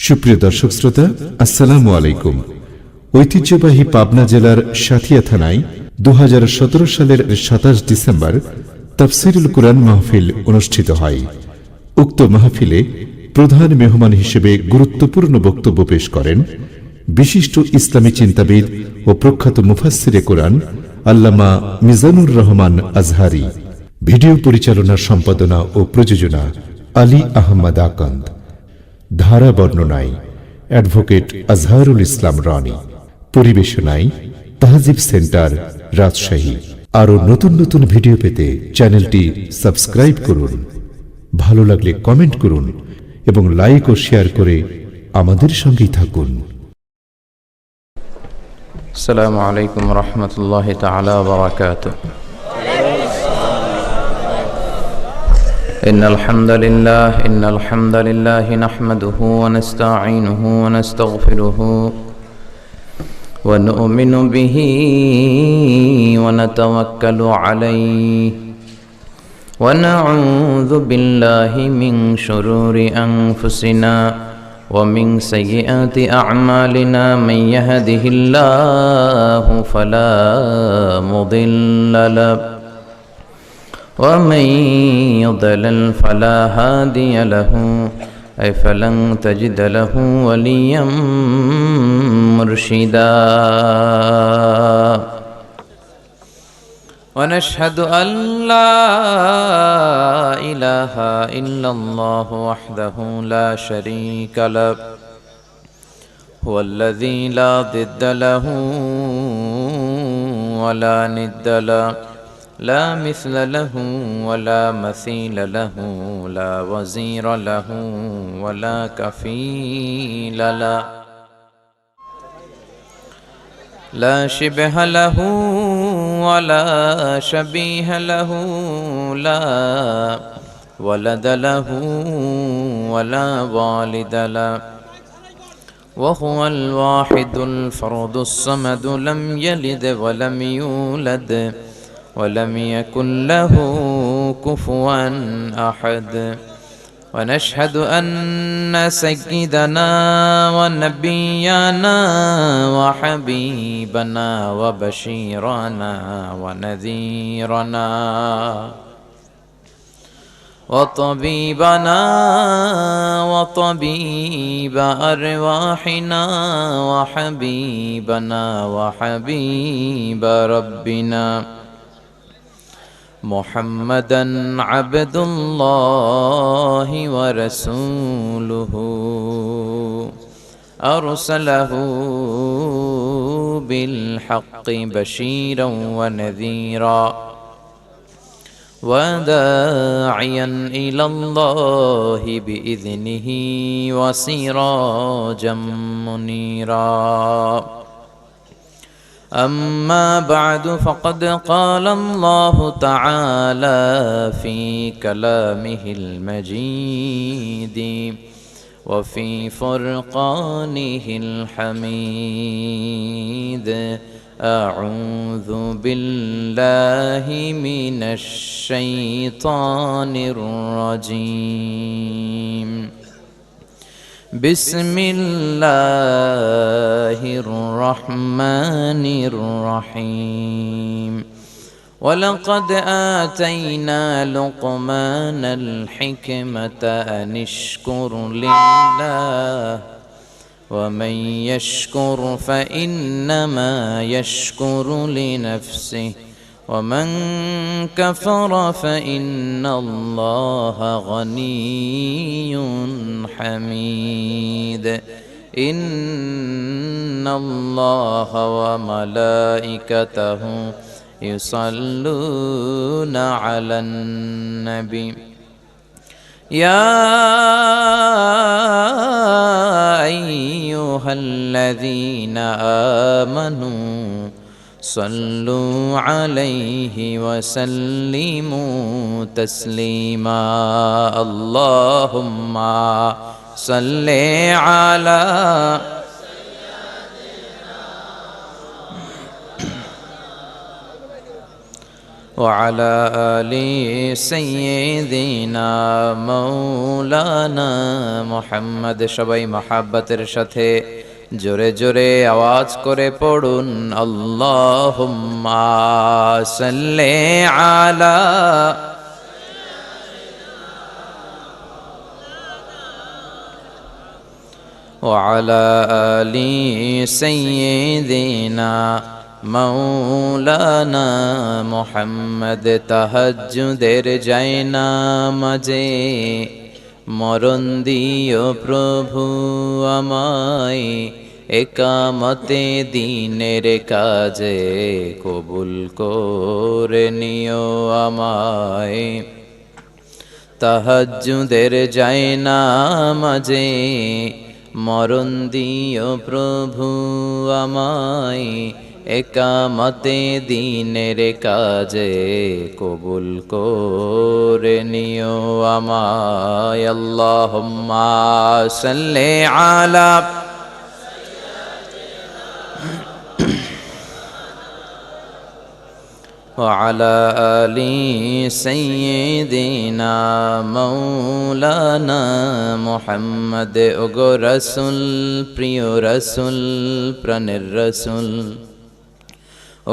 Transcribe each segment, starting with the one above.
সুপ্রিয় দর্শক শ্রোতা, আসসালামু আলাইকুম। ঐতিহ্যবাহী পাবনা জেলার সাথিয়া থানায় 2017 সালের 27 ডিসেম্বর তাফসীরুল কুরআন মাহফিল অনুষ্ঠিত হয়। উক্ত মাহফিলে প্রধান মেহমান হিসেবে গুরুত্বপূর্ণ বক্তব্য পেশ করেন বিশিষ্ট ইসলামী চিন্তাবিদ ও প্রখ্যাত মুফাসসিরে কুরআন আল্লামা মিজানুর রহমান আজহারী। ভিডিও পরিচালনা, সম্পাদনা ও প্রযোজনা আলী আহমদ আকন্দ। ধারা বর্ণনায় অ্যাডভোকেট আজহারুল ইসলাম রনি। পরিবেশনায় তাহজিব সেন্টার, রাজশাহী। আরও নতুন নতুন ভিডিও পেতে চ্যানেলটি সাবস্ক্রাইব করুন। ভালো লাগলে কমেন্ট করুন এবং লাইক ও শেয়ার করে আমাদের সঙ্গেই থাকুন। আসসালামু আলাইকুম রহমতুল্লাহি তাআলা ওয়া বারাকাতুহু। إن الحمد لله نحمده ونستعينه ونستغفره ونؤمن به ونتوكل عليه ونعوذ بالله من شرور أنفسنا ومن سيئات أعمالنا. من يهده الله فلا مضل له ومن يضلل فلا هادي له فلن تجد له وليا مرشدا. ونشهد أن لا إله إلا الله وحده لا شريك له هو الذي لا ضد له ولا ند له لا مثل له ولا مثيل له لا وزير له ولا كفيل له لا شبه له ولا شبيه له لا ولد له ولا والد له وهو الواحد الفرد الصمد لم يلد ولم يولد ولم يكن له كفوا أحد. ونشهد أن سيدنا ونبينا وحبيبنا وبشيرنا ونذيرنا وطبيبنا وطبيب أرواحنا وحبيبنا وحبيب ربنا محمدا عبد الله ورسوله أرسله بالحق بشيرا ونذيرا وداعيا إلى الله بإذنه وسراجا منيرا. أما بعد فقد قال الله تعالى في كلامه المجيد وفي فرقانه الحميد. أعوذ بالله من الشيطان الرجيم. بسم الله الرحمن الرحيم. ولقد آتينا لقمان الحكمة أن اشكر لله ومن يشكر فإنما يشكر لنفسه ومن كفر فإن الله غني حميد. إن الله وملائكته يصلون على النبي يا أيها الذين آمنوا صلوا عليه وسلموا تسليما. اللهم صل على وعلى آل سيدنا مولانا محمد সবাই মহাব্বতের সাথে জোরে জোরে আওয়াজ করে পড়ুন আল্লাহুম্মা সাল্লি আলা وعلى آل سيدنا মৌলানা মুহাম্মদ তাহাজ্জুদের জায়না মাঝে মরণ দিও প্রভু আমায় একামতে দিনের কাজে কবুল করে নিও আমায় তাহাজ্জুদের জায়না মাঝে মরণ দিও প্রভু আমায় একামতে দিনের কাজে কবুল করে নিও আমায় আল্লাহুম্মা সাল্লি আলা وعلى آل سيدنا مولانا محمد ওগো রাসূল প্রিয় রাসূল প্রাণের রাসূল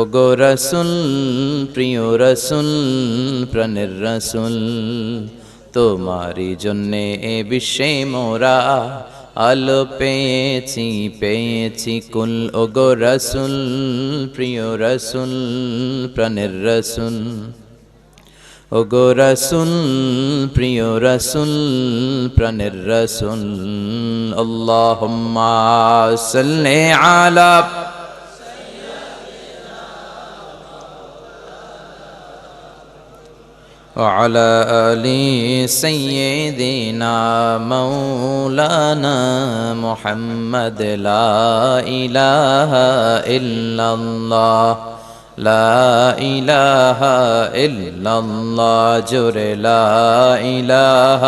ওগো রাসূল প্রিয় রাসূল প্রাণের রাসূল তোমারই জন্যে এ বিশ্বে মোরা আলো পেয়েছি পেয়েছি কুল ওগো রাসূল প্রিয় রাসূল প্রাণের রাসূল ওগো রাসূল প্রিয় রাসূল প্রাণের রাসূল আল্লাহুম্মা সাল্লি আলা وعلى آل سيدنا مولانا محمد لا إله إلا الله لا إله إلا الله جر لا إله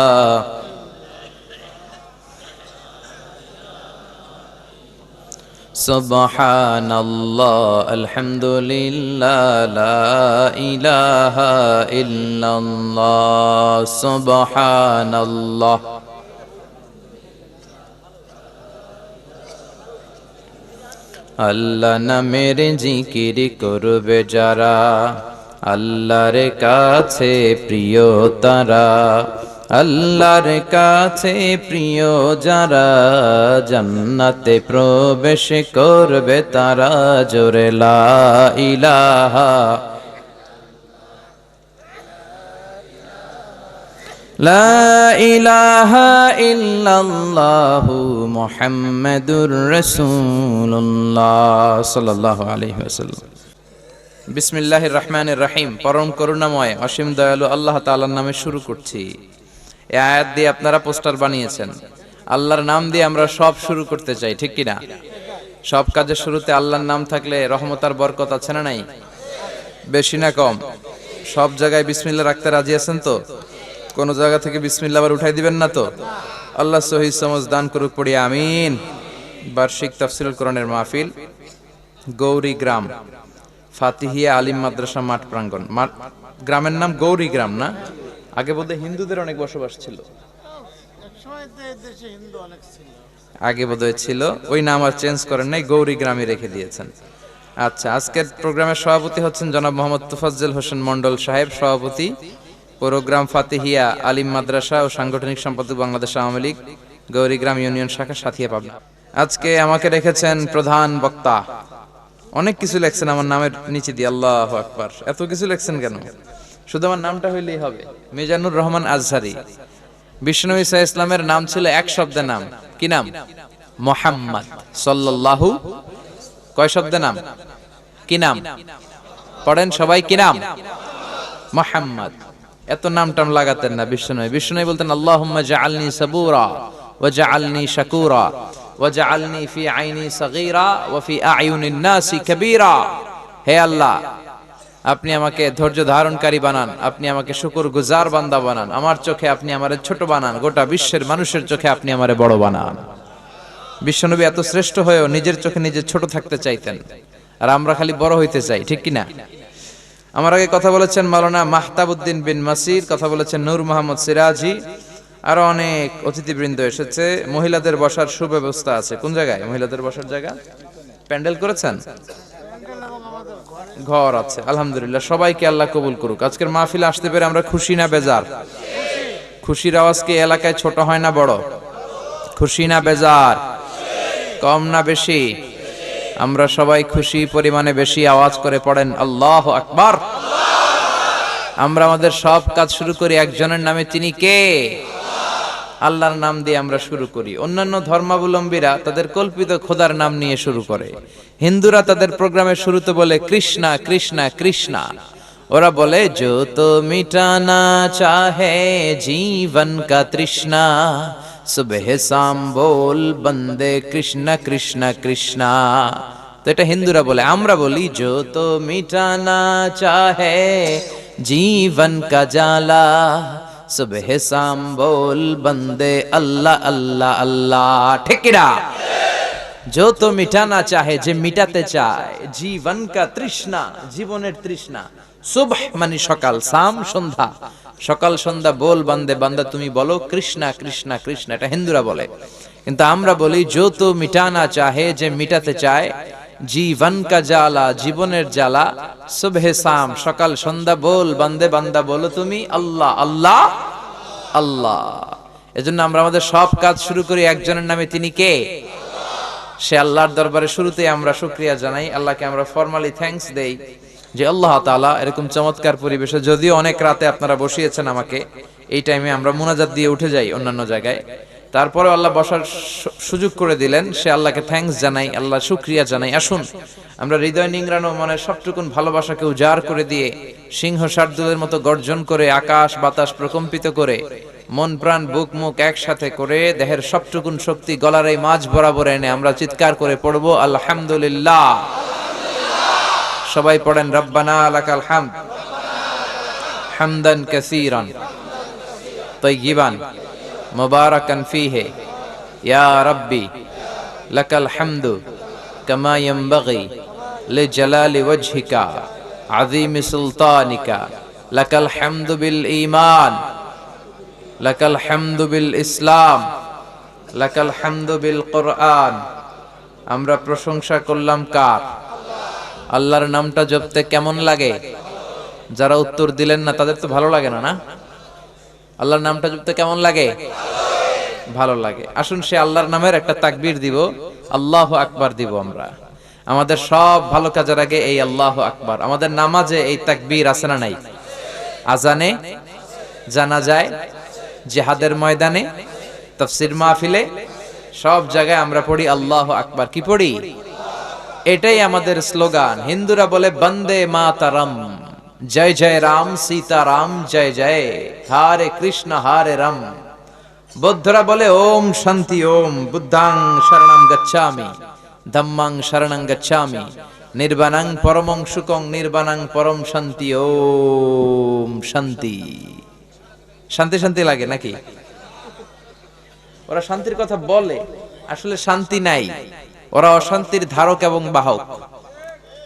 سبحان الله الحمد لله لا إله إلا الله سبحان الله আল্লাহ নামের জিকির করবে যারা আল্লাহর কাছে প্রিয় তারা আল্লাহর কাছে প্রিয় যারা জান্নাতে প্রবেশ করবে তারা জোরে লা ইলাহা লা ইলাহা ইল্লাল্লাহু মুহাম্মাদুর রাসূলুল্লাহ সাল্লাল্লাহু আলাইহি ওয়াসাল্লাম বিসমিল্লাহির রহমানির রহিম পরম করুণাময় অসীম দয়ালু আল্লাহ তাআলার নামে শুরু করছি। এই আয়াত দিয়ে আপনারা পোস্টার বানিয়েছেন। আল্লাহর নাম দিয়ে আমরা সব শুরু করতে চাই, ঠিক কি না? সব কাজের শুরুতে আল্লাহর নাম থাকলে রহমত আর বরকত আছে না নাই? বেশি না কম? সব জায়গায় বিসমিল্লাহ রাখতে রাজি আছেন তো? কোন জায়গা থেকে বিসমিল্লাহ আবার উঠাই দিবেন না তো? আল্লাহ সহিহ সমঝ দান করুক, পড়ি আমিন। বার্ষিক তাফসীরুল কোরআনের মাহফিল, গৌরী গ্রাম, ফাতিহিয়া আলিম মাদ্রাসা মাঠ প্রাঙ্গণ। গ্রামের নাম গৌরী গ্রাম না? আগে বলতে হিন্দুদের অনেক বসবাস ছিল, আগে বোধহয় ছিল, ওই নাম আর চেঞ্জ করেন নাই, গৌরী গ্রামে রেখে দিয়েছেন। আচ্ছা, আজকের প্রোগ্রামের সভাপতি হচ্ছেন জনাব মোহাম্মদ তোফাজ্জল হোসেন মন্ডল সাহেব, সভাপতি প্রোগ্রাম ফাতিহিয়া আলিম মাদ্রাসা ও সাংগঠনিক সম্পাদক বাংলাদেশ আওয়ামী লীগ গৌরীগ্রাম ইউনিয়ন শাখা সাথিয়া পাবনা। আজকে আমাকে রেখেছেন প্রধান বক্তা। অনেক কিছু লেখছেন আমার নামের নিচে দিয়ে, আল্লাহু আকবার। এত কিছু লেখছেন কেন? শুধু আমার নামটা হইলেই হবে। মিজানুর রহমান আজহারী। বিষ্ণু ঈসা ইসলামের নাম ছিল এক শব্দের নাম। কি নাম? মুহাম্মদ সাল্লাল্লাহু। কয় শব্দের নাম? কি নাম? পড়েন সবাই, কি নাম? মুহাম্মদ। এত নাম টাম লাগাতেন না বিষ্ণু। বিষ্ণু বলতেন আল্লাহুম্মা জাআলনি সাবুরা ওয়া জাআলনি শাকুরা ওয়া জাআলনি ফি আইনি সাগীরা ওয়া ফি আয়ুনিন নাসি কাবীরা। হে আল্লাহ, আপনি আমাকে ধৈর্য ধারণকারী বানান, আপনি আমাকে শুকরগুজার বান্দা বানান, আমার চোখে আপনি আমারে ছোট বানান, গোটা বিশ্বের মানুষের চোখে আপনি আমারে বড় বানান। বিশ্বনবী এত শ্রেষ্ঠ হয়েও নিজের চোখে নিজে ছোট থাকতে চাইতেন, আর আমরা খালি বড় হইতে চাই, ঠিক কি না? আমার আগে কথা বলেছেন মাওলানা মাহতাবউদ্দিন বিন মাসির, কথা বলেছেন নূর মোহাম্মদ সিরাজি, আরো অনেক অতিথিবৃন্দ এসেছে। মহিলাদের বসার সুব্যবস্থা আছে। কোন জায়গায় মহিলাদের বসার জায়গা? প্যান্ডেল করেছেন? ঘর আছে, আলহামদুলিল্লাহ। সবাইকে আল্লাহ কবুল করুক। আজকের মাহফিলে আসতে পেরে আমরা খুশি না বেজার? খুশির আওয়াজ কি এলাকায় ছোট হয় না বড়? খুশি না বেজার? কম না বেশি? আমরা সবাই খুশি পরিমাণে বেশি আওয়াজ করে পড়েন আল্লাহু আকবার। আমরা আমাদের সব কাজ শুরু করি একজনের নামে, তিনি কে? আল্লাহর নাম দিয়ে আমরা শুরু করি। অন্যান্য ধর্মাবলম্বীরা তাদের কল্পিত খোদার নাম নিয়ে শুরু করে। হিন্দুরা তাদের প্রোগ্রামের শুরুতে বলে কৃষ্ণা কৃষ্ণা কৃষ্ণা। ওরা বলে जो तो मिटाना चाहे जीवन का तृष्णा सुबह शाम बोल बंदे कृष्ण कृष्ण कृष्णा। তো এটা হিন্দুরা বলে। আমরা বলি जो तो मिटाना चाहे जीवन का जाला सुबह शाम बोल बंदे अल्लाह अल्लाह अल्लाह। ঠিক কি না? जो तो मिटाना चाहे, যে মিটাতে চায়, জীবন কা তৃষ্ণা, জীবনের তৃষ্ণা, সুবহ মানে সকাল, শাম সন্ধ্যা, সকাল সন্ধ্যা, বল বান্দে বান্দা তুমি বলো কৃষ্ণা কৃষ্ণা কৃষ্ণা। এটা হিন্দুরা বলে। কিন্তু আমরা বলি जो तो मिटाना चाहे, যে মিটাতে চায়, জীবন কা জ্বালা, জীবনের জ্বালা, সুবহ শাম, সকাল সন্ধ্যা, বল বান্দে বান্দা বলো তুমি আল্লাহ আল্লাহ আল্লাহ। এজন্য আমরা আমাদের সব কাজ শুরু করি একজনের নামে, তিনি কে? সে আল্লাহর দরবারে শুরুতে আমরা শুকরিয়া জানাই, আল্লাহকে আমরা ফরমালি থ্যাঙ্কস দেই যে আল্লাহ তাআলা এরকম চমৎকার পরিবেশে, যদিও অনেক রাতে আপনারা বসিয়েছেন আমাকে, এই টাইমে আমরা মুনাজাত দিয়ে উঠে যাই অন্যান্য জায়গায়, তারপরে আল্লাহ বসার সুযোগ করে দিলেন। সে আল্লাহকে থ্যাঙ্কস জানাই, আল্লাহ শুকরিয়া জানাই। আসুন আমরা হৃদয় নিংড়ানো মনের সবটুকুন ভালোবাসাকে উজাড় করে দিয়ে, সিংহ শার্দুলের মতো গর্জন করে, আকাশ বাতাস প্রকম্পিত করে, মন প্রাণ বুক মুখ একসাথে করে, দেহের সবটুকুন শক্তি গলার এই মাঝ বরাবর এনে আমরা চিৎকার করে পড়ব আলহামদুলিল্লাহ। সবাই পড়েন রব্বানা লাকাল হামদ হামদান কাসীরান তাইয়িবান মুবারাকান ফীহি ইয়া রাব্বি লাকাল হামদু কামা ইয়ানবাগি লিজালালি ওয়াজহিকা আযীমি সুলতানিকা লাকাল হামদু বিল ঈমান লাকাল হামদু বিল ইসলাম লাকাল হামদু বিল কুরআন। আমরা প্রশংসা করলাম কার? আল্লাহর নামটা জপতে কেমন লাগে? যারা উত্তর দিলেন না তাদের তো ভালো লাগে না, না? আল্লাহর নামটা জপতে কেমন লাগে? ভালো লাগে। আসুন সে আল্লাহর নামের একটা তাকবীর দিব, আল্লাহু আকবার দিব আমরা। আমাদের সব ভালো কাজের আগে এই আল্লাহু আকবার। আমাদের নামাজে এই তাকবীর আছে না নাই? আজানে, জানাজায়, জিহাদের ময়দানে, তাফসীর মাহফিলে, সব জায়গায় আমরা পড়ি আল্লাহু আকবার। কি পড়ি? এটাই আমাদের স্লোগান। হিন্দুরা বলে বন্দে মাতারম, জয় জয় রাম সীতারাম জয় জয়, হরে কৃষ্ণ হরে রাম। বৌদ্ধরা বলে ওম শান্তি ওম, বুদ্ধাং শরণং গচ্ছামি ধম্মাং শরণং গচ্ছামি, নির্বাণং পরমং সুখং নির্বাণং পরম শান্তি, ওম শান্তি। শান্তি শান্তি লাগে নাকি? ওরা শান্তির কথা বলে, আসলে শান্তি নাই। ওরা অশান্তির ধারক এবং বাহক।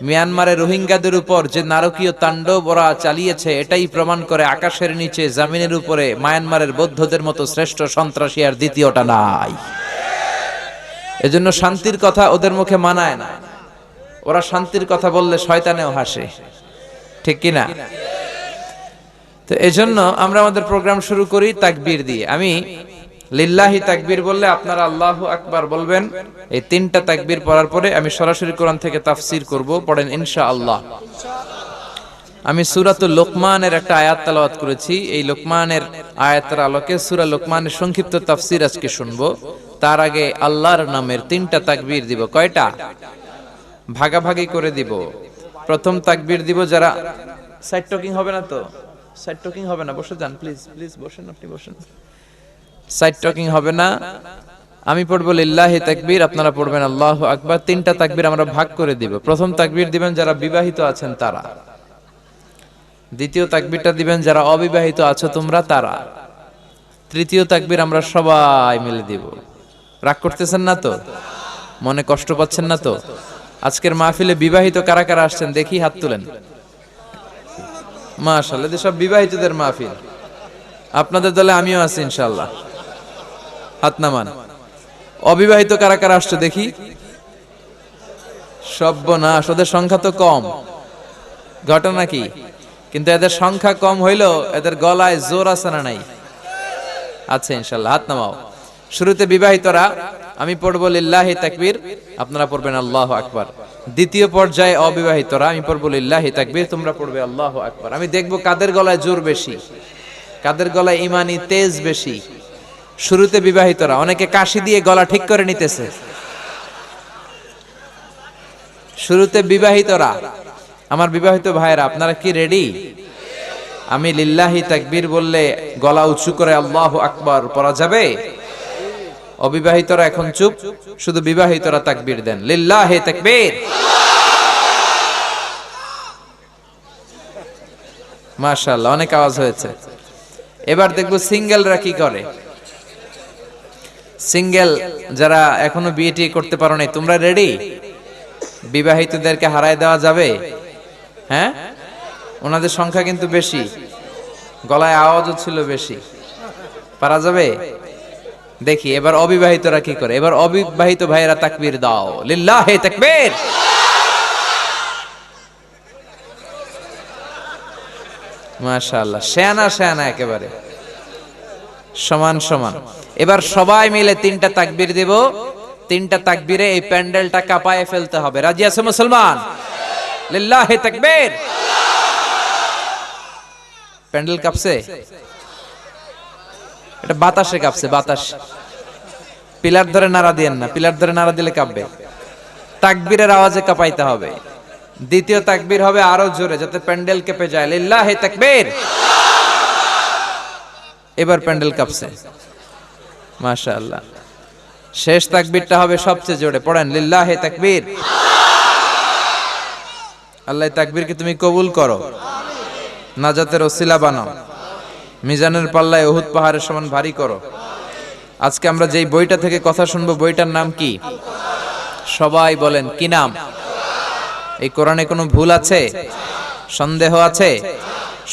মিয়ানমারে রোহিঙ্গাদের উপর যে নারকীয় তাণ্ডব ওরা চালিয়েছে, এটাই প্রমাণ করে আকাশের নিচে জমিনের উপরে মায়ানমারের বৌদ্ধদের মতো শ্রেষ্ঠ সন্ত্রাসী আর দ্বিতীয়টা নাই। এজন্য শান্তির কথা ওদের মুখে মানায় না। ওরা শান্তির কথা বললে শয়তানেও হাসে, ঠিক কিনা? তো এজন্য আমরা আমাদের প্রোগ্রাম শুরু করি তাকবীর দিয়ে। আমি লিল্লাহি তাকবীর বললে আপনারা আল্লাহু আকবার বলবেন। এই তিনটা তাকবীর পড়ার পরে আমি সরাসরি কোরআন থেকে তাফসীর করব। পড়েন ইনশাআল্লাহ। আমি সূরাতুল লোকমানের একটা আয়াত তেলাওয়াত করেছি। এই লোকমানের আয়াতের আলোকে সূরা লোকমানের সংক্ষিপ্ত তাফসীর আজকে শুনবো। তার আগে আল্লাহর নামের তিনটা তাকবীর দিব। কয়টা? ভাগাভাগি করে দিব। প্রথম তাকবীর দিব যারা, সাইড টকিং হবে না তো? সাইড টকিং হবে না, বসে যান প্লিজ, প্লিজ বসেন, আপনি বসেন। সাইড টকিং হবে না। আমি পড়বো লিল্লাহি তাকবীর, আপনারা পড়বেন আল্লাহু আকবার। তিনটা তাকবীর আমরা ভাগ করে দিব। প্রথম তাকবীর দিবেন যারা বিবাহিত আছেন তারা, দ্বিতীয় তাকবীরটা দিবেন যারা অবিবাহিত আছো তোমরা তারা, তৃতীয় তাকবীর আমরা সবাই মিলে দিব। রাগ করতেছেন না তো? মনে কষ্ট পাচ্ছেন না তো? আজকের মাহফিলে বিবাহিত কারা কারা আসছেন দেখি হাত তুলেন। মাশাআল্লাহ, এদের সব বিবাহিতদের মাহফিল। আপনাদের দলে আমিও আছি ইনশাআল্লাহ। হাত নামান। অবিবাহিত কারা কারা আসছো দেখি? সর্বনাশ, ওদের সংখ্যা তো কম। ঘটনা কি? কিন্তু এদের সংখ্যা কম হইলেও এদের গলায় জোর আছে না নাই? আছে ইনশাআল্লাহ। হাত নামাও। শুরুতে বিবাহিতরা, আমি পড়বো লিল্লাহি তাকবীর, আপনারা পড়বেন আল্লাহু আকবার। দ্বিতীয় পর্যায়ে অবিবাহিতরা, আমি পড়বো লিল্লাহি তাকবীর, তোমরা পড়বে আল্লাহু আকবার। আমি দেখবো কাদের গলায় জোর বেশি, কাদের গলায় ইমানি তেজ বেশি। শুরুতে বিবাহিতরা, অনেকে কাশি দিয়ে গলা ঠিক করে নিতেছে। শুরুতে বিবাহিতরা, আমার বিবাহিত ভাইয়েরা, আপনারা কি রেডি? আমি লিল্লাহি তাকবীর বললে গলা উঁচু করে আল্লাহু আকবার পড়া যাবে? অবিবাহিতরা এখন চুপ, শুধু বিবাহিতরা তাকবীর দেন, লিল্লাহি তাকবীর। মাশাআল্লাহ, অনেক আওয়াজ হয়েছে। এবার দেখবো সিঙ্গেলরা কি করে। সিঙ্গেল যারা এখনো বিয়ে টিয়ে করতে পারো নাই, তোমরা রেডি? বিবাহিতদেরকে হারায় দেওয়া যাবে? হ্যাঁ, ওনাদের সংখ্যা কিন্তু বেশি, গলায় আওয়াজও ছিল বেশি, পারা যাবে? দেখি এবার অবিবাহিতরা কি করে। এবার অবিবাহিত ভাইয়েরা তাকবীর দাও, লিল্লাহি তাকবীর। মাশাআল্লাহ, শেয়ানা শেয়ানা একেবারে সমান সমান। এবার সবাই মিলে তিনটা তাকবীর দেব। তিনটা তাকবীরে এই প্যান্ডেলটা কাঁপায় ফেলতে হবে। রাজি আছে মুসলমান? লিল্লাহি তাকবীর। প্যান্ডেল কাঁপছে, এটা বাতাসে কাঁপছে, বাতাস। পিলার ধরে নাড়া দিয়েন না, পিলার ধরে নাড়া দিলে কাঁপবে। তাকবীরের আওয়াজে কাঁপাইতে হবে। দ্বিতীয় তাকবীর হবে আরো জোরে, যাতে প্যান্ডেল কেঁপে যায়, লিল্লাহি তাকবীর। এবার প্যান্ডেল কাঁপছে, মাশাআল্লাহ। শেষ তাকবীরটা হবে সবচেয়ে জোরে, পড়েন লিল্লাহি তাকবীর। আল্লাহ তাকবীরকে তুমি কবুল করো, নাজাতের ওসিলা বানাও, মিজানের পাল্লায় উহুদ পাহাড়ের সমান ভারী করো। আজকে আমরা যেই বইটা থেকে কথা শুনবো, বইটার নাম কি? সবাই বলেন, কি নাম? এই কোরআনে কোনো ভুল আছে? সন্দেহ আছে?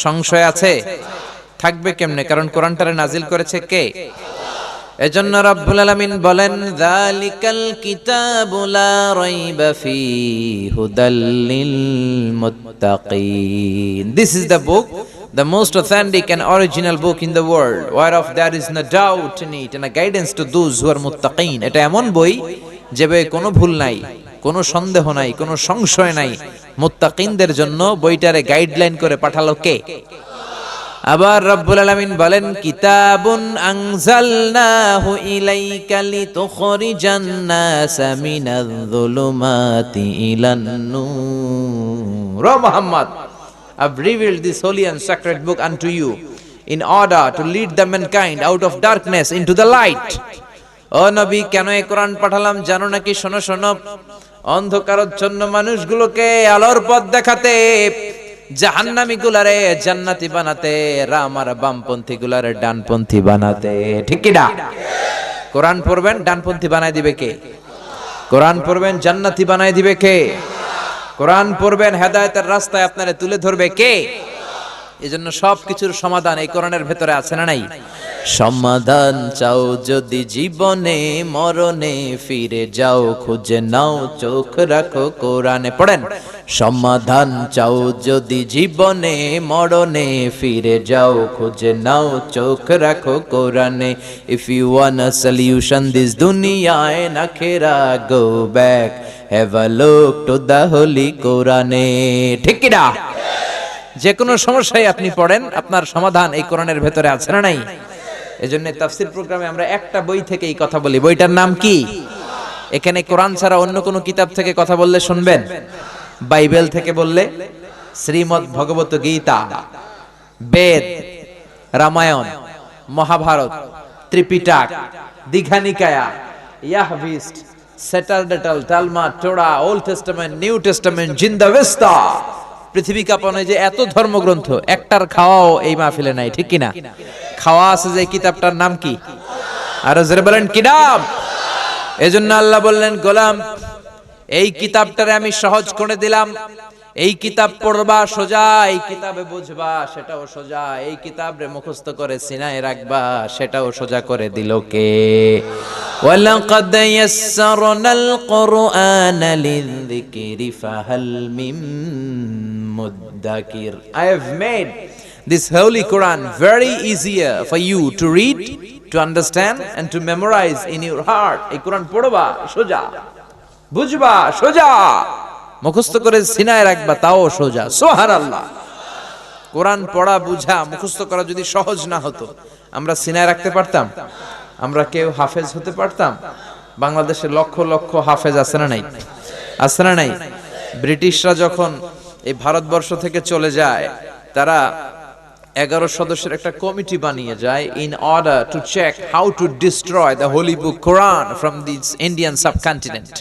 সংশয় আছে? থাকবে কেমনে? কারণ কোরআনটারে নাজিল করেছে কে? এজন্য রব্বুল আলামিন বলেন, যালিকাল কিতাবু লা রাইবা ফীহি হুদাল লিল মুত্তাকিন। This is the book, the most authentic and original book in the world, whereof there is no doubt in it, and a guidance to those who are muttaqin. এটা এমন বই যে বইয়ে কোনো ভুল নাই, কোনো সন্দেহ নাই, কোনো সংশয় নাই। মুত্তাকিনদের জন্য বইটারে গাইডলাইন করে পাঠালো কে? আবার রব্বুল আলামিন বলেন, কিতাবুন আনজালনাহু ইলাইকা লিতুখরিজান NASA Minaj যুলুমাতি ইলান Noor. O Muhammad, I've revealed this holy and sacred book unto you in order to lead the mankind out of darkness into the light. ও নবী, কেন এই কোরআন পাঠালাম জানো নাকি? শোনো শোনো, অন্ধকারাচ্ছন্ন মানুষগুলোকে আলোর পথ দেখাতে, জাহান্নামী গুলারে জান্নাতি বানাতে, আমার বামপন্থী গুলারে ডানপন্থী বানাতে। ঠিক কি না? কোরআন পড়বেন, ডানপন্থী বানায় দিবে কে? কোরআন পড়বেন, জান্নাতি বানায় দিবে কে? কোরআন পড়বেন, হেদায়েতের রাস্তায় আপনারে তুলে ধরবে কে? এজন্য সবকিছুর সমাধান এই কোরআনের ভেতরে আছে না নাই? সমাধান চাও যদি জীবনে, মরণে ফিরে যাও, খুঁজে নাও, চোখ রাখো কোরআনে। পড়েন, সমাধান চাও যদি জীবনে, মরণে ফিরে যাও, খুঁজে নাও, চোখ রাখো কোরআনে। If you want a solution this duniya and akhirah, go back, have a look to the holy কোরআনে। ঠিক কি না? যে কোনো সমস্যায় আপনি পড়েন, আপনার সমাধান এই কোরআনের ভেতরে আছে না নাই? এজন্য তাফসীর প্রোগ্রামে আমরা একটা বই থেকে এই কথা বলি। বইটার নাম কি? এখানে কোরআন ছাড়া অন্য কোনো কিতাব থেকে কথা বললে শুনবেন? বাইবেল থেকে বললে শ্রীমদ্ ভগবত গীতা, বেদ, রামায়ণ, মহাভারত, ত্রিপিটক, দীঘানিকায়া, ইয়াহভিস্ট, সেটারডেটাল, Talmud, Torah, old testament, new testament, Zend Avesta, পৃথিবী কাঁপানো যে এত ধর্মগ্রন্থ, একটার খাওয়াও এই মাহফিলে নাই। ঠিক কিনা? খাওয়া আছে যে কিতাবটার নাম কি? আর জোরে বলেন, কি নাম? এজন্য আল্লাহ বললেন, গোলাম, এই কিতাবটারে আমি সহজ করে দিলাম, এই কিতাব পড়বা সোজা, এই কিতাবে বুঝবা সেটাও সোজা, এই কিতাব রে মুখস্থ করে সিনায় রাখবা সেটাও সোজা করে দিল কে? ওয়ালাকাদ ইয়াসসারনাল কুরআনা লিযিকরি ফাহাল মিন মুদ্দাকির। I have made this holy Quran very easier for you to read, to understand and to memorize in your heart. এই কোরআন পড়বা সোজা, বুঝবা সোজা, মুখস্থ করে সিনায় রাখবা তাও সোজা। সুবহানাল্লাহ। কোরআন পড়া বুঝা মুখস্থ করা যদি সহজ না হতো, আমরা সিনায় রাখতে পারতাম? আমরা কেউ হাফেজ হতে পারতাম? বাংলাদেশে লক্ষ লক্ষ হাফেজ আছে না নাই? আছে না নাই? ব্রিটিশরা যখন এই ভারতবর্ষ থেকে চলে যায়, তারা 11 সদস্যের একটা কমিটি বানিয়ে যায় in order to check how to destroy the holy book Quran from this Indian subcontinent.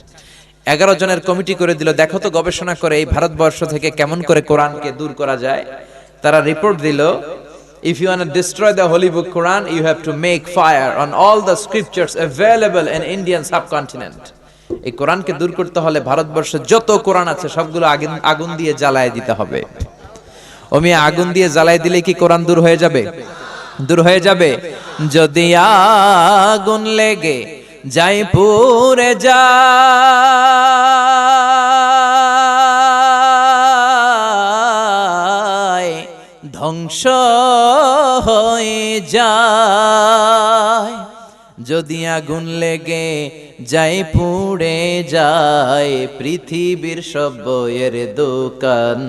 11 জনের কমিটি করে দিল, দেখো তো গবেষণা করে এই ভারতবর্ষ থেকে কেমন করে কোরআনকে দূর করা যায়। তারা রিপোর্ট দিল, if you want to destroy the holy book Quran, you have to make fire on all the scriptures available in Indian subcontinent. এই কোরআনকে দূর করতে হলে ভারতবর্ষে যত কোরআন আছে সবগুলো আগুন দিয়ে জ্বালায় দিতে হবে। ওমি আগুন দিয়ে জ্বালায় দিলে কি কোরআন দূর হয়ে যাবে? দূর হয়ে যাবে? যদি আগুন লেগে যাই পুড়ে যায়, ধ্বংস হয়ে যায়, যদি আগুন লেগে যাই পুড়ে যায়, পৃথিবীর সব বইয়ের দোকান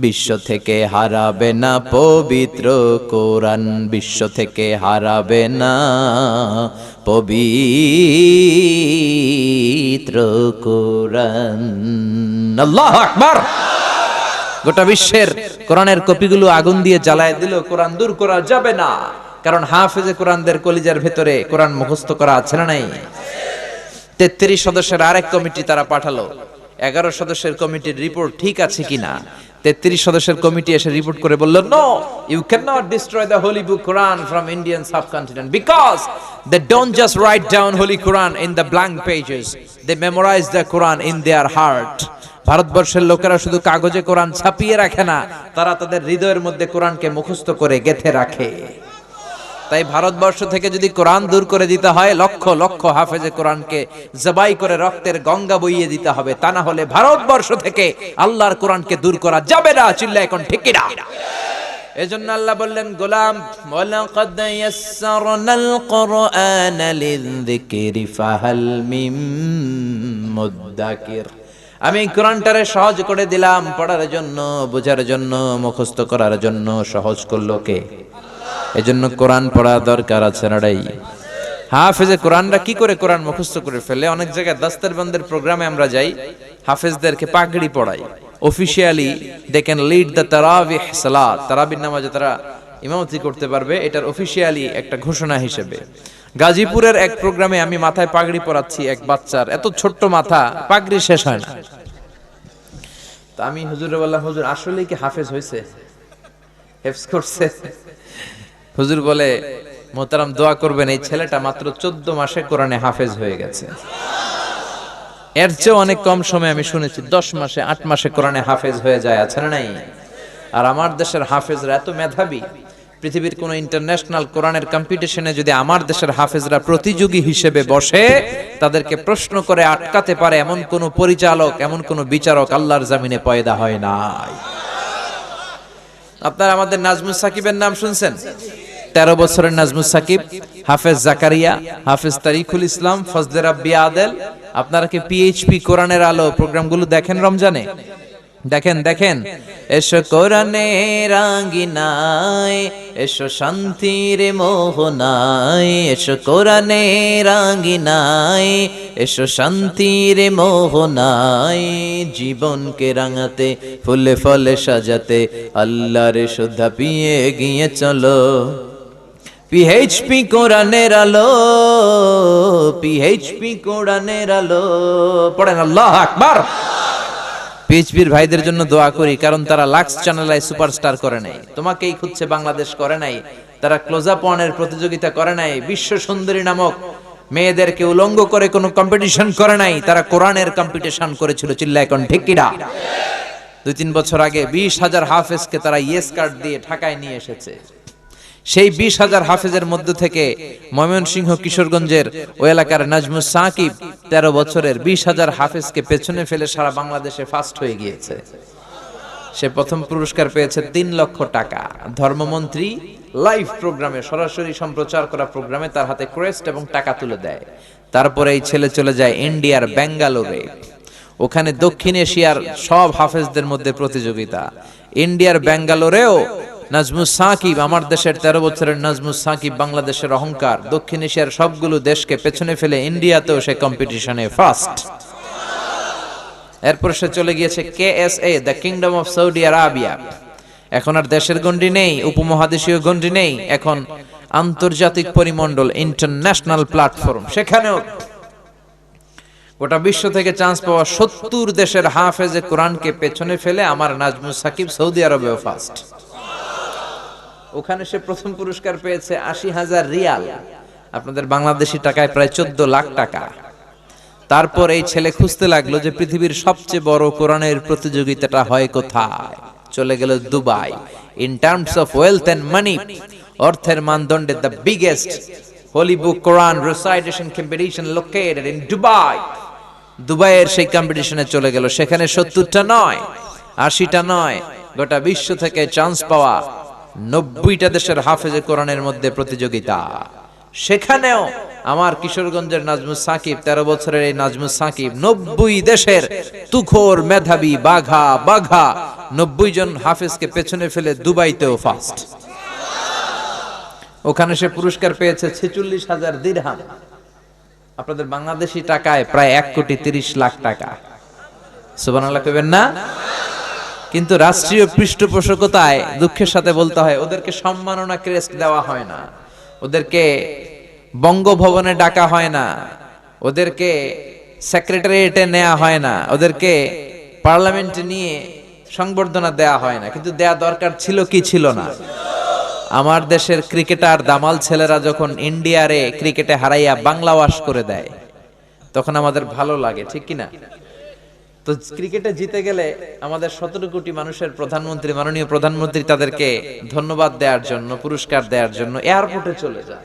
বিশ্ব থেকে হারাবে না পবিত্র কোরআন, বিশ্ব থেকে হারাবে না পবিত্র কোরআন। আল্লাহু আকবার। গোটা বিশ্বের কোরআনের কপিগুলো আগুন দিয়ে জ্বালায় দিল, কোরআন দূর করা যাবে না, কারণ হাফেজে কোরআনদের কলিজার ভেতরে কোরআন মুখস্থ করা আছে না নাই? 33 সদস্যের আরেক কমিটি তারা পাঠালো। 11 সদস্যের কমিটির রিপোর্ট ঠিক আছে কিনা 33 সদস্যের কমিটি এসে রিপোর্ট করে বলল, no, you can not destroy the holy book Quran from Indian subcontinent because they don't just write down holy Quran in the blank pages, they memorize the Quran in their heart. ভারতবর্ষের লোকেরা শুধু কাগজে কোরআন ছাপিয়ে রাখে না, তারা তাদের হৃদয়ের মধ্যে কোরআনকে মুখস্থ করে গেঁথে রাখে। তাই ভারতবর্ষ থেকে যদি কোরআন দূর করে দিতে হয়, লক্ষ লক্ষ হাফেজে কোরআনকে জবাই করে রক্তের গঙ্গা বইয়ে দিতে হবে, তা না হলে ভারতবর্ষ থেকে আল্লাহর কোরআনকে দূর করা যাবে না। চিল্লায় এখন ঠিক কিনা? এজন্য আল্লাহ বললেন, গোলাম ওয়ালাকাদ ইয়াসসারনাল কুরআনা লিযিকরি ফাহাল মিন মুদ্দাকির। আমি কোরআনটারে সহজ করে দিলাম পড়ার জন্য, বোঝার জন্য, মুখস্থ করার জন্য। সহজ করলো কে? এজন্য কোরআন পড়া দরকার আছে না? হাফেজে কোরআনরা কি করে কোরআন মুখস্থ করে ফেলে? অনেক জায়গায় দাস্তারবন্দের প্রোগ্রামে আমরা যাই, হাফেজদেরকে পাগড়ি পড়াই। Officially they can lead the তারাবিহ সালাত, তারাবির নামাজে তারা ইমামতি করতে পারবে, এটার অফিশিয়ালি একটা ঘোষণা হিসেবে। গাজীপুরের এক প্রোগ্রামে আমি মাথায় পাগড়ি পরাচ্ছি এক বাচ্চার, এত ছোট্ট মাথা, পাগড়ি শেষ হয় না। তা আমি হুজুরে বললাম, হুজুর আসলে কি হাফেজ হয়েছে, হেফজ করছে? হুজুর বলে, মোহতারাম দোয়া করবেন, এই ছেলেটা মাত্র 14 মাসে কোরআনে হাফেজ হয়ে গেছে। এর চেয়ে অনেক কম সময় আমি শুনেছি 10 মাসে 8 মাসে কোরআনে হাফেজ হয়ে যায়, আছে না নাই? আর আমার দেশের হাফেজরা এত মেধাবী, পৃথিবীর কোন ইন্টারন্যাশনাল কোরআনের কম্পিটিশনে যদি আমার দেশের হাফেজরা প্রতিযোগী হিসেবে বসে, তাদেরকে প্রশ্ন করে আটকাতে পারে এমন কোন পরিচালক, এমন কোন বিচারক আল্লাহর জমিনে পয়দা হয় নাই। আপনারা আমাদের নাজমুস সাকিবের নাম শুনছেন? 13 বছরের নাজমুস সাকিব, হাফেজ জাকারিয়া, হাফেজ তারিকুল ইসলাম, ফজলে রাব্বি আদেল। আপনারা কি পিএইচপি কোরআনের আলো প্রোগ্রামগুলো দেখেন রমজানে? দেখেন দেখেন। এসো কোরআনের রাঙ্গিনায়, এসো শান্তির মোহনায়, এসো কোরআনের রাঙ্গিনায়, এসো শান্তির মোহনায়, জীবনকে রাঙাতে ফুলে ফলে সাজাতে আল্লাহর শ্রদ্ধা পিয়ে গিয়ে চলো। পিএইচপি কোরআনের আলো, পিএইচপি কোরআনের আলো। পড়েন আল্লাহু আকবার। পিএইচপির ভাইদের জন্য দোয়া করি, কারণ তারা লাক্স চ্যানেলে সুপারস্টার করে নাই, তোমাকেই খুঁজছে বাংলাদেশ করে নাই, তারা ক্লোজ আপ ওয়ানের প্রতিযোগিতা করে নাই, বিশ্ব সুন্দরী নামক মেয়েদেরকে উলঙ্গ করে কোনো কম্পিটিশন করে নাই, তারা কোরআনের কম্পিটিশন করেছিল। চিল্লায় কোন ঠিক কিনা? 2-3 বছর আগে 20,000 হাফেজকে তারা ইয়েস কার্ড দিয়ে ঢাকায় নিয়ে এসেছে। সেই 20,000 হাফেজের মধ্যে থেকে ময়মনসিংহ কিশোরগঞ্জের ওই এলাকার নাজমুস সাকিব 13 বছরের 20,000 হাফেজকে পেছনে ফেলে সারা বাংলাদেশে ফার্স্ট হয়ে গিয়েছে। সে প্রথম পুরস্কার পেয়েছে 3 লক্ষ টাকা। ধর্মমন্ত্রী লাইভ প্রোগ্রামে, সরাসরি সম্প্রচার করা প্রোগ্রামে তার হাতে ক্রেস্ট এবং টাকা তুলে দেয়। তারপরে এই ছেলে চলে যায় ইন্ডিয়ার ব্যাঙ্গালোরে। ওখানে দক্ষিণ এশিয়ার সব হাফেজদের মধ্যে প্রতিযোগিতা। ইন্ডিয়ার ব্যাঙ্গালোরেও নাজমুস সাকিব, আমার দেশের 13 বছরের নাজমুস সাকিব বাংলাদেশের অহংকার, দক্ষিণ এশিয়ার সবগুলো দেশকে পেছনে ফেলে ইন্ডিয়াতেও সে কম্পিটিশনে ফার্স্ট। এরপর সে চলে গিয়েছে KSA, the kingdom of Saudi Arabia. এখন আর দেশের গণ্ডি নেই, উপমহাদেশীয় গণ্ডি নেই, এখন আন্তর্জাতিক পরিমণ্ডল, ইন্টারন্যাশনাল প্ল্যাটফর্ম। সেখানেও গোটা বিশ্ব থেকে চান্স পাওয়া 70 দেশের হাফেজে কোরআনকে পেছনে ফেলে আমার নাজমুস সাকিব সৌদি আরবেও ফার্স্ট। ওখানে সে প্রথম পুরস্কার পেয়েছে 80,000 রিয়াল, আপনাদের বাংলাদেশি টাকায় প্রায় 14 লাখ টাকা। তারপর এই ছেলে খুঁজতে লাগলো যে পৃথিবীর সবচেয়ে বড় কোরআনের প্রতিযোগিতাটা হয় কোথায়। চলে গেল Dubai. In terms of wealth and money, অর্থের মানদণ্ডে the biggest holy book Quran recitation competition located in Dubai. দুবাইয়ের সেই কম্পিটিশনে চলে গেল। সেখানে 70টা নয়, 80টা নয়, গোটা বিশ্ব থেকে চান্স পাওয়া 90টা দেশের হাফেজে কোরআনের মধ্যে প্রতিযোগিতা। সেখানেও আমার কিশোরগঞ্জের নাজমুস সাকিব, 13 বছরের এই নাজমুস সাকিব 90 দেশের তুখোর মেধাবী বাঘা 90 জন হাফেজকে পেছনে ফেলে দুবাইতেও ফার্স্ট। ওখানে সে পুরস্কার পেয়েছে 46,000 দিরহাম, আপনাদের বাংলাদেশি টাকায় প্রায় 1,30,00,000 টাকা। সুবহানাল্লাহ কইবেন না? কিন্তু রাষ্ট্রীয় পৃষ্ঠপোষকতায় দুঃখের সাথে বলতে হয় ওদেরকে সম্মাননা ক্রেস্ট দেওয়া হয় না, ওদেরকে বঙ্গভবনে ডাকা হয় না, ওদেরকে সেক্রেটারিয়েটে নেওয়া হয় না, ওদেরকে পার্লামেন্টে নিয়ে সংবর্ধনা দেয়া হয় না। কিন্তু দেয়া দরকার ছিল কি ছিল না? আমার দেশের ক্রিকেটার দামাল ছেলেরা যখন ইন্ডিয়ারে ক্রিকেটে হারাইয়া বাংলা ওয়াশ করে দেয় তখন আমাদের ভালো লাগে, ঠিক কিনা? তো ক্রিকেটে জিতে গেলে আমাদের 17 কোটি মানুষের প্রধানমন্ত্রী, মাননীয় প্রধানমন্ত্রী তাদেরকে ধন্যবাদ দেওয়ার জন্য, পুরস্কার দেওয়ার জন্য এয়ারপোর্টে চলে যায়,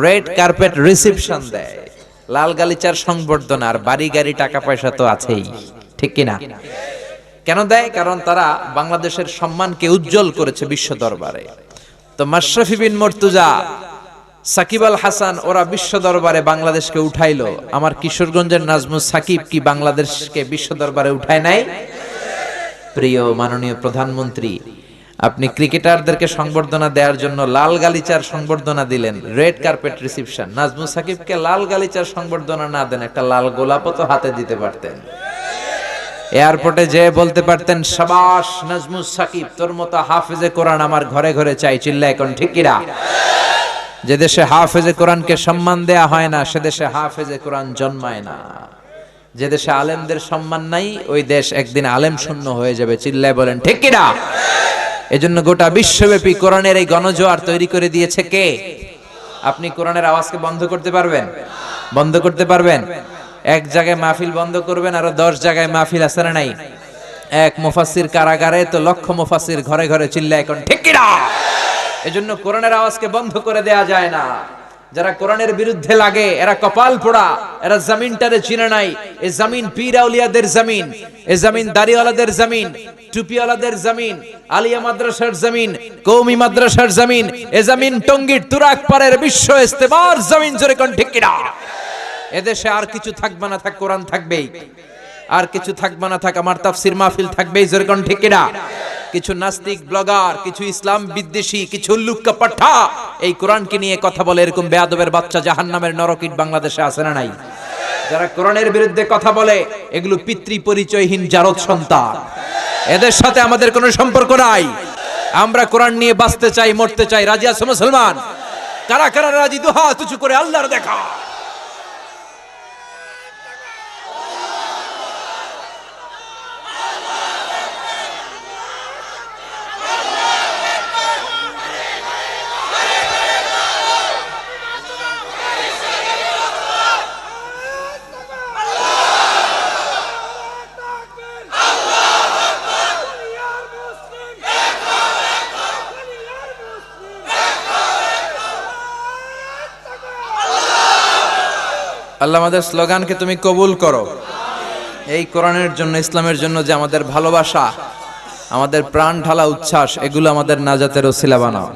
রেড কার্পেট রিসেপশন দেয়, লাল গালিচার সংবর্ধনা, আর বাড়ি গাড়ি টাকা পয়সা তো আছেই, ঠিক কিনা? কেন দেয়? কারণ তারা বাংলাদেশের সম্মানকে উজ্জ্বল করেছে বিশ্ব দরবারে। তো মাশরাফি বিন মুর্তজা, সাকিব আল হাসান, ওরা বিশ্ব দরবারে বাংলাদেশকে উঠাইলো। আমার কিশোরগঞ্জের নাজমুস সাকিব কি বাংলাদেশকে বিশ্ব দরবারে উঠায় নাই? প্রিয় মাননীয় প্রধানমন্ত্রী, আপনি ক্রিকেটারদেরকে সংবর্ধনা দেওয়ার জন্য লাল গালিচার সংবর্ধনা দিলেন, রেড কার্পেট রিসেপশন। নাজমুস সাকিবকে লাল গালিচার সংবর্ধনা না দেন, একটা লাল গোলাপও তো হাতে দিতে পারতেন। এয়ারপোর্টে যেয়ে বলতে পারতেন, শাবাশ নাজমুস সাকিব, তোর মতো হাফেজে কোরআন আমার ঘরে ঘরে চাই। চিল্লা এখন ঠিক কিনা? যে দেশে হাফেজে কোরআনকে সম্মান দেয়া হয় না সে দেশে হাফেজে কোরআন জন্মায় না। যে দেশে আলেমদের সম্মান নাই ওই দেশ একদিন আলেম শূন্য হয়ে যাবে। চিল্লায় বলেন ঠিক কিনা? এজন্য গোটা বিশ্বব্যাপী কোরআনের এই গণজোয়ার তৈরি করে দিয়েছে কে? আপনি কোরআনের আওয়াজকে বন্ধ করতে পারবেন? বন্ধ করতে পারবেন? এক জায়গায় মাহফিল বন্ধ করবেন, আরো 10 জায়গায় মাহফিল আছে না নাই? এক মুফাসসির কারাগারে তো লক্ষ মুফাসসির ঘরে ঘরে। চিল্লায় এখন ঠিক কিনা? এজন্য কোরআনের আওয়াজকে বন্ধ করে দেয়া যায় না। যারা কোরআনের বিরুদ্ধে লাগে এরা কপাল পোড়া, এরা জমিনটারে চিনে নাই। এই জমিন পীর আউলিয়াদের জমিন, এই জমিন দাড়িওয়ালাদের জমিন, টুপিওয়ালাদের জমিন, আলিয়া মাদ্রাসার জমিন, কওমি মাদ্রাসার জমিন, এই জমিন টঙ্গীর তুরাক পারের বিশ্ব ইস্তেমার জমিন। জোরে কোন ঠিক কিনা? এদেশে আর কিছু থাকবে না থাক, কোরআন থাকবেই। আর কিছু থাকবে না থাক, আমার তাফসীর মাহফিল থাকবেই। জোরে কোন ঠিক কিনা? কিছু নাস্তিক ব্লগার, কিছু ইসলাম বিদ্বেষী, কিছু লুক্কা পাঠা এই কোরআনকে নিয়ে কথা বলে, এরকম বেয়াদবের বাচ্চা জাহান্নামের নরকিট বাংলাদেশে আছে না নাই? যারা কোরআনের বিরুদ্ধে কথা বলে এগুলো পিতৃ পরিচয়হীন জারদ সন্তান। এদের সাথে আমাদের কোনো সম্পর্ক নাই। আমরা কোরআন নিয়ে বাঁচতে চাই, মরতে চাই। রাজি আছো মুসলমান? কারা কারা রাজি? দুহাত উঁচু করে আল্লাহর দেখা। আল্লাহ আমাদের স্লোগানকে তুমি কবুল করো। এই কোরআনের জন্য, ইসলামের জন্য যে আমাদের ভালোবাসা, আমাদের প্রাণ ঢালা উচ্ছ্বাস, এগুলো আমাদের নাজাতের ওসিলা বানাও।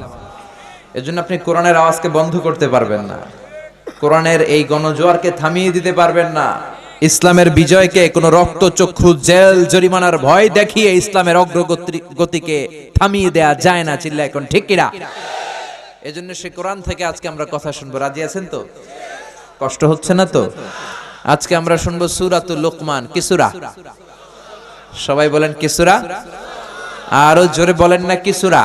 এজন্য আপনি কোরআনের আওয়াজকে বন্ধ করতে পারবেন না, কোরআনের এই গণজোয়ারকে থামিয়ে দিতে পারবেন না। ইসলামের বিজয়কে কোনো রক্তচক্ষু জেল জরিমানার ভয় দেখিয়ে ইসলামের অগ্রগতিকে থামিয়ে দেয়া যায় না। চিল্লা এখন ঠিক কিনা? এজন্য সে কোরআন থেকে আজকে আমরা কথা শুনবো। রাজি আছেন তো? কষ্ট হচ্ছে না তো? আজকে আমরা শুনবো সূরাতুল লোকমান। কি সূরা? সবাই বলেন কি সূরা? আরো জোরে বলেন না কি সূরা?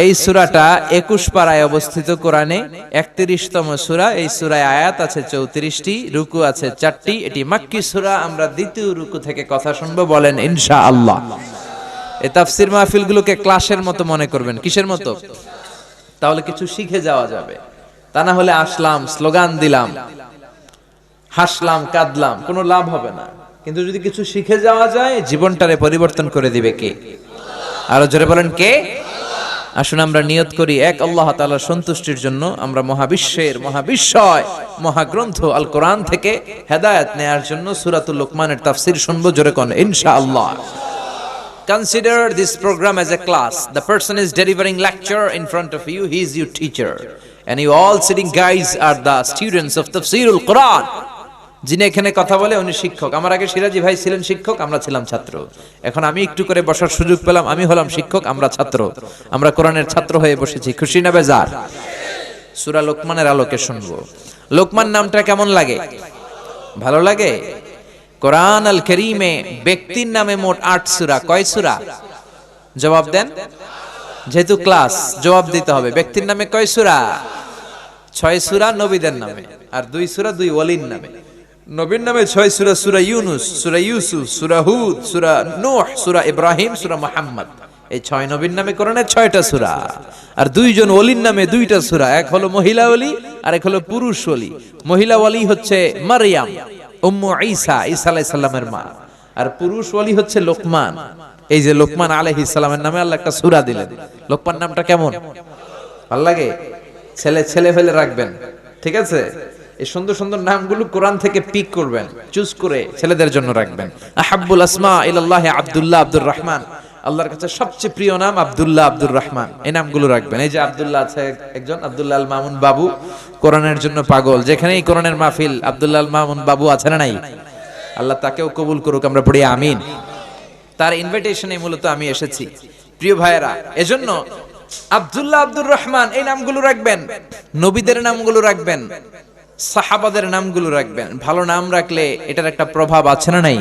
এই সূরাটা 21 পারায় অবস্থিত কোরআনে, 31তম সূরা। এই সূরায় আয়াত আছে 34টি, রুকু আছে 4টি। এটি মাক্কি সূরা। আমরা দ্বিতীয় রুকু থেকে কথা শুনবো, বলেন ইনশাআল্লাহ। এই তাফসীর মাহফিলগুলোকে ক্লাসের মতো মনে করবেন। কিসের মতো? তাহলে কিছু শিখে যাওয়া যাবে। তা না হলে আসলাম, স্লোগান দিলাম, হাসলাম, কাঁদলাম, কোনো লাভ হবে না। কিন্তু যদি কিছু শিখে যাওয়া যায়, জীবনটারে পরিবর্তন করে দিবে কে? আরো জোরে বলেন কে? আসুন আমরা নিয়ত করি এক আল্লাহ তাআলার সন্তুষ্টির জন্য আমরা মহাবিশ্বের মহাবিশ্বয় মহাগ্রন্থ আল কোরআন থেকে হেদায়েত নেয়ার জন্য সূরাতুল লোকমানের তাফসীর শুনবো। জোরে কোন ইনশাআল্লাহ। Consider this program as a class. The person is delivering lecture in front of you. He is your teacher. And you all sitting guys are the students of Tafsirul Quran. যিনি এখানে কথা বলে উনি শিক্ষক। আমার আগে সিরাজি ভাই ছিলেন শিক্ষক, আমরা ছিলাম ছাত্র। এখন আমি একটু করে বসার সুযোগ পেলাম, আমি হলাম শিক্ষক, আমরা ছাত্র। আমরা কোরআনের ছাত্র হয়ে বসেছি। খুশি না বেজার? সূরা লোকমানের আলোকে শুনবো। লোকমান নামটা কেমন লাগে? ভালো লাগে? কোরআন আল কারীমে ব্যক্তির নামে মোট 8 সূরা। কয় সূরা? জবাব দেন। যেহেতু ক্লাস, জবাব দিতে হবে। ব্যক্তির নামে কয় সূরা? 6 সূরা নবীদের নামে, আর 2 সূরা 2 ওয়ালির নামে। নবীর নামে 6 সূরা, সূরা ইউনুস, সূরা ইউসুফ, সূরা হুদ, সূরা নূহ, সূরা ইব্রাহিম, সূরা মুহাম্মদ। এই 6 নবীর নামে কোরআনে 6টা সূরা। আর 2 জন ওলির নামে 2টা সূরা। এক হলো মহিলা ওলি, আর এক হলো পুরুষ ওলি। মহিলা ওলি হচ্ছে মারইয়াম, উম্মু ঈসা, ঈসা আলাইহিস সালামের মা। আর পুরুষ ওলি হচ্ছে লোকমান। এই যে লোকমান আলাইহিস সালামের নামে আল্লাহ একটা সূরা দিলেন। লোকমান নামটা কেমন? ভালো লাগে? ছেলে ফেলে রাখবেন, ঠিক আছে? এই সুন্দর সুন্দর নামগুলো কোরআন থেকে পিক করবেন, চুজ করে ছেলেদের জন্য রাখবেন। আহাব্বুল আসমা ইলাল্লাহি আব্দুল্লাহ, আব্দুর রহমান। আল্লাহর কাছে সবচেয়ে প্রিয় নাম আব্দুল্লাহ, আব্দুর রহমান। এই নামগুলো রাখবেন। এই যে আব্দুল্লাহ আছে একজন, আব্দুল্লাহ আল মামুন বাবু, কোরআনের জন্য পাগল। যেখানেই কোরআনের মাহফিল, আব্দুল্লাহ আল মামুন বাবু আছে না নাই? আল্লাহ তাকেও কবুল করুক, আমরা পড়ি আমিন। তার ইনভিটেশনে মূলত আমি এসেছি। প্রিয় ভাইয়েরা, এজন্য আব্দুল্লাহ, আব্দুর রহমান এই নামগুলো রাখবেন। নবীদের নামগুলো রাখবেন, সাহাবাদের নামগুলো রাখবেন। ভালো নাম রাখলে এটার একটা প্রভাব আছে না নাই?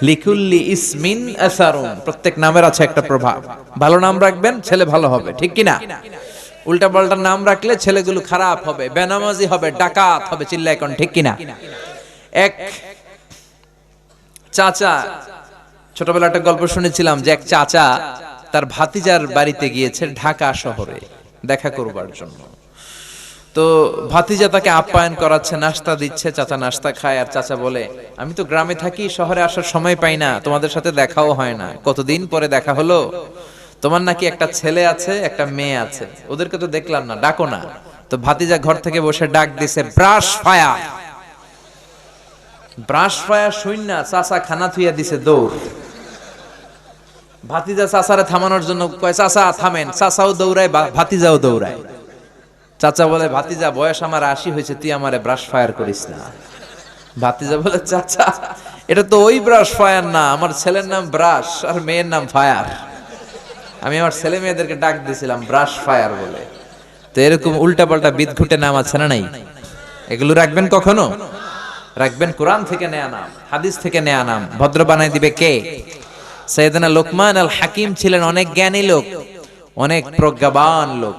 লিকুল্লি ইসমিন আসারুন, প্রত্যেক নামের আছে একটা প্রভাব। ভালো নাম রাখবেন, ছেলে ভালো হবে, ঠিক কিনা? উল্টা পাল্টা নাম রাখলে ছেলেগুলো খারাপ হবে, বেনামাজি হবে, ডাকাত হবে। চিল্লা এখন ঠিক কিনা? এক চাচা, ছোটবেলা একটা গল্প শুনেছিলাম যে এক চাচা তার ভাতিজার বাড়িতে গিয়েছে ঢাকা শহরে দেখা করবার জন্য। তো ভাতিজা তাকে আপ্যায়ন করাচ্ছে, নাস্তা দিচ্ছে। চাচা নাস্তা খায়, আর চাচা বলে, আমি তো গ্রামে থাকি, শহরে আসার সময় পাই না, তোমাদের সাথে দেখাও হয় না। কতদিন পরে দেখা হলো। তোমার নাকি একটা ছেলে আছে, একটা মেয়ে আছে, ওদেরকে তো দেখলাম না, ডাকো না। তো ভাতিজা ঘর থেকে বসে ডাক দিছে, ব্রাশ ফায়ার। ব্রাশ ফায়ার শুননা চাচা খানা থুইয়া দিছে দৌড়। ভাতিজা চাচারে থামানোর জন্য কয়, চাচা থামেন। চাচাও দৌড়ায়, ভাতিজাও দৌড়ায়। চাচা বলে, ভাতিজা বয়স আমার 80 হয়েছে, তুই আমারে ব্রাশ ফায়ার করিস না। ভাতিজা বলে, চাচা এটা তো ওই ব্রাশ ফায়ার না, আমার ছেলের নাম ব্রাশ আর মেয়ের নাম ফায়ার। আমি আমার ছেলে মেয়েদেরকে ডাক দিয়েছিলাম ব্রাশ ফায়ার বলে। তো এরকম উল্টাপাল্টা বিদঘুটে নাম আছে না নাই? এগুলো রাখবেন কখনো? রাখবেন কোরআন থেকে নেয়া নাম, হাদিস থেকে নেয়া নাম। ভদ্র বানাই দিবে কে? সাইয়েদনা লোকমান আল হাকিম ছিলেন অনেক জ্ঞানী লোক, অনেক প্রজ্ঞাবান লোক।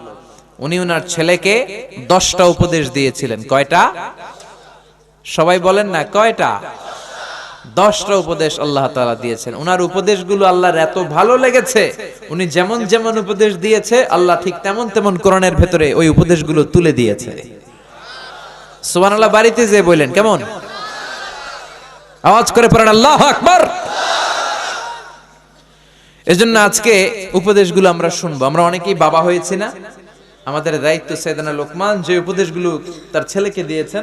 উনি ওনার ছেলেকে 10টা উপদেশ দিয়েছিলেন। কয়টা? সবাই বলেন না, কয়টা? 10টা উপদেশ আল্লাহ তাআলা দিয়েছেন। ওনার উপদেশগুলো আল্লাহর এত ভালো লেগেছে, উনি যেমন যেমন উপদেশ দিয়েছে আল্লাহ ঠিক তেমন তেমন কোরআনের ভেতরে ওই উপদেশগুলো তুলে দিয়েছে। সুবহানাল্লাহ। বাড়িতে যে বলেন কেমন? আওয়াজ করে পড়েন আল্লাহু আকবার। এজন্য আজকে উপদেশগুলো আমরা শুনবো। আমরা অনেকেই বাবা হয়েছি না? আমাদের দায়িত্ব সাইয়েদনা লোকমান যে উপদেশগুলো তার ছেলেকে দিয়েছেন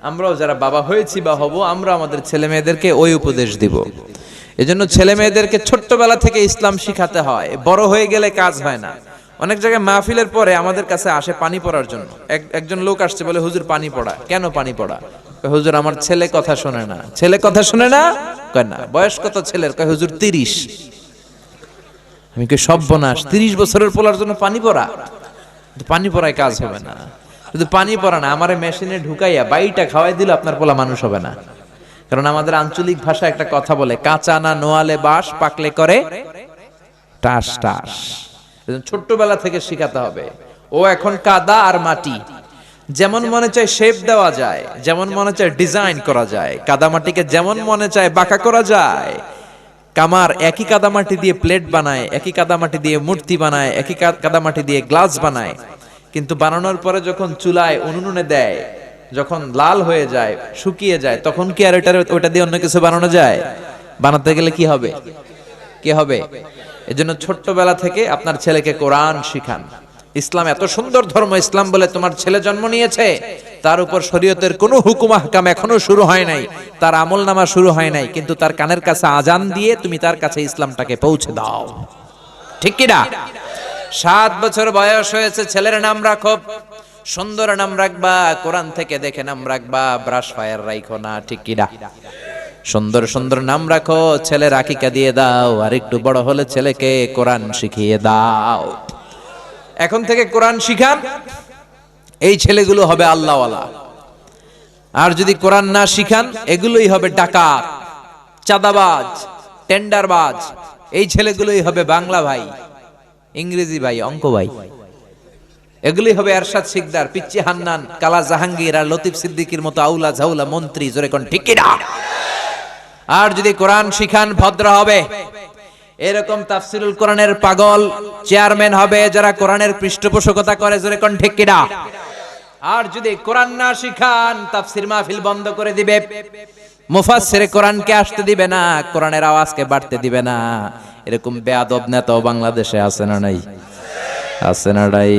আমরাও যারা বাবা হয়েছি বা হব, আমরা আমাদের ছেলে মেয়েদেরকে ওই উপদেশ দিব। এজন্য ছেলে মেয়েদেরকে ছোট্টবেলা থেকে ইসলাম শিখাতে হয়, বড় হয়ে গেলে কাজ হয় না। অনেক জায়গায় মাহফিলের পরে আমাদের কাছে আসে পানি পড়ার জন্য। একজন লোক আসছে, বলে হুজুর পানি পড়া। কেন পানি পড়া? কয় হুজুর আমার ছেলে কথা শোনে না। ছেলে কথা শোনে না? কয় না। বয়স কত ছেলের? কয় হুজুর 30। আমি কই সর্বনাশ, 30 বছরের পোলার জন্য পানি পড়া? পানি পড়ায় কাজ হবে না। শুধু পানি পড়া না, আমারে মেশিনে ঢুকাইয়া বাইটা খাওয়াই দিল আপনার পোলা মানুষ হবে না। কারণ আমাদের আঞ্চলিক ভাষা একটা কথা বলে, কাঁচা না নোয়ালে বাঁশ, পাকলে করে টাস টাস। ছোট্টবেলা থেকে শিখাতে হবে। ও এখন কাদা আর মাটি, যেমন মনে চায় শেপ দেওয়া যায়, যেমন মনে চায় ডিজাইন করা যায়। কাদা মাটিকে যেমন মনে চায় বাঁকা করা যায়। কামার একই কাদামাটি দিয়ে প্লেট বানায়, একই কাদামাটি দিয়ে মূর্তি বানায়, একই কাদামাটি দিয়ে গ্লাস বানায়। কিন্তু বানানোর পরে যখন চুলায় উনুনে দেয়, যখন লাল হয়ে যায়, শুকিয়ে যায়, তখন কি আর ওটা দিয়ে অন্য কিছু বানানো যায়? বানাতে গেলে কি হবে? কি হবে? এজন্য ছোট্টবেলা থেকে আপনার ছেলেকে কোরআন শিখান। ইসলাম এত সুন্দর ধর্ম, ইসলাম বলে তোমার ছেলে জন্ম নিয়েছে, তার উপর শরীয়তের কোনো হুকুম আহকাম এখনো শুরু হয় নাই, তার আমল নামা শুরু হয় নাই, কিন্তু তার কানের কাছে আজান দিয়ে তুমি তার কাছে ইসলামটাকে পৌঁছে দাও। ঠিক কি না? 7 বছর বয়স হয়েছে, ছেলের নাম রাখো, সুন্দর নাম রাখবা, কোরআন থেকে দেখে নাম রাখবা, ব্রাশ ফায়ার রাখো না। ঠিক কি না? সুন্দর সুন্দর নাম রাখো, ছেলের আকিকা দিয়ে দাও, আর একটু বড় হলে ছেলেকে কোরআন শিখিয়ে দাও। এখন থেকে কোরআন শিখান, এই ছেলেগুলো হবে আল্লাহওয়ালা। আর যদি কোরআন না শিখান, এগুলোই হবে ডাকাত, চাঁদাবাজ, টেন্ডারবাজ। এই ছেলেগুলোই হবে বাংলা ভাই, ইংরেজি ভাই, অঙ্ক ভাই। এগুলোই হবে এরশাদ শিকদার, পিচ্চি হান্নান, কালা জাহাঙ্গীর আর লতিফ সিদ্দিকীর মতো আউলা ঝাউলা মন্ত্রী। জোরে কোন ঠিক কি না? আর যদি কোরআন শিখান, ভদ্র হবে। এরকম তাফসিরুল কোরআনের পাগল চেয়ারম্যান হবে যারা কোরআনের পৃষ্ঠপোষকতা করে। জোরে কোন ঠিক কি না? আর যদি কোরআন না শিখান, তাফসির মাহফিল বন্ধ করে দিবে, মুফাসসিরে কোরআনকে আসতে দিবে না, কোরআনের আওয়াজকে বাড়তে দিবে না। এরকম বেয়াদব নেতাও বাংলাদেশে আছে না নাই? আছে না নাই?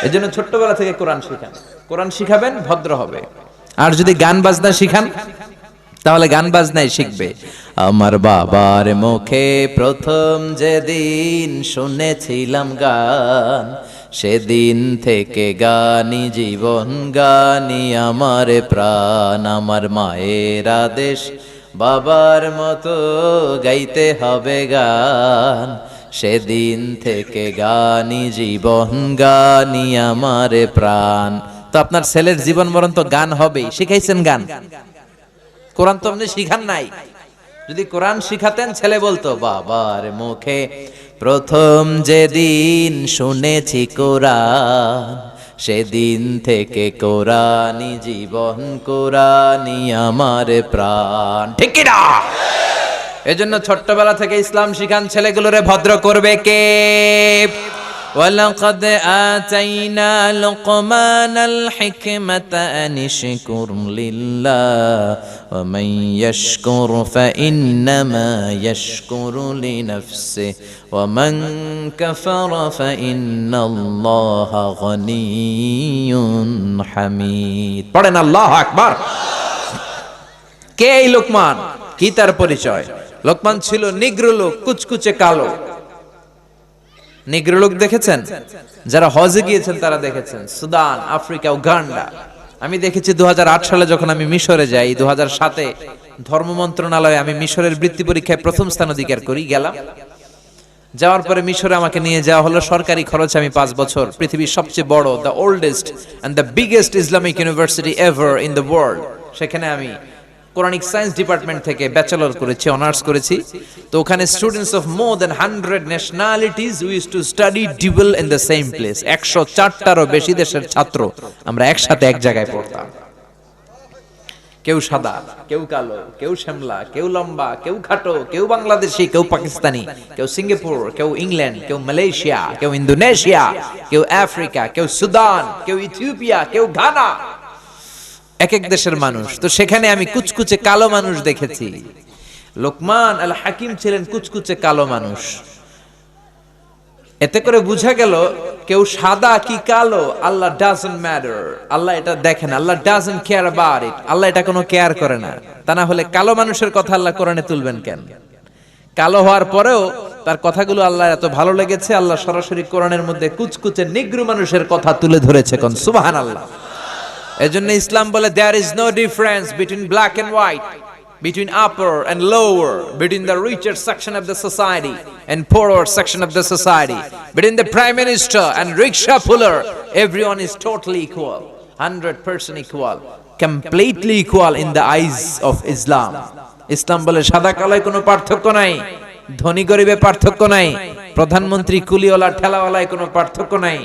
এজন্য ছোট্টবেলা থেকে কোরআন শিখান। কোরআন শিখাবেন, ভদ্র হবে। আর যদি গান বাজনা শিখান, তাহলে গান বাজনাই শিখবে। আমার বাবার মুখে প্রথম যেদিন শুনেছিলাম গান, সেদিন থেকে গানি জীবন, গানি আমার প্রাণ। আমার মায়ের আদেশ, বাবার মতো গাইতে হবে গান, সেদিন থেকে গানি জীবন, গানি আমার প্রাণ। তো আপনার ছেলের জীবন মরণ তো গান হবেই। শিখাইছেন গান? কোরআন তো আপনি শিখান নাই। যদি কোরআন শিখাতেন, ছেলে বলতো বাবার মুখে প্রথম যেদিন শুনেছি কোরআন, সেদিন থেকে কোরআনই জীবন, কোরআনই আমার প্রাণ। ঠিক কি না? এজন্য ছোট্টবেলা থেকে ইসলাম শিখান, ছেলেগুলোরে ভদ্র করবে কে? وَلَقَدْ آتَيْنَا لُقْمَانَ الْحِكْمَةَ أَنِ اشْكُرْ لِلَّهِ وَمَنْ يَشْكُرْ فَإِنَّمَا يَشْكُرُ لِنَفْسِهِ وَمَنْ كَفَرَ فَإِنَّ اللَّهَ غَنِيٌّ حَمِيدٌ। পড়েন আল্লাহু আকবার। কে এই লোকমান? কি তার পরিচয়? লোকমান ছিল নিগ্রো লোক, কুচকুচে কালো। নিগ্রো লোক দেখেছেন? যারা হজে গিয়েছেন তারা দেখেছেন। Sudan, Africa, Uganda. আমি দেখেছি 2008 সালে যখন আমি মিশরে যাই, 2007-এ ধর্ম মন্ত্রণালয়ে আমি মিশরের বৃত্তি পরীক্ষায় প্রথম স্থান অধিকার করি। গেলাম, যাওয়ার পরে মিশরে আমাকে নিয়ে যাওয়া হলো সরকারি খরচে। আমি 5 বছর পৃথিবীর সবচেয়ে বড়, the oldest and the biggest Islamic university ever in the world, সেখানে আমি কোরআনিক সায়েন্স ডিপার্টমেন্ট থেকে ব্যাচেলর করেছি, অনার্স করেছি। তো ওখানে students of more than 100 nationalities with to study dual in the same place. 104টারও বেশি দেশের ছাত্র আমরা একসাথে এক জায়গায় পড়তাম। কেউ সাদা, কেউ কালো, কেউ শ্যামলা, কেউ লম্বা, কেউ খাটো, কেউ বাংলাদেশি, কেউ পাকিস্তানি, কেউ সিঙ্গাপুর, কেউ ইংল্যান্ড, কেউ মালয়েশিয়া, কেউ ইন্দোনেশিয়া, কেউ আফ্রিকা, কেউ সুদান, কেউ ইথিওপিয়া, কেউ ঘানা। এক এক দেশের মানুষ। তো সেখানে আমি কুচকুচে কালো মানুষ দেখেছি। লোকমান আল হাকিম ছিলেন কুচকুচে কালো মানুষ। এতে করে বোঝা গেল কেউ সাদা কি কালো, আল্লাহ ডাজন্ট ম্যাটার, আল্লাহ এটা দেখেন, আল্লাহ ডাজন্ট কেয়ার অ্যাবাউট ইট, আল্লাহ এটা কোনো কেয়ার করে না। তা না হলে কালো মানুষের কথা আল্লাহ কোরআনে তুলবেন কেন? কালো হওয়ার পরেও তার কথাগুলো আল্লাহ এত ভালো লেগেছে, আল্লাহ সরাসরি কোরআনের মধ্যে কুচকুচে নিগ্রু মানুষের কথা তুলে ধরেছে। কোন সুবহানাল্লাহ। এজন্য ইসলাম বলে there is no difference between black and white, between upper and lower, between the richer section of the society and poorer section of the society, between the prime minister and rickshaw puller, everyone is totally equal, 100% equal, completely equal in the eyes of Islam. ইসলাম বলে সাদা কালোয় কোনো পার্থক্য নাই, ধনী গরিবে পার্থক্য নাই, প্রধানমন্ত্রী কুলিওয়ালা ঠেলাওয়ালায় কোনো পার্থক্য নাই।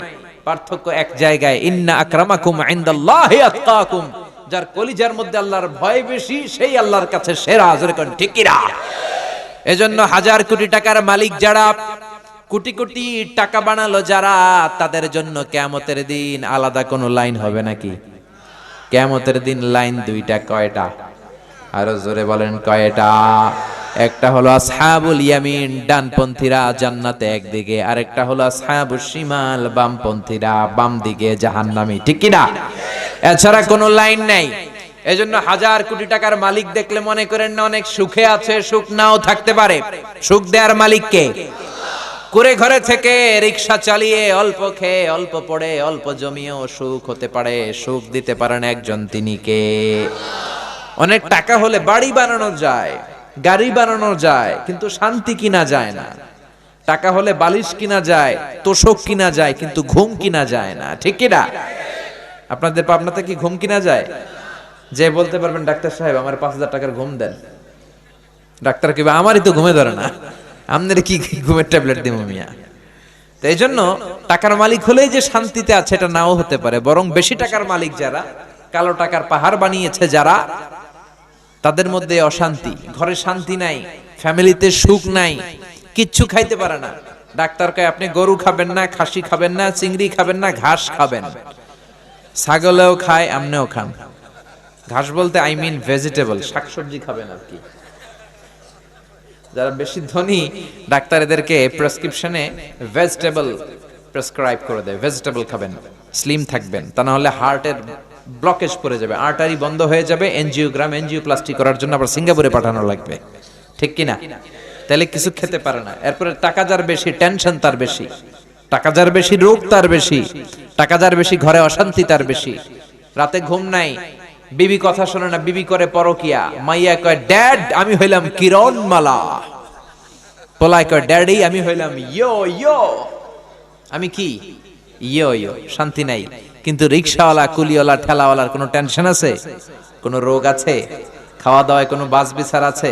পার্থক্য এক জায়গায়, ইন্না আকরামাকুম ইনদাল্লাহি আতকাকুম, যার কলিজার মধ্যে আল্লাহর ভয় বেশি সেই আল্লাহর কাছে সেরা। জোরে কোন ঠিক কি না? এজন্য হাজার কোটি টাকার মালিক যারা, কোটি কোটি টাকা বানালো যারা, তাদের জন্য কিয়ামতের দিন আলাদা কোনো লাইন হবে নাকি? কিয়ামতের দিন লাইন দুইটা। কয়টা? আরো জোরে বলেন কয়টা? একটা হলো আসহাবুল ইয়ামিন, ডানপন্থীরা জান্নাতে একদিকে, আরেকটা হলো আসহাবুশ শিমাল, বামপন্থীরা বাম দিকে, জাহান্নামী। ঠিক কি না? এছাড়া কোনো লাইন নাই। এজন্য হাজার কোটি টাকার মালিক দেখলে মনে করেন না অনেক সুখে আছে, সুখ নাও থাকতে পারে। সুখ দেওয়ার মালিক কে? কুড়ে ঘরে থেকে রিকশা চালিয়ে অল্প খেয়ে অল্প পড়ে অল্প জমিয়েও সুখ হতে পারে, সুখ দিতে পারেন একজন, তিনি কে? অনেক টাকা হলে বাড়ি বানানো যায়, গাড়ি বানানো যায়, কিন্তু শান্তি কিনা যায় না। টাকা হলে বালিশ কিনা যায়, তোষক কিনা যায়, কিন্তু ঘুম কিনা যায় না। ঠিক কি না? আপনাদের পাবনাতে কি ঘুম কিনা যায়? যে বলতে পারবেন ডাক্তার সাহেব আমার 5,000 টাকার ঘুম দেন, ডাক্তার কি আমারই তো ঘুমে ধরে না, আপনাদের কি ঘুমের ট্যাবলেট দিব মিয়া? তো এই জন্য টাকার মালিক হলেই যে শান্তিতে আছে এটা নাও হতে পারে, বরং বেশি টাকার মালিক যারা, কালো টাকার পাহাড় বানিয়েছে যারা, তাদের মধ্যে অশান্তি, ঘরে শান্তি নাই, ফ্যামিলিতে সুখ নাই, কিচ্ছু খাইতে পারে না। ডাক্তার কয় আপনি গরু খাবেন না, খাসি খাবেন না, চিংড়ি খাবেন না, ঘাস খাবেন। ছাগলেও খায়, আমনেও খান। ঘাস বলতে আই মিন ভেজিটেবল, শাকসবজি খাবেন আর কি। যারা বেশি ধনী ডাক্তার এদেরকে প্রেসক্রিপশনে ভেজিটেবল প্রেসক্রাইব করে দেয়, ভেজিটেবল খাবেন, স্লিম থাকবেন, তা না হলে হার্টের ব্লকেজ পড়ে যাবে, আর্টারি বন্ধ হয়ে যাবে, এনজিওগ্রাম এনজিওপ্লাস্টি করার জন্য আবার সিঙ্গাপুরে পাঠানো লাগবে। ঠিক কি না? তাহলে কিছু খেতে পারে না। এরপরে টাকা যার বেশি টেনশন তার বেশি, টাকা যার বেশি রোগ তার বেশি, টাকা যার বেশি ঘরে অশান্তি তার বেশি, রাতে ঘুম নাই, বিবি কথা শোনে না, বিবি করে পরকিয়া, মাইয়া কয় ড্যাড আমি হইলাম কিরণ মালা, পোলায় কয় ড্যাডি আমি হইলাম ইয়ো ইয়ো, আমি কি ইয়ো ইয়ো, শান্তি নাই। কিন্তু রিকশাওয়ালা কুলিওয়ালা ঠেলাওয়ালার কোনো টেনশন আছে? কোনো রোগ আছে? খাওয়া দাওয়ায় কোনো বাস বিচার আছে?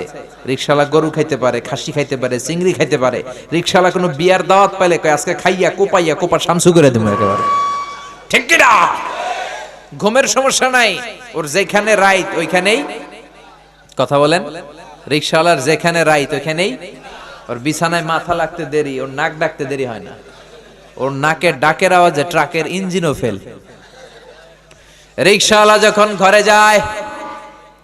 রিকশাওয়ালা গরু খাইতে পারে, খাসি খাইতে পারে, চিংড়ি খাইতে পারে। রিকশাওয়ালা কোনো বিয়ার দাওয়াত পাইলে কয় আজকে খাইয়া কোপাইয়া কোপা শামসু করে দেবো একেবারে। ঠিক কি না? ঘুমের সমস্যা নাই, ওর যেখানে রাইট ওইখানেই কথা বলেন। রিকশাওয়ালার যেখানে রাইট ওইখানেই, ওর বিছানায় মাথা লাগতে দেরি, ওর নাক ডাকতে দেরি হয় না, ওর নাকের ডাকের আওয়াজে ট্রাকের ইঞ্জিনও ফেল। রিকশাওয়ালা যখন ঘরে যায়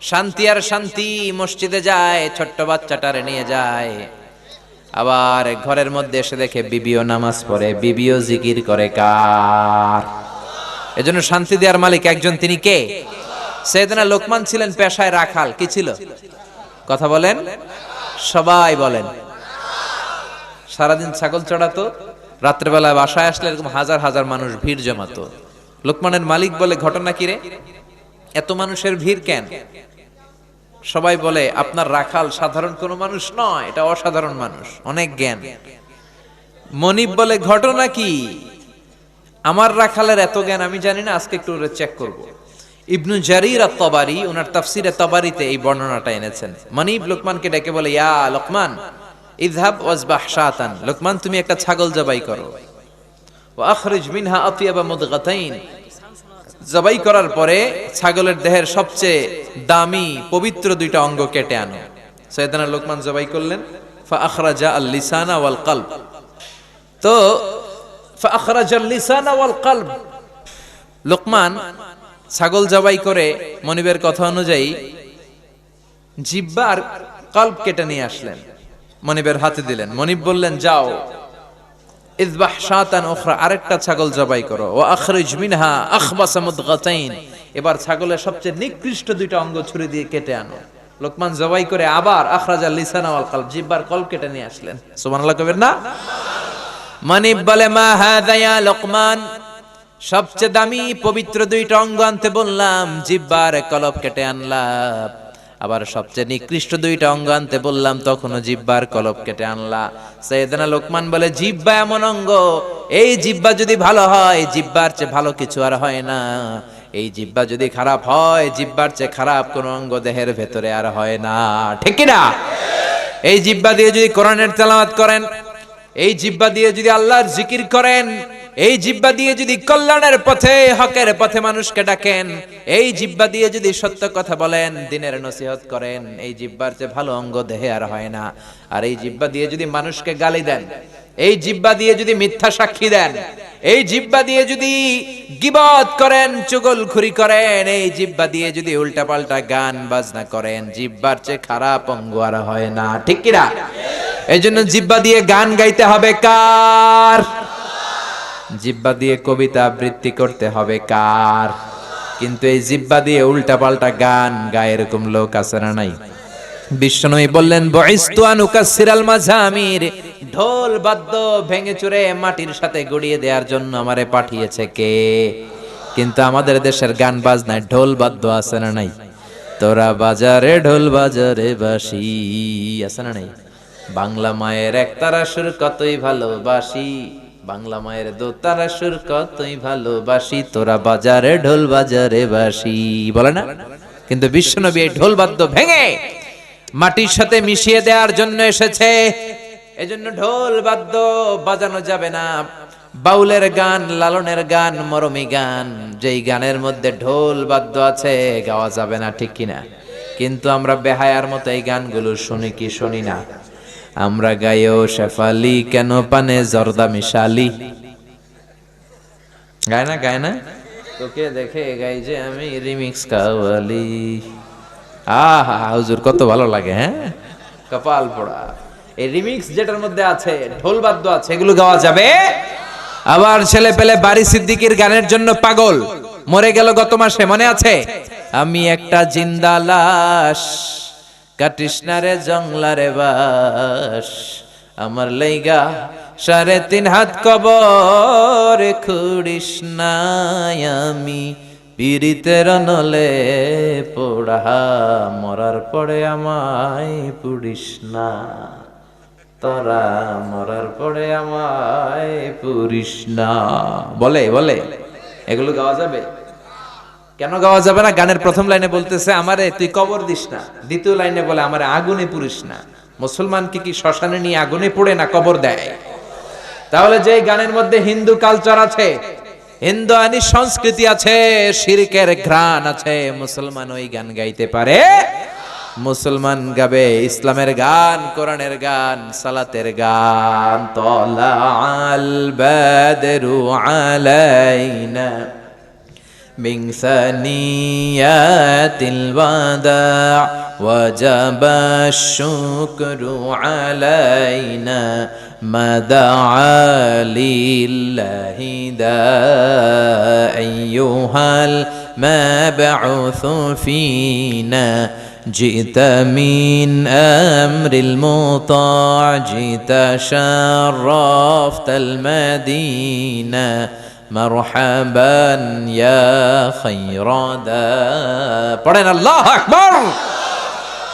শান্তি আর শান্তি, মসজিদে যায় ছোট্ট বাচ্চাটারে নিয়ে যায়, আবার ঘরের মধ্যে এসে দেখে বিবিও নামাজ পড়ে, বিবিও জিকির করে। কার? এজন্য শান্তি দেওয়ার মালিক একজন, তিনি কে? সাইয়েদনা লোকমান ছিলেন পেশায় রাখাল। কি ছিল? কথা বলেন, সবাই বলেন। সারাদিন ছাগল চড়াতো, রাত্রেবেলা বাসায় আসলে এরকম হাজার হাজার মানুষ ভিড় জমাতো। লোকমানের মালিক বলে ঘটনা কি রে, এত মানুষের ভিড় কেন? সবাই বলে আপনার রাখাল সাধারণ কোনো মানুষ নয়, এটা অসাধারণ মানুষ, অনেক জ্ঞান। মনিব বলে ঘটনা কি? আমার রাখালের এত জ্ঞান আমি জানি না, আজকে একটু চেক করব। ইবনু জারির আত-তাবারি ওনার তাফসিরে তাবারিতে এই বর্ণনাটা এনেছেন। মনিব লোকমানকে ডেকে বলে ইয়া লোকমান ইযহাব ওয়াজবাহ শাতান, লোকমান তুমি একটা ছাগল জবাই করো, ওয়া আখরিজ মিনহা আতিয়াবা মুদগাতাইন, জবাই করার পরে ছাগলের দেহের সবচেয়ে দামি পবিত্র দুইটা অঙ্গ কেটে আনো। সাইয়েদনা লোকমান জবাই করলেন, ফা আখরাজা আল লিসানা ওয়াল কলব, তো ফা আখরাজা আল লিসানা ওয়াল কলব, লোকমান ছাগল জবাই করে মনিবের কথা অনুযায়ী জিহ্বা আর কলব কেটে নিয়ে আসলেন, মনিবের হাতে দিলেন। মনিব বললেন যাও ইযবাহ শাতান উখরা, আরেকটা ছাগল জবাই করো, ওয়া আখরিজ মিনহা আখবাসা মুদগাতাইন, এবার ছাগলের সবচেয়ে নিকৃষ্ট দুইটা অঙ্গ ছুরি দিয়ে কেটে আনো। লোকমান জবাই করে আবার আখরাজা লিসানা ওয়াল কলব, জিহ্বার কলব কেটে নিয়ে আসলেন। সুবহানাল্লাহ কইবেন না? মানিব বলে, মা হাযা ইয়া লোকমান, সবচেয়ে দামি পবিত্র দুইটা অঙ্গ আনতে বললাম, জিহ্বার কলব কেটে আনলাম। আবার সবচেয়ে নিকৃষ্ট দুইটা অঙ্গ আনতে বললাম, তখনও জিহ্বার কলব কেটে আনলা। সাইয়েদনা লোকমান বলে, জিহ্বা এমন অঙ্গ, এই জিহ্বা যদি ভালো হয়, জিহ্বার চেয়ে ভালো কিছু আর হয় না। এই জিহ্বা যদি খারাপ হয়, জিহ্বার চেয়ে খারাপ কোন অঙ্গ দেহের ভেতরে আর হয় না। ঠিক কি না? এই জিহ্বা দিয়ে যদি কোরআনের তেলাওয়াত করেন, এই জিহ্বা দিয়ে যদি আল্লাহর জিকির করেন, এই জিহ্বা দিয়ে যদি কল্যাণের পথে, হকের পথে মানুষকে ডাকেন, এই জিহ্বা দিয়ে যদি সত্য কথা বলেন, দ্বীনের নসিহত করেন, এই জিহ্বার চেয়ে ভালো অঙ্গ দেহে আর হয় না। আর এই জিহ্বা দিয়ে যদি মানুষকে গালি দেন, এই জিহ্বা দিয়ে যদি মিথ্যা সাক্ষী দেন, এই জিহ্বা দিয়ে যদি গীবত করেন, চুগলখুরি করেন, এই জিহ্বা দিয়ে যদি উল্টাপাল্টা গান বাজনা করেন, জিহ্বার চেয়ে খারাপ অঙ্গ আর হয় না। ঠিক কি না? এই জন্য জিহ্বা দিয়ে গান গাইতে হবে কার? জিহ্বা দিয়ে কবিতা আবৃত্তি করতে হবে কার? কিন্তু এই জিহ্বা দিয়ে উল্টাপাল্টা গান গায় এরকম লোক আছে না নাই? বিশ্বনবী বললেন, বুইসতু আন উকাসসিরাল মাযামির, ঢোল বাদ্য ভেঙে চুরে মাটির সাথে গড়িয়ে দেওয়ার জন্য আমারে পাঠিয়েছে কে? কিন্তু আমাদের দেশের গান বাজনায় ঢোল বাদ্য আছে না নাই? তোরা বাজারে ঢোল বাজারে বাঁশি, আছে না নাই? বাংলা মায়ের একতারা সুর কতই ভালোবাসি, বাংলা মায়ের দোতারা সুর কতই ভালোবাসি, তোরা বাজারে ঢোল বাজারে বাঁশি, বলে না? কিন্তু বিশ্বনবী এই ঢোল বাদ্য ভেঙে মাটির সাথে মিশিয়ে দেওয়ার জন্য এসেছে। এজন্য ঢোল বাদ্য বাজানো যাবে না। বাউলের গান, লালনের গান, মরমী গান, যেই গানের মধ্যে ঢোল বাদ্য আছে, গাওয়া যাবে না। ঠিক কিনা? কিন্তু আমরা বেহায়ার মতো এই গানগুলো শুনি কি শুনি না? আমরা গাইও শেফালি কেন পানে জর্দা মিশালি, গায় না? গায় না? তোকে দেখে গাই যে আমি রিমিক্স কাওয়ালি। আহা হুজুর কত ভালো লাগে, হ্যাঁ, কপাল পোড়া। এই রিমিক্স যেটার মধ্যে আছে, ঢোল বাদ্য আছে, এগুলো গাওয়া যাবে? আবার ছেলে পেলে বাড়ি সিদ্দিকীর গানের জন্য পাগল, মরে গেল গত মাসে, মনে আছে? আমি একটা জিন্দা লাশ, কাটিস না রে জংলারে বাস, আমার লাইগা 3.5 হাত কবর খুঁড়িস না, আমি পীড়িতের নলে পোড়া, মরার পরে আমায় পুড়িস না, তোরা মরার পরে আমায় পুড়িস না। বলে বলে এগুলো গাওয়া যাবে? কেন গাওয়া যাবে না? গানের প্রথম লাইনে বলতেছে, আমারে তুই কবর দিস না। দ্বিতীয় লাইনে বলে, আমারে আগুনে পুড়িস না। মুসলমানকে কি শ্মশানে নিয়ে আগুনে পুড়ে না কবর দেয়? তাহলে যে গানের মধ্যে হিন্দু কালচার আছে, হিন্দু আনি সংস্কৃতি আছে, শিরকের ঘ্রাণ আছে, মুসলমান ওই গান গাইতে পারে? মুসলমান গাবে ইসলামের গান, কোরআনের গান, সালাতের গান। তলা আল বাদরু আলাইনা من ثنيات الوداع وجب الشكر علينا ما دعا لله داع أيها المبعوث فينا جئت من أمر المطاع جئت شرفت المدينة মারহাবান ইয়া খায়রাদা। পড়েন আল্লাহু আকবার।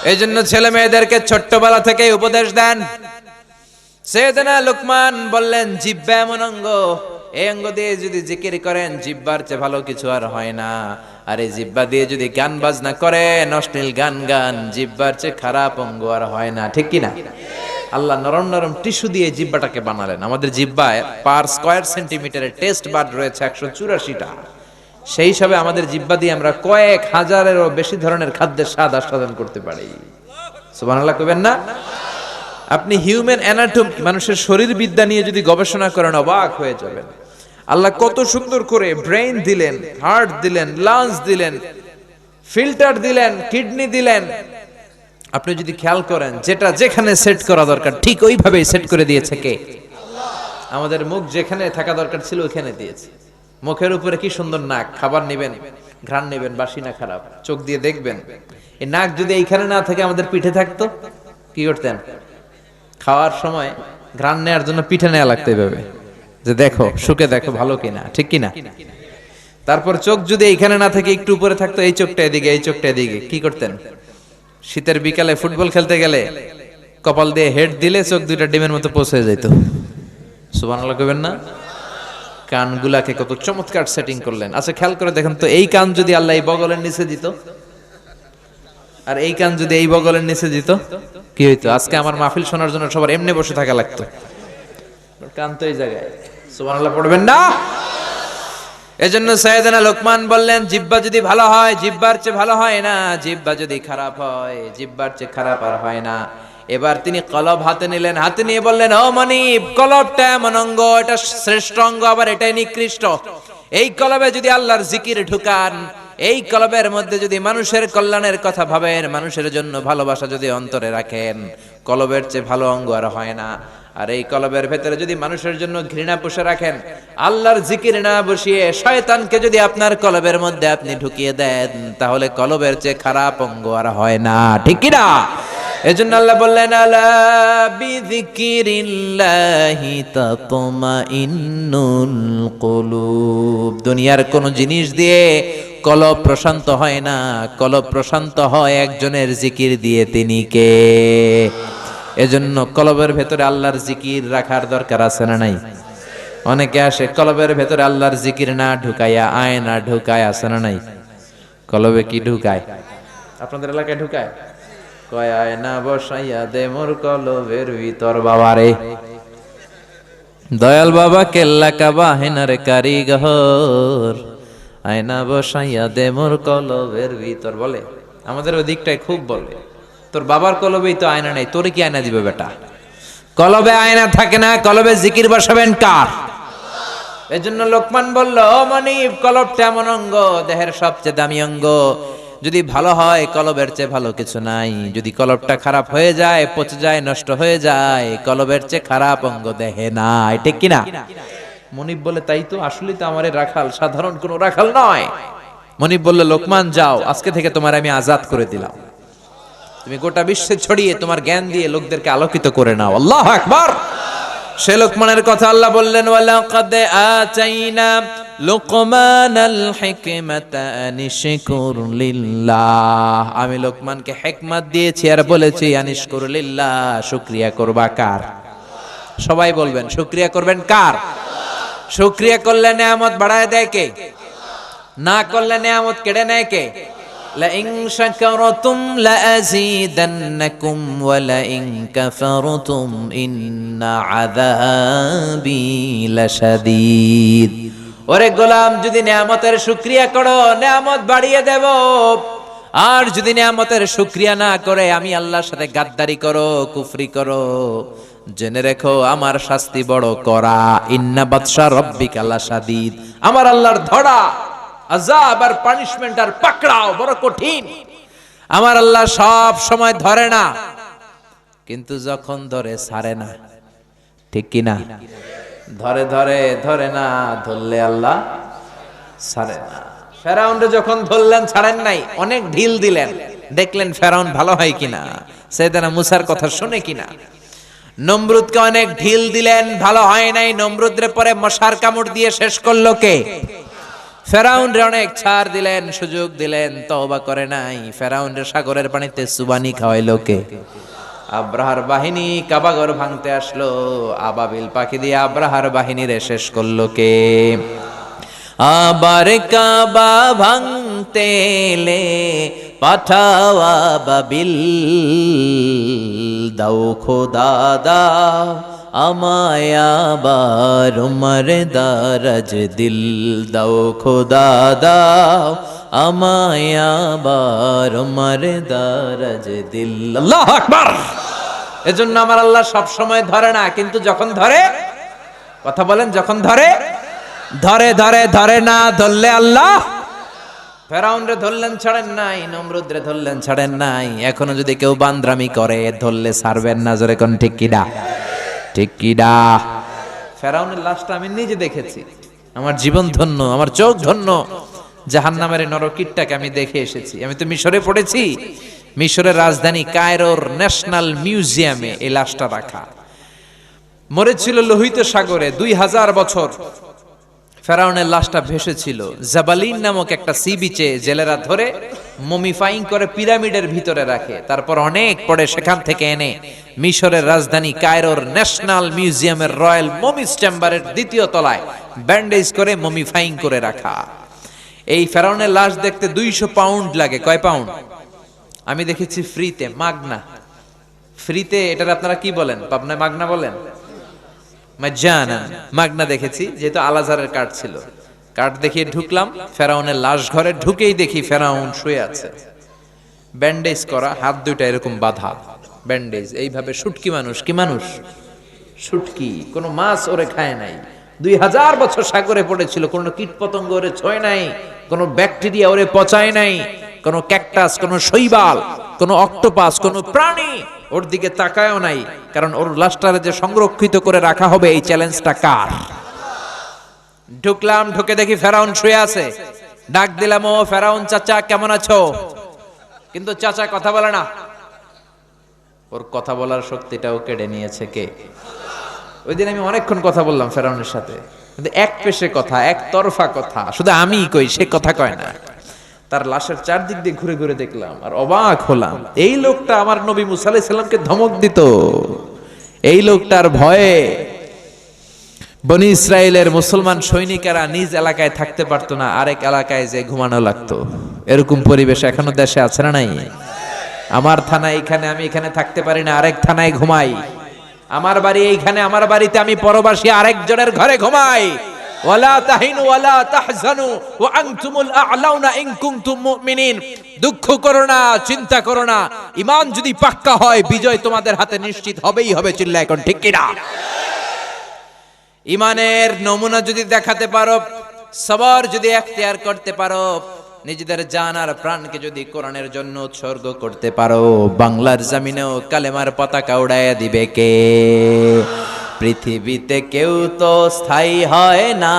এইজন্য ছেলে মেয়েদেরকে ছোট্টবেলা থেকে উপদেশ দেন। সাইয়েদনা লোকমান বললেন, জিহ্বা এমন অঙ্গ, এই অঙ্গ দিয়ে যদি জিকির করেন, জিহ্বার চেয়ে ভালো কিছু আর হয় না। আর এই জিহ্বা দিয়ে যদি গান বাজনা করেন, অশ্লীল গান গান, জিহ্বার চেয়ে খারাপ অঙ্গ আর হয় না। ঠিক কি না? আল্লাহ নরম নরম টিস্যু দিয়ে জিহ্বাটাকে বানালেন। আমাদের জিহ্বায় পার স্কয়ার সেন্টিমিটারের টেস্ট বাড রয়েছে 184টা। সেই হিসাবে আমাদের জিহ্বা দিয়ে আমরা কয়েক হাজারেরও বেশি ধরনের খাদ্যের স্বাদ আস্বাদন করতে পারি। সুবহানাল্লাহ কইবেন না? আপনি হিউম্যান অ্যানাটমি, মানুষের শরীর বিদ্যা নিয়ে যদি গবেষণা করেন, অবাক হয়ে যাবেন। আল্লাহ কত সুন্দর করে ব্রেইন দিলেন, হার্ট দিলেন, লাংস দিলেন, ফিল্টার দিলেন, কিডনি দিলেন। আপনি যদি খেয়াল করেন, যেটা যেখানে সেট করা দরকার ঠিক ওইভাবেই সেট করে দিয়েছে কে? আমাদের মুখ যেখানে থাকা দরকার ছিল ওখানে দিয়েছে। মুখের উপরে কি সুন্দর নাক, খাবার নেবেন, ঘ্রাণ নেবেন, বাসি না খারাপ, চোখ দিয়ে দেখবেন। এই নাক যদি এইখানে না থাকে আমাদের পিঠে থাকতো, কি করতেন? খাওয়ার সময় ঘ্রাণ নেওয়ার জন্য পিঠে নেওয়া লাগতে হবে, যে দেখো শুকে দেখো ভালো কিনা, ঠিক কিনা। তারপর চোখ যদি এইখানে না থাকে একটু উপরে থাকতো, এই চোখটা এদিকে, এই চোখটা এদিকে, কি করতেন? শীতের বিকালে ফুটবল খেলতে গেলে কপাল দিয়ে হেড দিলে চোখ দুইটা ডিমের মতো পৌঁছে যেত। সুবহানাল্লাহ কইবেন না? কানগুলাকে কত চমৎকার সেটিং করলেন। আচ্ছা খেয়াল করে দেখেন তো, এই কান যদি আল্লাহ এই বগলের নিচে দিত, আর এই কান যদি এই বগলের নিচে দিত, কি হইতো? আজকে আমার মাহফিল শোনার জন্য সবার এমনি বসে থাকা লাগতো। কান তো এই জায়গায়। সুবহানাল্লাহ পড়বেন না? এজন্য সাইয়েদনা লোকমান বললেন, জিহ্বা যদি ভালো হয় জিহ্বার চেয়ে ভালো হয় না, জিহ্বা যদি খারাপ হয় জিহ্বার চেয়ে খারাপ আর হয় না। এবার তিনি কলব হাতে নিলেন, হাতে নিয়ে বললেন, ও মনিব, কলবটা এমন অঙ্গ, এটা শ্রেষ্ঠ অঙ্গ, আবার এটাই নিকৃষ্ট। এই কলবে যদি আল্লাহর জিকির ঢুকান, এই কলবের মধ্যে যদি মানুষের কল্যাণের কথা ভাবেন, মানুষের জন্য ভালোবাসা যদি অন্তরে রাখেন, কলবের চেয়ে ভালো অঙ্গ আর হয় না। আর এই কলবের ভেতরে যদি মানুষের জন্য ঘৃণা পুষে রাখেন, আল্লাহর জিকির না বসিয়ে শয়তানকে যদি আপনার কলবের মধ্যে আপনি ঢুকিয়ে দেন, তাহলে কলবের চেয়ে খারাপ অঙ্গ আর হয় না, ঠিক কি না? এজন্য আল্লাহ বললেন, আলা বিযিকিরিল্লাহি তাতমাইন্নুল কুলুব। দুনিয়ার কোন জিনিস দিয়ে কলব প্রশান্ত হয় না, কলব প্রশান্ত হয় একজনের জিকির দিয়ে, তিনি কে? এজন্য কলবের ভেতরে আল্লাহর জিকির রাখার দরকার আছে না নাই? অনেকে আসে কলবের ভেতরে আল্লাহর জিকির না ঢুকাইয়া আয়না ঢুকায়, আছে না নাই? কলবে কি ঢুকায়? আপনাদের এলাকায় ঢুকায়? কয় আয়না বসাইয়া দে মোর কলবের ভিতর। বাবারে, দয়াল বাবা কেল্লা কাবা হেনার কারিগর, আয়না বসাইয়া দে মোর কলবের ভিতর। বলে আমাদের ওই দিকটায় খুব বলে, তোর বাবার কলবেই তো আয়না নেই, তোরে কি আয়না দিবে বেটা? কলবে আয়না থাকে না, কলবে জিকির বসাবেন কার? এজন্য লোকমান বলল, ও মনিব, কলবটা এমন অঙ্গ, দেহের সবচেয়ে দামি অঙ্গ, যদি ভালো হয় কলবের চেয়ে ভালো কিছু নাই। যদি কলবটা খারাপ হয়ে যায়, পচে যায়, নষ্ট হয়ে যায়, কলবের চেয়ে খারাপ অঙ্গ দেহে নাই, ঠিক কিনা? মনিব বলে, তাই তো, আসলেই তো আমার রাখাল সাধারণ কোনো রাখাল নয়। মনিব বলল, লোকমান যাও, আজকে থেকে তোমার আমি আজাদ করে দিলাম, তুমি গোটা বিশ্বে ছড়িয়ে তোমার জ্ঞান দিয়ে লোকদেরকে আলোকিত করে নাও। আল্লাহু আকবার। সে লোকমানের কথা আল্লাহ বললেন, ওয়ালাকাদ আতাইনা লুকমানাল হিকমাতা আনিশকুর লিল্লাহ। আমি লোকমানকে হিকমত দিয়েছি আর বলেছি আনিশকুর লিল্লাহ, শুকরিয়া করবা কার? সবাই বলবেন, শুকরিয়া করবেন কার? শুকরিয়া করলে নিয়ামত বাড়ায় দেয় কে? না করলে নিয়ামত কেড়ে নেয় কে? لئن شكرتم لأزيدنكم ولئن كفرتم إن عذابي لشديد। ওরে গোলাম, যদি নিয়ামতের শুকরিয়া করো নিয়ামত বাড়িয়ে দেব, আর যদি নিয়ামতের শুকরিয়া না করে আমি আল্লাহর সাথে গাদ্দারি করো, কুফরি করো, জেনে রেখো আমার শাস্তি বড় কড়া। ইন্না বাতশা রাব্বিকা লাশাদীদ। আমার আল্লাহর ধরা, আযাব আর পানিশমেন্ট আর পাকড়াও বড় কঠিন। আমার আল্লাহ সব সময় ধরে না, কিন্তু যখন ধরে ছাড়ে না, ঠিক কি না? ধরে ধরে ধরে না, ধরলে আল্লাহ ছাড়ে না। ফেরাউনরে যখন ধরলেন ছাড়েন নাই, অনেক ঢিল দিলেন, দেখলেন ফেরাউন ভালো হয় কিনা, সাইয়েদনা মুসার কথা শুনে কিনা। নমরুদকে অনেক ঢিল দিলেন, ভালো হয় নাই। নমরুদরে পরে মশার কামড় দিয়ে শেষ করলো কে? ফেরাউনরে অনেক ছাড় দিলেন, সুযোগ দিলেন, তওবা করে নাই। ফেরাউনরে সাগরের পানিতে সুবানি খাওয়াইলো কে? আব্রাহার বাহিনী কাবাঘর ভাঙতে আসলো, আবাবিল পাখি দিয়ে আব্রাহার বাহিনীরে শেষ করলো কে? আবার কাবা ভাঙতে এলে পাঠাও আবাবিল, দাও খোদা দাও আমায় আবার উমর দারাজ দিল, দাও খোদা দাও আমায় আবার উমর দারাজ দিল। আল্লাহু আকবার। এজন্য আমার আল্লাহ সব সময় ধরে না, কিন্তু যখন ধরে, কথা বলেন, যখন ধরে, ধরে ধরে ধরে না, ধরলে আল্লাহ। ফেরাউনরে ধরলেন ছাড়েন নাই, নমরুদরে ধরলেন ছাড়েন নাই। এখনো যদি কেউ বান্দরামি করে ধরলে ছাড়বেন না, জোরে কোন ঠিক কিনা? ঠিক কিনা? ফেরাউনের লাশটা আমি নিজে দেখেছি, আমার জীবন ধন্য, আমার চোখ ধন্য, জাহান্নামের নরকীটটাকে আমি দেখে এসেছি। আমি তো মিশরে পড়েছি, মিশরের রাজধানী কায়রোর ন্যাশনাল মিউজিয়ামে এই লাশটা রাখা। মরেছিল লোহিত সাগরে 2000 বছর। ফেরাউনের লাশটা ভেসেছিল জাবালিন নামক একটা সি বিচে, জেলেরা ধরে মমিফাইং করে পিরামিডের ভিতরে রাখে, তারপর অনেক পরে সেখান থেকে এনে মিশরের রাজধানী কায়রোর ন্যাশনাল মিউজিয়ামের রয়্যাল মমিস চেম্বারের 2য় তলায় ব্যান্ডেজ করে মমিফাইং করে রাখা। এই ফেরাউনের লাশ দেখতে 200 পাউন্ড লাগে। কয় পাউন্ড? আমি দেখেছি ফ্রিতে, মাগনা। ফ্রিতে এটার আপনারা কি বলেন? পাবনায় মাগনা বলেন? মাগনা দেখেছি, যেহেতু আলাজারের কার্ড ছিল। কার্ড দেখিয়ে ঢুকলাম ফেরাউনের লাশ ঘরে। ঢুকেই দেখি ফেরাউন শুয়ে আছে, ব্যান্ডেজ করা, হাত দুইটা এরকম বাঁধা, ব্যান্ডেজ। এইভাবে শুটকি মানুষ, কি মানুষ? শুটকি। কোনো মাছ ওরে খায় নাই। 2000 বছর সাগরে পড়েছিল, কোনো কীট পতঙ্গ ওরে ছোঁয় নাই, কোনো ব্যাকটেরিয়া ওরে পচায় নাই, কোনো ক্যাকটাস, কোনো শৈবাল, কোনো অক্টোপাস, কোনো প্রাণী ওর দিকে তাকায়ও নাই। কারণ ওর লাশটারে যে সংরক্ষিত করে রাখা হবে, এই চ্যালেঞ্জটা কার? ঢুকলাম, ঢুকে দেখি ফেরাউন শুয়ে আছে। ডাক দিলাম, ও ফেরাউন চাচা কেমন আছো? কিন্তু চাচা কথা বলে না। ওর কথা বলার শক্তিটাও কেড়ে নিয়েছে কে? ওই দিন আমি অনেকক্ষণ কথা বললাম ফেরাউনের সাথে, কিন্তু এক পেশে কথা, এক তরফা কথা, শুধু আমি কই, সে কথা কয় না। তার লাশের চারদিক দিয়ে ঘুরে ঘুরে দেখলাম আর অবাক হলাম। এই লোকটা আমার নবী মুসা আলাইহিস সালামকে ধমক দিত। এই লোকটার ভয়ে বনি ইসরায়েলের মুসলমান সৈনিকেরা নিজ এলাকায় থাকতে পারতো না, আরেক এলাকায় যে ঘুমানো লাগতো। এরকম পরিবেশ এখনো দেশে আছে না নাই? আমার থানা এইখানে, আমি এখানে থাকতে পারি না, আরেক থানায় ঘুমাই। আমার বাড়ি এইখানে, আমার বাড়িতে আমি পরবাসী আরেকজনের ঘরে ঘুমাই। ওয়ালা তাহিনু ওয়ালা তাহজানু ওয়া আনতুমুল আ'লাউনা ইন কুনতুম মুমিনিন। দুঃখ করো না, চিন্তা করো না, ঈমান যদি পাক্কা হয় বিজয় তোমাদের হাতে নিশ্চিত হবেই হবে। চিল্লা এখন ঠিক কি না? ঈমানের নমুনা যদি দেখাতে পারো, সবর যদি এখতিয়ার করতে পারো, নিজেদের জান আর প্রাণকে যদি কোরআনের জন্য উৎসর্গ করতে পারো, বাংলার জমিনেও কালেমার পতাকা উড়াইয়া দিবে কে? পৃথিবীতে কেউ তো স্থায়ী হয় না,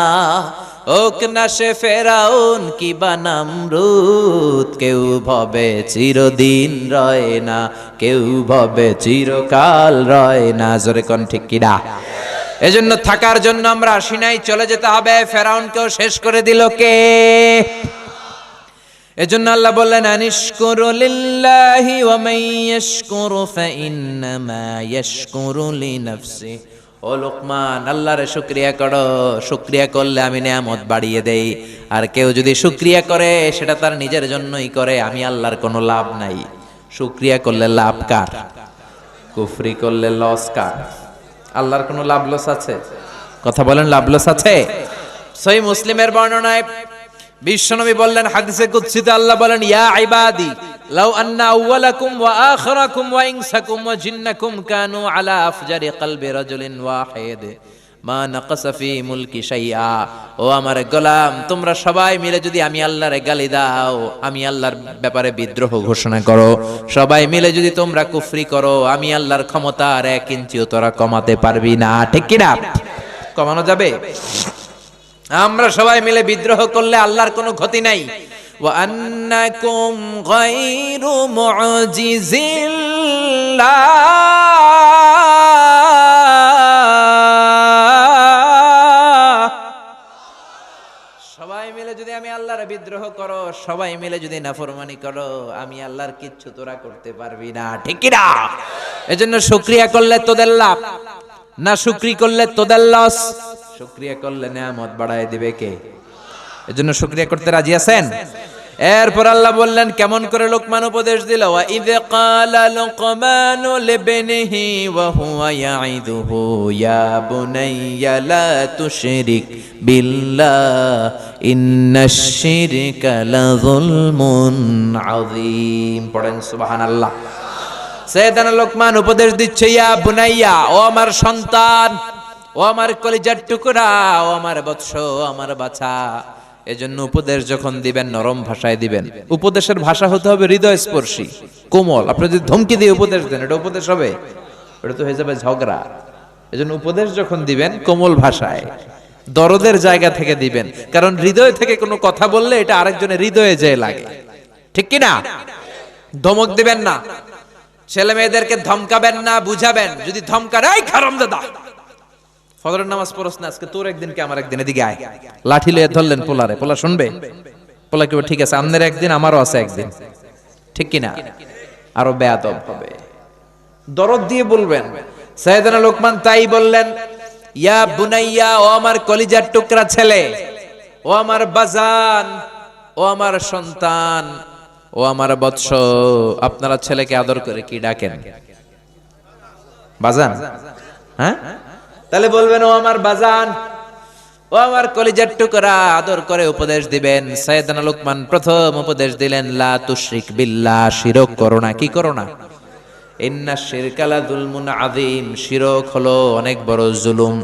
ওক না সে ফেরাউন কিবা নামরুদ। কেউ ভবে চিরদিন রয় না, কেউ ভবে চিরকাল রয় না। জোরে কোন ঠিক কিনা? এজন্য থাকার জন্য আমরা আসি নাই, চলে যেতে হবে। ফেরাউনকেও শেষ করে দিল কে? এজন্য আল্লাহ বললেন, আনিশকুরু লিল্লাহি ওয়া মান ইয়াশকুরু ফাইন্নামা ইয়াশকুরু লিনাফসিহি। ও লোকমান, আল্লাহর শুকরিয়া করো, শুকরিয়া করলে আমি নিয়ামত বাড়িয়ে দেই। আর কেউ যদি শুকরিয়া করে সেটা তার নিজের জন্যই করে, আমি আল্লাহর কোনো লাভ নাই। শুকরিয়া করলে লাভ কার? কুফরি করলে লস কার? আল্লাহর কোনো লাভ লস আছে? কথা বলেন, লাভ লস আছে? সহিহ মুসলিমের বর্ণনায় বিশ্বনবী বললেন, হাদিসে কুদসিতে আল্লাহ বলেন, ইয়া ইবাদি লাউ আন্না আউওয়ালাকুম ওয়া আখিরাকুম ওয়া ইনসাকুম ওয়া জিন্নাকুম কানু আলা আফজারি কলবি রাজুলিন ওয়াহিদ মা নাকাসা ফি মুলকি শাইআ। ও আমার গোলাম, তোমরা সবাই মিলে যদি আমি আল্লাহরে গালি দাও, আমি আল্লাহর ব্যাপারে বিদ্রোহ ঘোষণা করো, সবাই মিলে যদি তোমরা কুফরি করো, আমি আল্লাহর ক্ষমতা আর 1 ইঞ্চিও তোরা কমাতে পারবি না। ঠিক কি না? কমানো যাবে? আমরা সবাই মিলে বিদ্রোহ করলে আল্লাহর কোনো ক্ষতি নাই। ওয়া আন্নাকুম গায়রু মুজিজিল্লাহ, সবাই মিলে যদি আমি আল্লাহর বিদ্রোহ করো, সবাই মিলে যদি নাফরমানি করো, আমি আল্লাহর কিচ্ছু তোরা করতে পারবি না। ঠিক কি না? এজন্য শুকরিয়া করলে তোদের লাভ, না শুকরি করলে তোদের লস। শুকরিয়া করলে নিয়ামত বাড়ায় দিবে কে? এজন্য শুকরিয়া করতে রাজি আছেন? এরপর আল্লাহ বললেন কেমন করে লোকমান উপদেশ দিল, ওয়া ইয ক্বালা লুকমানু লিবনিহি ওয়া হুয়া ইয়াইদুহু ইয়া বুনাইয়া লা তুশরিক বিল্লাহ ইন্নাশ শিরকা লাযুলমুন আযীম। পড়েন সুবহানাল্লাহ। সাইয়েদানা লোকমান উপদেশ দিচ্ছে, ইয়া বুনাইয়া, ও আমার সন্তান, ও আমার কলিজার টুকরা, ও আমার বৎস, আমার বাছা। এজন্য উপদেশ যখন দিবেন নরম ভাষায় দিবেন। উপদেশের ভাষা হতে হবে হৃদয়স্পর্শী, কোমল। আপনি যদি ধমকি দিয়ে উপদেশ দেন, এটা উপদেশ হবে? এটা তো হয়ে যাবে ঝগড়া। এজন্য উপদেশ যখন দিবেন কোমল ভাষায়, দরদের জায়গা থেকে দিবেন, কারণ হৃদয় থেকে কোনো কথা বললে এটা আরেকজনের হৃদয়ে যেয়ে লাগে, ঠিক কি না? ধমক দিবেন না, ছেলে মেয়েদেরকে ধমকাবেন না, বুঝাবেন। যদি ধমকান, এই হারামজাদা ফজরের নামাজ পড়ছ না আজকে, তোর একদিন কে আমার একদিন, এদিকে আয়, লাঠি লয়ে ধরলেন পোলারে, পোলা শুনবে? পোলা কি ঠিক আছে, আমনের একদিন আমারও আছে একদিন, ঠিক কি না? আরো বেয়াদব হবে। দরদ দিয়ে বলবেন। সাইয়েদনা লোকমান তাই বললেন, ইয়া বুনাইয়া, ও আমার কলিজার টুকরা ছেলে, ও আমার বাজান, ও আমার সন্তান, ও আমার বৎস। আপনারা ছেলেকে আদর করে কি ডাকেন? বাজান? হ্যাঁ, তাহলে বলবেন ও আমার বাজান, ও আমার কলিজার টুকরা, আদর করে উপদেশ দিবেন। সাইয়েদনা লোকমান প্রথম উপদেশ দিলেন, লা তুশরিক বিল্লাহ, শিরক করো না। কি করো না? ইন্না শিরকা লা যুলমুন আযীম, শিরক হলো অনেক বড় জুলুম।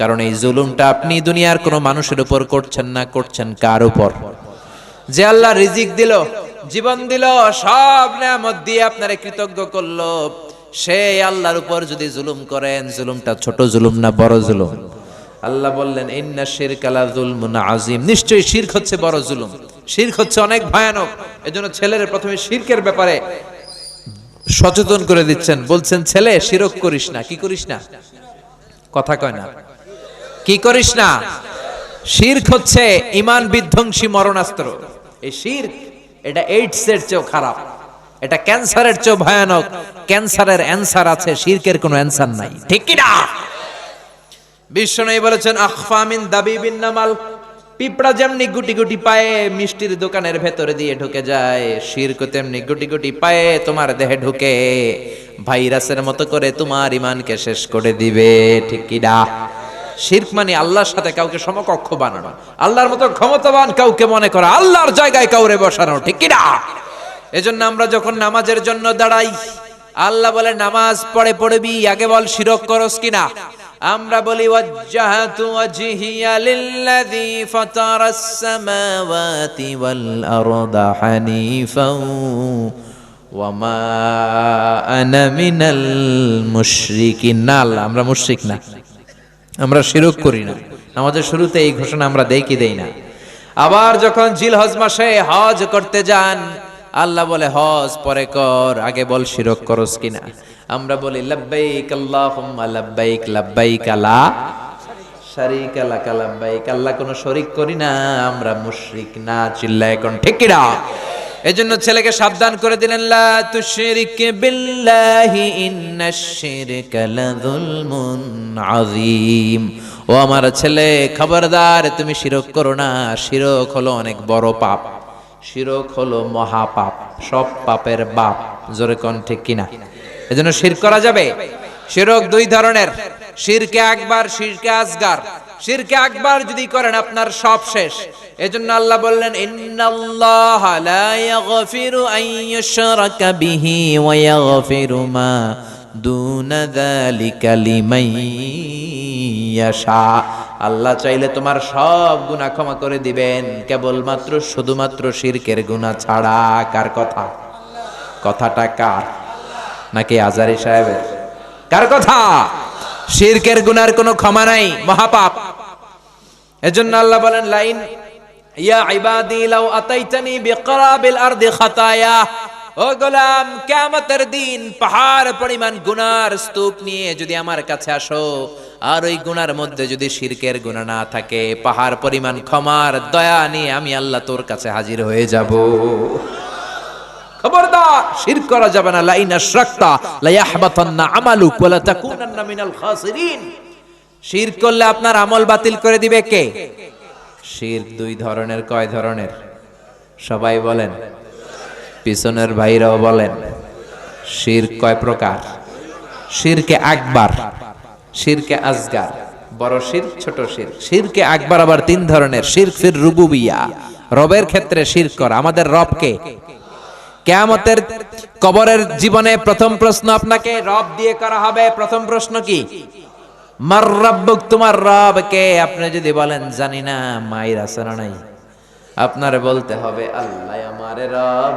কারণ এই জুলুমটা আপনি দুনিয়ার কোনো মানুষের উপর করছেন না, করছেন কার উপর? যে আল্লাহ রিজিক দিল, জীবন দিল, সব নেয়ামত দিয়ে আপনারে কৃতজ্ঞ করলো, সেই আল্লাহর উপর যদি জুলুম করেন, জুলুমটা ছোট জুলুম না বড় জুলুম? আল্লাহ বললেন, ইন্না শিরকা লা যুলমুন আযীম, নিশ্চয়ই শিরক হচ্ছে বড় জুলুম, শিরক হচ্ছে অনেক ভয়ানক। এজন্য ছেলের প্রথমে শিরকের ব্যাপারে সচেতন করে দিচ্ছেন, বলছেন ছেলে শিরক করিস না। কি করিস না? কথা কয় না, কি করিস না? শিরক হচ্ছে ঈমান বিধ্বংসী মরণাস্ত্র। এই শিরক, এটা এইডস এর চেয়েও খারাপ, এটা ক্যান্সারের চেয়েও ভয়ানক। ক্যান্সারের অ্যানসার আছে, শিরকের কোনো অ্যানসার নাই, ঠিক কি না? বিশ্বনবী বলেছেন, আখফা মিন দাবিবিন নামাল, পিঁপড়া যেমনি গুটি গুটি পায়ে মিষ্টির দোকানের ভেতরে দিয়ে ঢুকে যায়, শিরক তেমনি গুটি গুটি পায়ে তোমার দেহে ঢুকে ভাইরাসের মতো করে তোমার ঈমানকে শেষ করে দিবে, ঠিক কি না? শিরক মানে আল্লাহর সাথে কাউকে সমকক্ষ বানানো, আল্লাহর মতো ক্ষমতাবান কাউকে মনে করা, আল্লাহর জায়গায় কাউরে বসানো, ঠিক কি না? এজন্য আমরা যখন নামাজের জন্য দাঁড়াই, আল্লাহ বলে নামাজ পড়বি, আগে বল শিরক করস কিনা? আমরা বলি ওয়াজ্জাহাতু ওয়াজহিয়া লিল্লাযী ফাতারাস সামাওয়াতি ওয়াল আরদা হানিফাও ওয়া মা আনা মিনাল মুশরিকিন। না, আমরা মুশরিক না, আমরা শিরক করি না। আমাদের শুরুতে এই ঘোষণা আমরা দেই কি দেই না? আবার যখন জিলহজ মাসে হজ করতে যান, আল্লাহ বলে হজ পরে কর, আগে বল শিরক করস কিনা? আমরা বলি লাব্বাইক আল্লাহুম্মা লাব্বাইক, লাব্বাইক লা শারীকা লাকা লাব্বাইক, আল্লাহ কোনো শরীক করি না, আমরা মুশরিক না। চিল্লায় কোন ঠিক কি না? এজন্য ছেলেকে সাবধান করে দিলেন, লা তুশরিক বিল্লাহি ইন্নাশ শিরকা লাযুলমুন আযীম। ও আমার ছেলে, খবরদার তুমি শিরক করো না, শিরক হলো অনেক বড় পাপ, শিরক হলো মহাপাপ, সব পাপের বাপ। জোরে কোন ঠিক কিনা? এজন্য শিরক করা যাবে। শিরক দুই ধরনের, শিরকে আকবার, শিরকে আসগার। শিরকে আকবার যদি করেন আপনার সব শেষ। এজন্য আল্লাহ বললেন, ইন্নাল্লাহা লা ইয়াগফিরু আন ইউশরাকা বিহি ওয়া ইয়াগফিরু মা দুনা যালিকা লিমান ইয়াশা। আল্লাহ চাইলে তোমার সব গুনাহ ক্ষমা করে দিবেন, কেবলমাত্র শুধুমাত্র শিরকের গুনাহ ছাড়া। কার কথা? কথাটা কার? নাকি আজারি সাহেবের? কার কথা? শিরকের গুনার কোনো ক্ষমা নাই, মহাপাপ। এজন্য আল্লাহ বলেন, লাইন ইয়া ইবাদি লাউ আতাইতানি বিকরাবিল আরদি খাতায়া, ও গোলাম কিয়ামতের দিন পাহাড় পরিমাণ গুনার স্তূপ নিয়ে যদি আমার কাছে আসো, আর ওই গুনার মধ্যে যদি শিরকের গুনাহ না থাকে, পাহাড় পরিমাণ ক্ষমার দয়া নিয়ে আমি আল্লাহ তোর কাছে হাজির হয়ে যাব। খবরদার শিরক করা যাবে না। লাইন আশরাকতা লা ইয়াহবাতান্না আমালুক ওয়া লা তাকুনান্না মিনাল খাসিরিন। শিরক করলে আপনার আমল বাতিল করে দিবে কে? শিরক দুই ধরনের। কয় ধরনের? সবাই বলেন, পিছনের ভাইরাও বলেন। শিরক কয় প্রকার? শিরকে আকবার, শিরকে আসগার, বড় শিরক, ছোট শিরক। শিরকে আকবার আবার তিন ধরনের। শিরক ফির রুবুবিয়া, রবের ক্ষেত্রে শিরক করা। আমাদের রব কে? কিয়ামতের কবরের জীবনে প্রথম প্রশ্ন আপনাকে রব দিয়ে করা হবে। প্রথম প্রশ্ন কি? মার রাব্বুক, তোমার রব কে? আপনি যদি বলেন জানি না, মায়ের আছে না নাই? আপনারে বলতে হবে আল্লাহ আমারে রব,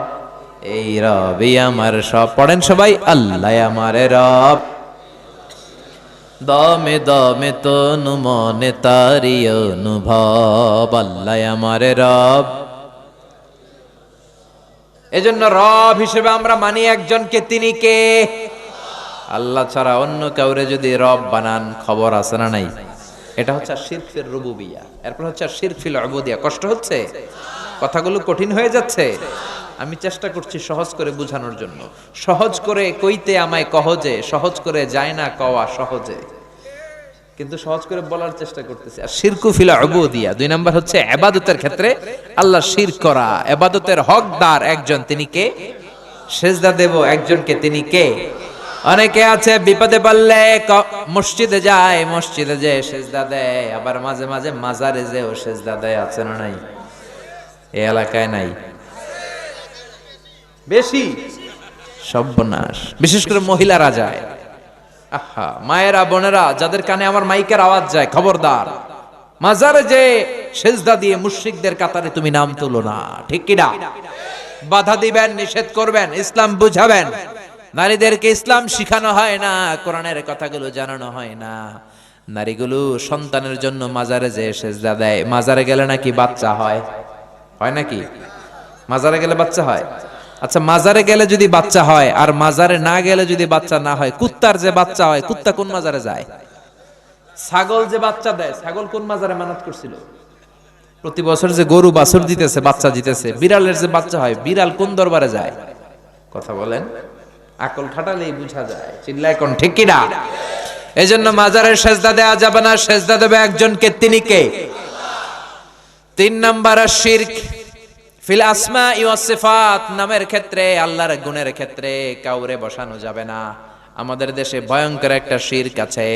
এই রবই আমার সব। পড়েন সবাই, আল্লাহ আমারে রব। দমে দমে তনু মনে তারি অনুভব, আল্লাহ আমার রব। এজন্য রব হিসেবে আমরা মানি একজনকে, তিনি কে? আল্লাহ ছাড়া অন্য কাউরে যদি রব বানান, খবর আছে না নাই? এটা হচ্ছে শিরক ফির রুবুবিয়্যাহ। এরপর হচ্ছে শিরক ফিল উবুদিয়্যাহ। কষ্ট হচ্ছে? কথাগুলো কঠিন হয়ে যাচ্ছে? আমি চেষ্টা করছি সহজ করে বোঝানোর জন্য। সহজ করে কইতে আমায় কহজে, সহজ করে যায় না কওয়া সহজে, কিন্তু সহজ করে বলার চেষ্টা করতেছি। আর শিরকু ফিল উবুদিয়্যাহ, 2 নাম্বার হচ্ছে ইবাদতের ক্ষেত্রে আল্লাহ শিরক করা। ইবাদতের হকদার একজন, তিনি কে? সেজদা দেব একজনকে, তিনি কে? অনেকে আছে বিপদে পড়লে মসজিদে যায়, মসজিদে যেয়ে সেজদা দেয়, আবার মাঝে মাঝে মাজারে যেও সেজদা দেয়। আছে না নাই? এই এলাকায় নাই? বেশি সর্বনাশ, বিশেষ করে মহিলারা যায়। আহা, মায়েরা বোনেরা যাদের কানে আমার মাইকের আওয়াজ যায়, খবরদার, মাজারে যে সেজদা দিয়ে মুশরিকদের কাতারে তুমি নাম তুলো না। ঠিক কি না? বাধা দিবেন, নিষেধ করবেন, ইসলাম বুঝাবেন। নারীদেরকে ইসলাম শিখানো হয় না, কোরআনের কথাগুলো জানানো হয় না। নারীগুলো সন্তানের জন্য মাজারে যে সেজদা দেয়। মাজারে গেলে নাকি বাচ্চা হয়? হয় নাকি? মাজারে গেলে বাচ্চা হয়? আচ্ছা, মাজারে গেলে যদি বাচ্চা হয় আর মাজারে না গেলে যদি বাচ্চা না হয়, কুত্তার যে বাচ্চা হয়, কুত্তা কোন মাজারে যায়? ছাগল যে বাচ্চা দেয়, ছাগল কোন মাজারে মানত করছিল? প্রতি বছর যে গরু বাছুর দিতেছে, বাচ্চা দিতেছে, বিড়ালের যে বাচ্চা হয়, বিড়াল কোন দরবারে যায়? কথা বলেন, আকল খাটালেই বুঝা যায়। চিল্লায় কোন, ঠিক কি না? এজন্য মাজারের সেজদা দেয়া যাবে না, সেজদা দেবে একজনকে, তিনি কে? 3 নাম্বার শিরক ফিল আসমাই ওয়াস সিফাত, নামের ক্ষেত্রে, আল্লাহর গুণের ক্ষেত্রে কাউরে বসানো যাবে না। আমাদের দেশে ভয়ঙ্কর একটা শিরক আছে।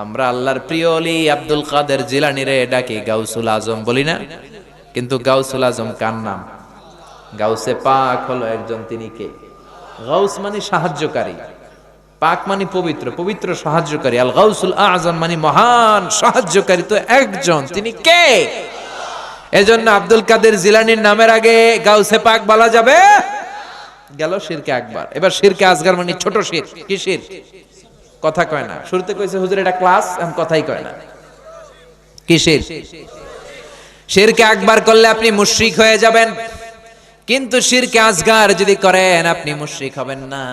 আমরা আল্লাহর প্রিয় ওলি আব্দুল কাদের জিলানীরে ডাকি গাউসুল আজম বলি না? কিন্তু গাউসুল আজম কার নাম? গাউসে পাক হলো একজন, তিনি কে? গাউস মানে সাহায্যকারী, পাক মানে পবিত্র, পবিত্র সাহায্যকারী। আল গাউসুল আজম মানে মহান সাহায্যকারী, তো একজন, তিনি কে? এজন্য আব্দুল কাদের জিলানীর নামের আগে গাউসে পাক বলা যাবে? গেল শিরকে আকবার। এবার শিরকে আসগার মানে ছোট শির। কি শির? কথা কয় না। শুরুতে কইছে হুজুর এটা ক্লাস, এখন কথাই কয় না। কি শির? শিরকে আকবার করলে আপনি মুশরিক হয়ে যাবেন, কিন্তু শিরকে আসগার যদি করেন আপনি মুশরিক হবেন না,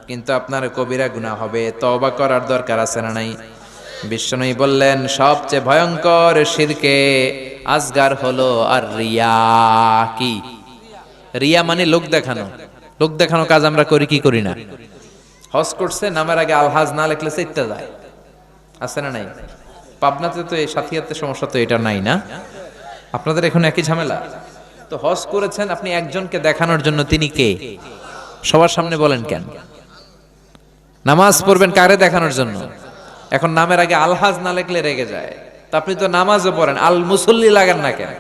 কিন্তু আপনার কবিরা গুনাহ হবে। তওবা করার দরকার আছে না নাই? বিশ্বনবী বললেন সবচেয়ে ভয়ঙ্কর শিরকে আসগার হলো আর রিয়া। কি? রিয়া মানে লোক দেখানো। লোক দেখানো কাজ আমরা করি কি করি না? হজ করছে, নামের আগে আলহাজ না লিখলে চেইতে যায়। আছে না নাই? পাবনাতে তো এই সাথিয়াতে সমস্যা তো এটা নাই না? আপনাদের এখন একই ঝামেলা তো। হজ করেছেন আপনি একজনকে দেখানোর জন্য, তিনি কে? সবার সামনে বলেন কেন? নামাজ পড়বেন কারে দেখানোর জন্য? এখন নামের আগে আলহাজ না লিখলে রেগে যায়। তা আপনি তো নামাজও পড়েন, আল মুসল্লি লাগান না কেন?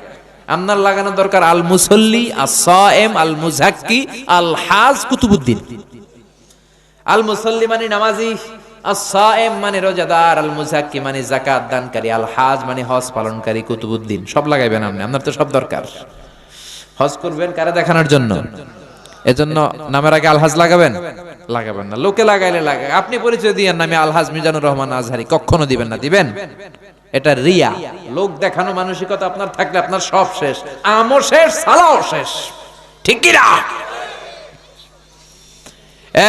আপনার লাগানো দরকার আল মুসল্লি, আস-সায়েম, আল মুজাক্কি, আল হাজ কুতুবুদ্দিন। আল মুসল্লি মানে নামাজি, আস-সায়েম মানে রোজাদার, আল মুজাক্কি মানে যাকাত দানকারী, আল হাজ মানে হজ পালনকারী, কুতুবুদ্দিন। সব লাগাইবেন আপনি, আপনার তো সব দরকার। হজ করবেন কারে দেখানোর জন্য? এজন্য নামের আগে আলহাজ লাগাবেন? লাগাবেন না। লোকে লাগাইলে লাগায়, আপনি পরিচয় দিয়েন না আমি আলহাজ মিজানুর রহমান আজহারি, কখনো দিবেন না। দিবেন? এটা রিয়া, লোক দেখানো মানসিকতা আপনার থাকলে আপনার সব শেষ, আমও শেষ, সালাও শেষ। ঠিক কি না?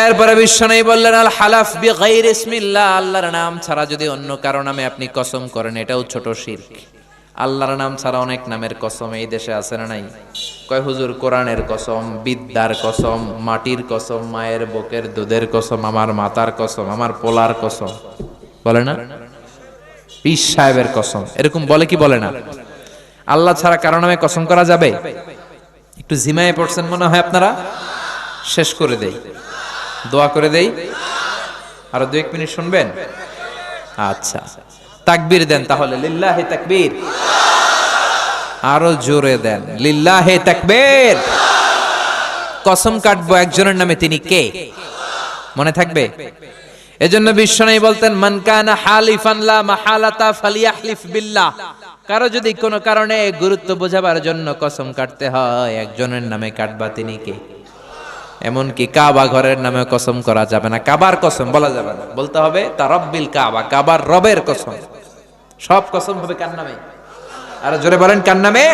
এরপরে বিশ্বনবী বললেন আল হালাফ বিগাইর ইসমিল্লাহ, আল্লাহর নাম ছাড়া যদি অন্য কারো নামে আপনি কসম করেন, এটাও ছোট শিরক। আল্লাহর নাম ছাড়া অনেক নামের কসম এই দেশে আছে না নাই? কয় হুজুর কোরআনের কসম, বিদ্যার কসম, মাটির কসম, মায়ের বুকের দুধের কসম, আমার মাতার কসম, আমার পোলার কসম, বলে না? পীর সাহেবের কসম, এরকম বলে কি বলে না? আল্লাহ ছাড়া কারো নামে কসম করা যাবে? একটু জিমায়ে পড়ছেন মনে হয় আপনারা। শেষ করে দেই, দোয়া করে দেই, আরো 2-1 মিনিট শুনবেন? আচ্ছা, তাকবীর দেন তাহলে, লিল্লাহি তাকবীর। আরো জোরে দেন, লিল্লাহি তাকবীর। কসম কাটবো একজনের নামে, তিনি কে? মনে থাকবে? এজন্য বিশ্বনবী বলতেন মান কানা হালিফান লা মাহালাতা ফালিয়াহলিফ বিল্লাহ। কারো যদি কোনো কারণে গুরুত্ব বোঝাবার জন্য কসম কাটতে হয়, একজনের নামে কাটবা, তিনি কে? এমনকি কাবা ঘরের নামে কসম করা যাবে না, কাবার কসম বলা যাবে না, বলতে হবে তারাব্বিল কাবা, কাবার রবের কসম। সব কসম হবে কার নামে? আর জোরে বলেন কার নামে?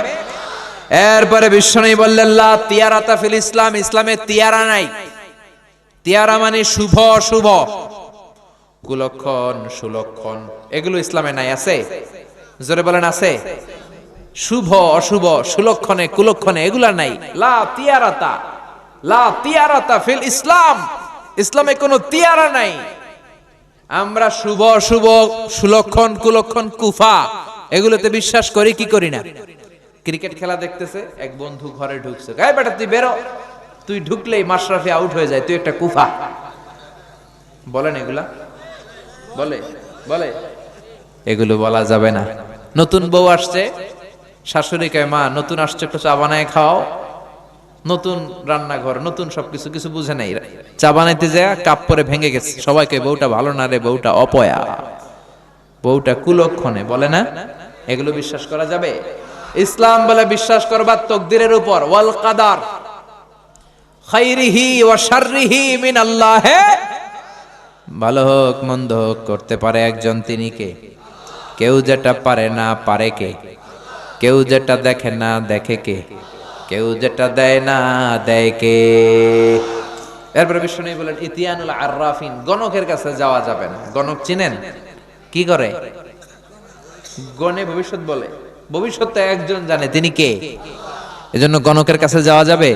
এরপরে বিশ্বনবী বললেন লা তিয়ারাতা ফিল ইসলাম, ইসলামে তিয়ারা নাই। তিয়ারা মানে শুভ অশুভ, কুলক্ষণ সুলক্ষণ, এগুলো ইসলামে নাই। আছে? জোরে বলেন আছে? শুভ অশুভ সুলক্ষণে কুলক্ষণে এগুলা নাই। লা তিয়ারাতা, লা তিয়ারাতা ফিল ইসলাম, ইসলামে কোনো তিয়ারা নাই। আমরা শুভ অশুভ সুলক্ষণ কুলক্ষণ কুফা এগুলোতে বিশ্বাস করি কি করি না? ক্রিকেট খেলা দেখতেছে, এক বন্ধু ঘরে ঢুকছে, এই বেটা তুই বেরো, তুই ঢুকলেই মাশরাফি আউট হয়ে যায়, তুই একটা কুফা। বলেন এগুলা? বলে বলে এগুলো বলা যাবে না। নতুন বউ আসছে, শাশুড়ি কয় মা নতুন আসছে একটু চা বানায় খাও। নতুন রান্নাঘর, নতুন সবকিছু, কিছু বুঝে নাই, চা বানাইতে যায় কাপ পরে ভেঙে গেছে। সবাইকে বউটা ভালো না রে, বউটা অপয়া, বউটা কুলক্ষণে, বলে না? এগুলো বিশ্বাস করা যাবে? ইসলাম বলে বিশ্বাস করবা তকদিরের উপর, ওয়াল কাদার খাইরিহি ওয়া শাররিহি মিন আল্লাহ। ভালো হোক মন্দ হোক করতে পারে একজন, তিনি কে? কেউ যেটা পারে না পারে কে? কেউ যেটা দেখে না দেখে কে? কেউ যেটা দেয় না দেয় কে? এরপরে বিষ্ণু বলেন ইতিয়ানুল আররাফিন, গণকের কাছে যাওয়া যাবে না। গণক চিনেন? কি করে? গণে ভবিষ্যৎ বলে, ভবিষ্যৎটা একজন জানে, তিনি কে? এজন্য গণকের কাছে যাওয়া যাবে?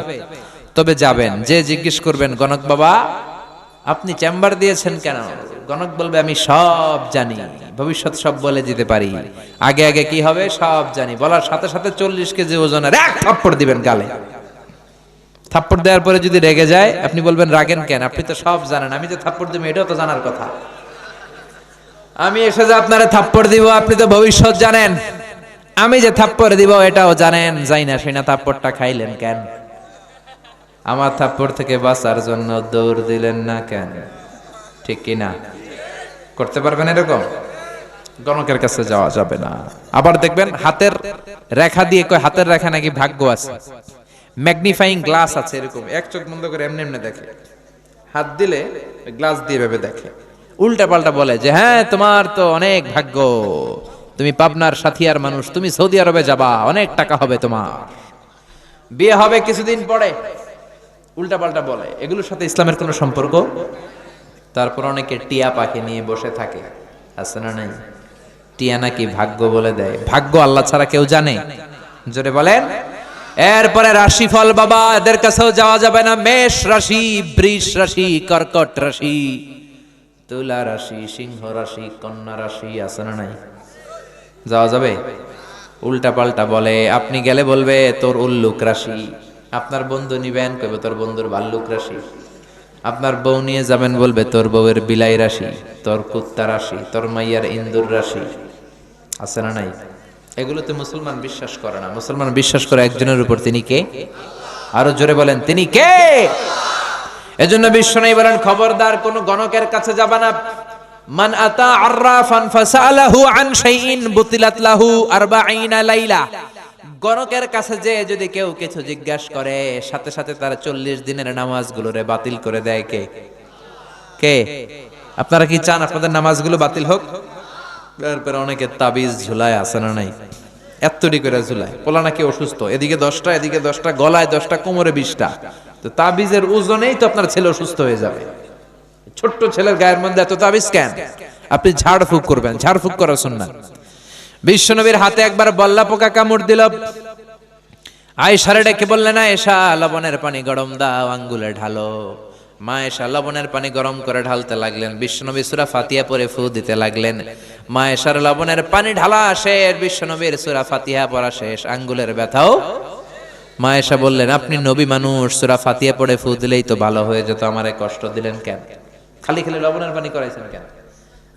তবে যাবেন, যে জিজ্ঞেস করবেন গণক বাবা আপনি চেম্বার দিয়েছেন কেন? গণক বলবে আমি সব জানি, ভবিষ্যৎ সব বলে দিতে পারি, আগে আগে কি হবে সব জানি। বলার সাথে সাথে 40 কেজি ওজনের এক থাপ্পড় দিবেন গালে। থাপ্পড় দেওয়ার পরে যদি রেগে যায় আপনি বলবেন রাগেন কেন? আপনি তো সব জানেন, আমি যে থাপ্পড় দিব এটাও তো জানার কথা। আমি এসে যে আপনারে থাপ্পড় দিব, আপনি তো ভবিষ্যৎ জানেন, আমি যে থাপ্পড় দিব এটাও জানেন, যাই না সেই না থাপ্পড়টা খাইলেন কেন? আমার থাপ্পড় থেকে বাঁচার জন্য দৌড় দিলেন না কেন? ঠিক কি না? করতে পারবেন এরকম? গণকের কাছে যাওয়া যাবে না। আবার দেখবেন হাতের রেখা দিয়ে কয় হাতের রেখা নাকি ভাগ্য আছে, ম্যাগনিফাইং গ্লাস আছে, এরকম এক চোখ বন্ধ করে এমনি এমনি দেখে, হাত দিলে গ্লাস দিয়ে ভেবে দেখে, উল্টা পাল্টা বলে যে হ্যাঁ তোমার তো অনেক ভাগ্য, তুমি পাবনার সাথিয়ার মানুষ, তুমি সৌদি আরবে যাবা, অনেক টাকা হবে তোমার, বিয়ে হবে কিছুদিন পরে, উল্টা পাল্টা বলে। এগুলোর সাথে ইসলামের কোনো সম্পর্ক? তারপর অনেকে টিয়া পাখি নিয়ে বসে থাকে, আছে না নাই? টিয়া নাকি ভাগ্য বলে দেয়। ভাগ্য আল্লাহ ছাড়া কেউ জানে? জোরে বলেন। এরপরে রাশিফল বাবা, এদের কাছেও যাওয়া যাবে না। মেষ রাশি, বৃষ রাশি, কর্কট রাশি, তুলা রাশি, সিংহ রাশি, কন্যা রাশি, আছে না নাই? যাওয়া যাবে? উল্টা পাল্টা বলে। আপনি গেলে বলবে তোর উল্লুক রাশি, আপনার বন্ধু নিবেন কইবে তোর বন্ধুর ভাল্লুক রাশি, আপনার বউ নিয়ে যাবেন বলবে তোর বউয়ের বিলাই রাশি, তোর কুত্তা রাশি, তোর মাইয়ার ইন্দুর রাশি, আছে না নাই? এগুলোতে মুসলমান বিশ্বাস করে না। মুসলমান বিশ্বাস করে একজনের উপর, তিনি কে? আরো জোরে বলেন তিনি কে? এজন্য বিশ্বনবী বলেন খবরদার কোন গণকের কাছে যাবা না। মান আতা আররাফান ফাসালাহু আন শাইইন বুতিলাত লাহু 40 লাইলা। গণকের কাছে যে যদি কেউ কিছু জিজ্ঞাসা করে সাথে সাথে তার 40 দিনের নামাজগুলোরে বাতিল করে দেয় কে? কে? আপনারা কি চান আপনাদের নামাজগুলো বাতিল হোক? এরপর অনেকে তাবিজ ঝুলায়, আছে না নাই? এত্তটি করে ঝুলায়। পোলা নাকি অসুস্থ, এদিকে 10টা এদিকে 10টা, গলায় 10টা, কোমরে 20টা। তো তাবিজের ওজনেই তো আপনার ছেলে অসুস্থ হয়ে যাবে। ছোট্ট ছেলের গায়ের মধ্যে এত তাবিজ কেন? আপনি ঝাড়ফুঁক করবেন, ঝাড়ফুঁক করা সুন্নাত। বিশ্বনবীর হাতে একবার বল্লা পোকা কামড় দিল। আয়েশারে ডেকে বললেন আয়েশা লবণের পানি গরম দাও, আঙ্গুলে ঢালো। মা আয়েশা লবণের পানি গরম করে ঢালতে লাগলেন। বিশ্বনবী সূরা ফাতিহা পড়ে ফু দিতে লাগলেন। মা আয়েশার লবণের পানি ঢালা শেষ, বিশ্বনবীর সূরা ফাতিহা পড়া শেষ, আঙ্গুলের ব্যথাও। মা আয়েশা বললেন আপনি নবী মানুষ, সূরা ফাতিহা পড়ে ফু দিলেই তো ভালো হয়ে যেত, আমারে কষ্ট দিলেন কেন? খালি খালি লবণের পানি করাইছেন কেন?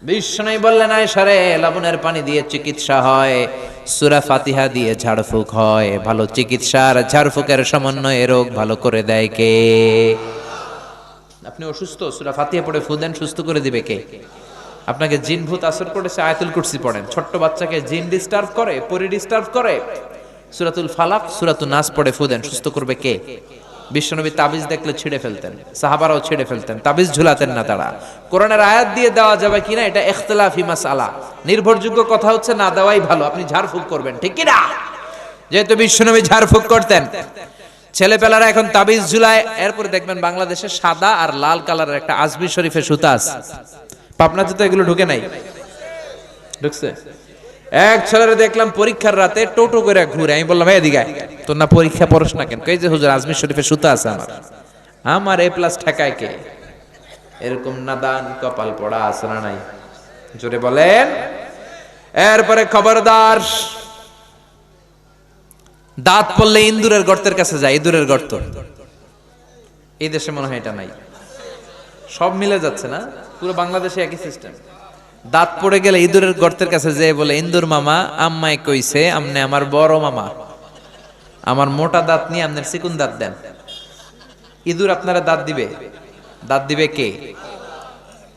বিশ্বনবী বললেন আয়েশা রে, লবণের পানি দিয়ে চিকিৎসা হয়, সূরা ফাতিহা দিয়ে ঝাড়ফুঁক হয়। ভালো চিকিৎসার ঝাড়ফুঁকের সমন্বয়ে রোগ ভালো করে দেয় কে? আপনি অসুস্থ, সূরা ফাতিহা পড়ে ফু দেন, সুস্থ করে দিবে কে? আপনাকে জিন ভূত আসর করেছে, আয়াতুল কুরসি পড়েন। ছোট্ট বাচ্চাকে জিন ডিস্টার্ব করে, পরি ডিস্টার্ব করে, সূরাতুল ফালাক সূরাতুন নাস পড়ে ফু দেন, সুস্থ করবে কে? বিশ্বনবী তাবিজ দেখলে ছিঁড়ে ফেলতেন, সাহাবারাও ছিঁড়ে ফেলতেন, তাবিজ ঝুলাতেন না তারা। কোরআনের আয়াত দিয়ে দেওয়া যাবে কিনা এটা ইখতিলাফি মাসআলা, নির্ভরযোগ্য কথা হচ্ছে না দেওয়াই ভালো। আপনি ঝাড়ফুঁক করবেন, ঠিক কি না? যেহেতু বিশ্বনবী ঝাড়ফুঁক করতেন, ছেলেপেলারা এখন তাবিজ ঝুলায়। এরপরে দেখবেন বাংলাদেশে সাদা আর লাল কালারের একটা আজমি শরীফের সুতা আছে, পাবনাতে তো এগুলো ঢুকে নাই, ঢুকছে? এক ছেলেরে দেখলাম পরীক্ষার রাতে টোটো করে ঘুরে, আমি বললাম এদিকে আয়, তোর না পরীক্ষা পড়স না কেন? কই যে হুজুর আজমির শরীফের সুতা আছে আমার এ প্লাস ঠেকায় কে? এরকম নাদান কপাল পড়া আছে না নাই? জোরে বলেন। এরপরে খবরদার, দাঁত পড়লে ইন্দুরের গর্তের কাছে যায়, ইঁদুরের গর্ত। এই দেশে মনে হয় এটা নাই, সব মিলে যাচ্ছে না, পুরো বাংলাদেশে একই সিস্টেম। দাঁত পড়ে গেলে ইঁদুরের গর্তের কাছে যেয়ে বলে, ইন্দুর মামা আম্মাই কইছে আমনে আমার বড় মামা, আমার মোটা দাঁত নিয়ে আপনার চিকুন দাঁত দেন। ইঁদুর আপনারা দাঁত দিবে? দাঁত দিবে কে?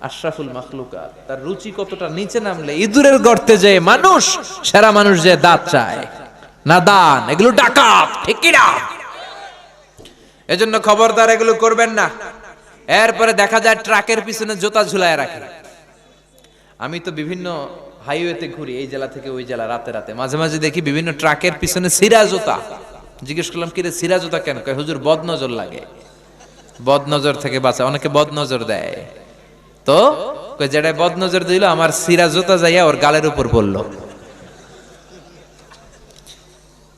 আশরাফুল মাখলুকাত। তার রুচি কতটা নিচে নামলে ইঁদুরের গর্তে যেয়ে মানুষ, সেরা মানুষ যে দাঁত চায়, নাদান, এগুলো ডাকাত, ঠিক কি না? এজন্য খবরদার এগুলো করবেন না। এরপরে দেখা যায় ট্রাকের পিছনে জুতা ঝুলায় রাখে। আমি তো বিভিন্ন হাইওয়েতে ঘুরি, এই জেলা থেকে ওই জেলা, রাতে রাতে মাঝে মাঝে দেখি বিভিন্ন ট্রাকের পিছনে সিরা জুতা। জিজ্ঞেস করলাম কি রে সিরা জুতা কেন? কয় হুজুর বদ নজর লাগে, বদ নজর থেকে বাঁচা। অনেকে বদ নজর দেয়, তো কয় যেটা বদ নজর দিল আমার সিরা জুতা যাইয়া ওর গালের উপর পড়লো।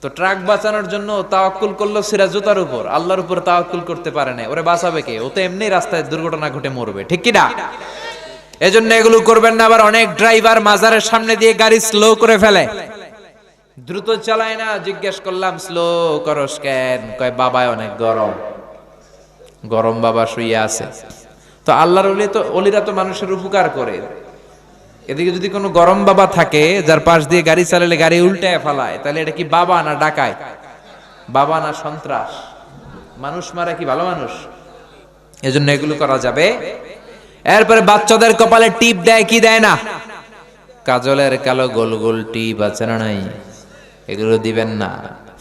তো ট্রাক বাঁচানোর জন্য তাওয়াক্কুল করলো সিরা জুতার উপর, আল্লাহর উপর তাওয়াক্কুল করতে পারে না। ওরে বাঁচাবে কে? ও তো এমনি রাস্তায় দুর্ঘটনা ঘটে মরবে, ঠিক কি না? এজন্য এগুলো করবেন না। আবার অনেক ড্রাইভার মাজারের সামনে দিয়ে গাড়ি স্লো করে ফেলে, দ্রুত চালায় না। জিজ্ঞেস করলাম স্লো করস কেন? কয় বাবায় অনেক গরম, গরম বাবা শুয়ে আছে। তো আল্লাহর ওলিরা তো মানুষের উপকার করে, এদিকে যদি কোনো গরম বাবা থাকে যার পাশ দিয়ে গাড়ি চালালে গাড়ি উল্টায় ফেলায়, তাহলে এটা কি বাবা না ডাকায়? বাবা না সন্ত্রাস? মানুষ মারা কি ভালো মানুষ? এজন্য এগুলো করা যাবে। এরপরে বাচ্চাদের কপালে টিপ দেয় কি দেয় না? কাজলের কালো গোল গোল টিপ আছে না নাই? এগুলো দিবেন না।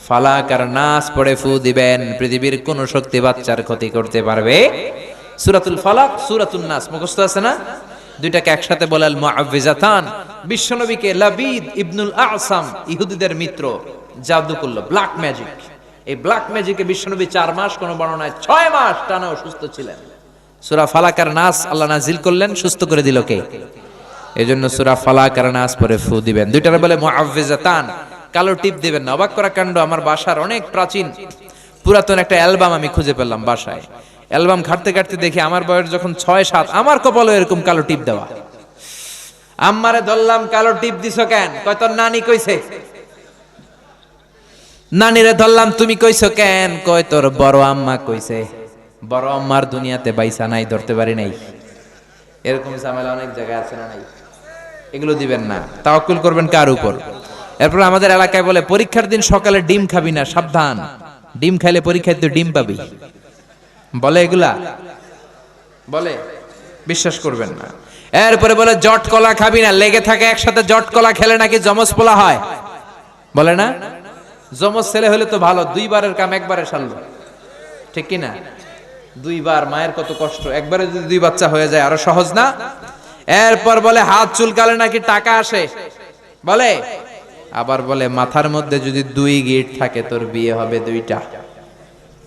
ফালাক আর নাস পড়ে ফু দিবেন, পৃথিবীর কোন শক্তি বাচ্চার ক্ষতি করতে পারবে? সূরাতুল ফালাক, সূরাতুন নাস মুখস্থ আছে না? দুইটাকে একসাথে বলে আল মুআউযিজাতান। বিশ্বনবীকে লাবিদ ইবনুল আসাম, ইহুদিদের মিত্র, জাদু করলো, ব্ল্যাক ম্যাজিক। এই ব্ল্যাক ম্যাজিকে বিশ্বনবী 4 মাস, কোন বর্ণনায় 6 মাস টানা অসুস্থ ছিলেন। সূরা ফালাক আর নাস আল্লাহ নাজিল করলেন, সুস্থ করে দিল কে? এজন্য সূরা ফালাক আর নাস পরে ফু দিবেন। দুইটারে বলে মুআউযিজাতান। কালো টিপ দিবেন না। অবাক করা কাণ্ড, আমার বাসার অনেক প্রাচীন পুরাতন একটা অ্যালবাম আমি খুঁজে পেলাম বাসায়। অ্যালবাম ঘাটতে ঘাটতে দেখি আমার বয়স যখন 6-7, আমার কপালে এরকম কালো টিপ দেওয়া। আম্মারে ধরলাম, কালো টিপ দিছো কেন? কয় তোর নানি কইছে। নানিরে ধরলাম, তুমি কইছো কেন? কয় তোর বড় আম্মা কইছে। বড় আম্মার দুনিয়াতে বাইসা নাই, ধরতে পারি নাই। এরকম ঝামেলা অনেক জায়গায় আছে না নাই? এগুলো দিবেন না। তাওয়াক্কুল করবেন কার উপর? এরপর আমাদের এলাকায় বলে পরীক্ষার দিন সকালে ডিম খাবি না, সাবধান, ডিম খাইলে পরীক্ষায় তুই ডিম পাবি। বলে এগুলা, বলে, বিশ্বাস করবেন না। এরপরে বলে জট কলা খাবি না, লেগে থাকে একসাথে। জট কলা খেলে নাকি যমজ পোলা হয়, বলে না? যমজ ছেলে হলে তো ভালো, 2 বারের কাম একবারে সারল, ঠিক কি না? 2 বার মায়ের কত কষ্ট, একবারে যদি 2 বাচ্চা হয়ে যায় আরো সহজ না? এরপর বলে হাত চুলকালে নাকি টাকা আসে, বলে। আবার বলে মাথার মধ্যে যদি 2 গিট থাকে তোর বিয়ে হবে 2টা।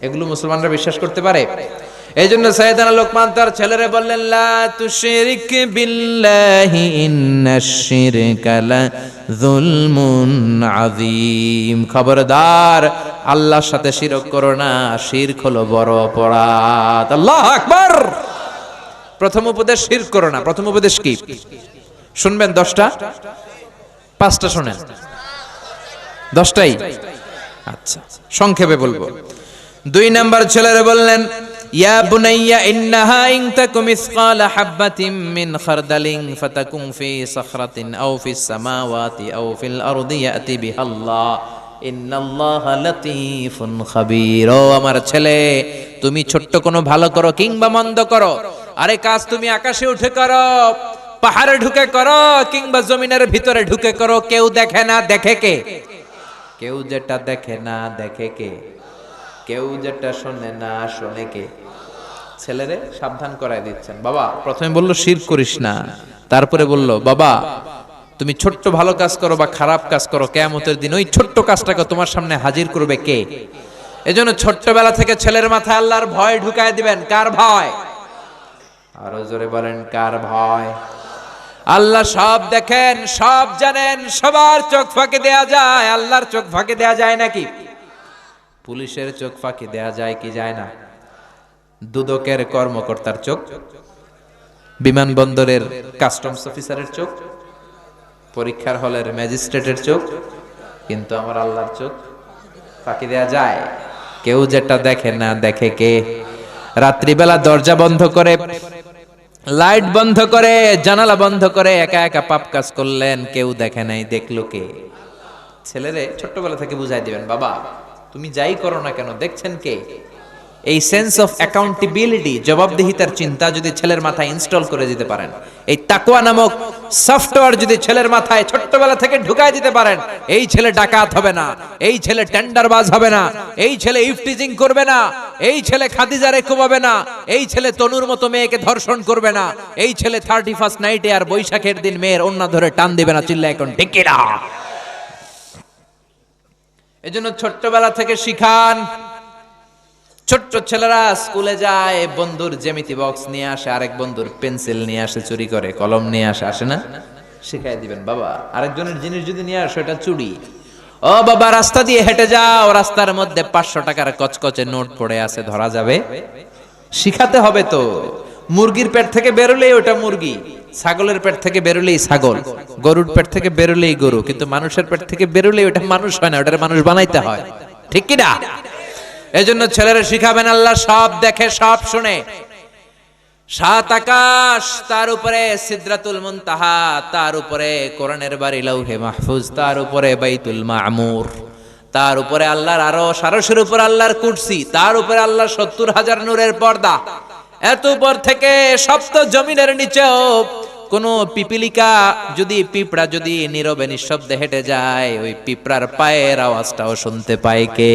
এগুলো মুসলমানরা বিশ্বাস করতে পারে? এই জন্য সাইয়েদানা লোকমান তার ছেলেরে বললেন, লা তুশরিক বিল্লাহি ইন্নাশ শিরকা লাযুলমুন আযীম। খবরদার, আল্লাহর সাথে শিরক করো না, শিরক হলো বড় অপরাধ। আল্লাহু আকবার। প্রথম উপদেশ শিরক করো না। প্রথম উপদেশ কি শুনবেন? 10টা, 5টা শুনেন। 10টাই? আচ্ছা, সংক্ষেপে বলবো। 2 নাম্বার ছেলেরে বললেন, ইয়া বুনাইয়া ইন্নাহা ইন তাকুম মিসকালা হাববাতিন মিন খারদালিন ফাতাকুন ফি সাখরাতিন আও ফিস সামাওয়াতি আও ফিল আরদি ইয়াতি বিহাল্লাহ ইন্নাল্লাহা লাতীফুন খাবীর। ও আমার ছেলে, তুমি ছোট্ট কোনো ভালো করো কিংবা মন্দ করো, আরে কাজ তুমি আকাশে উঠে করো, পাহাড়ে ঢুকে করো, কিংবা জমিনের ভিতরে ঢুকে করো, কেউ দেখে না, দেখে কে? কেউ যেটা দেখে না, দেখে কে? কেউ যেটা শোনে না, শোনে কে? ছেলেরে সাবধান করায় দিচ্ছেন। বাবা প্রথমে বলল শিরক করিস না, তারপরে বলল বাবা তুমি ছোট্ট ভালো কাজ করো বা খারাপ কাজ করো, কিয়ামতের দিন ওই ছোট্ট কাজটাকে তোমার সামনে হাজির করবে কে? এজন্য ছোট্টবেলা থেকে ছেলের মাথায় আল্লাহর ভয় ঢুকায় দিবেন। কার ভয়? আরো জোরে বলেন, কার ভয়? আল্লাহ সব দেখেন, সব জানেন, সবার চোখ ফাঁকি দেয়া যায়, আল্লাহর চোখ ফাঁকি দেয়া যায় নাকি? পুলিশের চোখ ফাঁকি দেয়া যায় কি যায় না? দুদকের কর্মকর্তার চোখ, বিমানবন্দরের কাস্টমস অফিসারের চোখ, পরীক্ষার হলের ম্যাজিস্ট্রেটের চোখ, কিন্তু আমার আল্লাহর চোখ ফাঁকি দেয়া যায়? কেউ যেটা দেখে না, দেখে কে? রাত্রিবেলা দরজা বন্ধ করে, লাইট বন্ধ করে, জানালা বন্ধ করে একা একা পাপ কাজ করলেন, কেউ দেখে নাই, দেখলো কে? ছেলেরে ছোট্টবেলা থেকে বুঝাই দিবেন, বাবা তুমি যাই করো না কেন, দেখছেন কে? এই সেন্স অফ অ্যাকাউন্টেবিলিটি, জবাবদিহিতার চিন্তা যদি ছেলের মাথায় ইনস্টল করে দিতে পারেন, এই তাকওয়া নামক সফটওয়্যার যদি ছেলের মাথায় ছোট্টবেলা থেকে ঢুকায় দিতে পারেন, এই ছেলে ডাকাত হবে না, এই ছেলে টেন্ডারবাজ হবে না, এই ছেলে ইফটিজিং করবে না, এই ছেলে খাদিজারে কোবাবে না, এই ছেলে তনুর মতো মেয়েকে ধর্ষণ করবে না, এই ছেলে 31st নাইটে আর বৈশাখের দিন মেয়ের ওন্না ধরে টান দিবে না। চিল্লা এখন ঠিক কিনা? এজন্য ছোট্টবেলা থেকে শিখান। ছোট্ট ছেলেরা স্কুলে যায়, বন্ধুর জ্যামিতি বক্স নিয়ে আসে, আরেক বন্ধুর পেন্সিল নিয়ে আসে চুরি করে, কলম নিয়ে আসে, আসে না? শিখাই দিবেন, বাবা আরেকজনের জিনিস যদি নিয়ে আসো এটা চুরি। ও বাবা রাস্তা দিয়ে হেঁটে যাও, রাস্তার মধ্যে 500 টাকার কচকচে নোট পড়ে আছে, ধরা যাবে? শিখাতে হবে তো। মুরগির পেট থেকে বেরোলেই ওটা মুরগি, ছাগলের পেট থেকে বেরোলেই ছাগল, গরুর পেট থেকে বেরোলেই গরু, কিন্তু মানুষের পেট থেকে বেরোলেই ওটা মানুষ হয় না, ওটার মানুষ বানাইতে হয়। ঠিক কি না? এজন্য ছেলেরা শিখাবেন, আল্লাহ সব দেখে, সব শুনে। 7 আকাশ, তার উপরে সিদরাতুল মুনতাহা, তার উপরে কোরআনের বাড়ি লাউহে মাহফুজ, তার উপরে বাইতুল মামুর, তার উপরে আল্লাহর আরশ, আরশের উপর আল্লাহর কুরসি, তার উপরে আল্লাহর 70,000 নূরের পর্দা। এত উপর থেকে সপ্ত জমিনের নিচেও কোন পিপিলিকা যদি, পিঁপড়া যদি নীরবে নিঃশব্দে হেঁটে যায়, ওই পিঁপড়ার পায়ের আওয়াজটাও শুনতে পায় কে?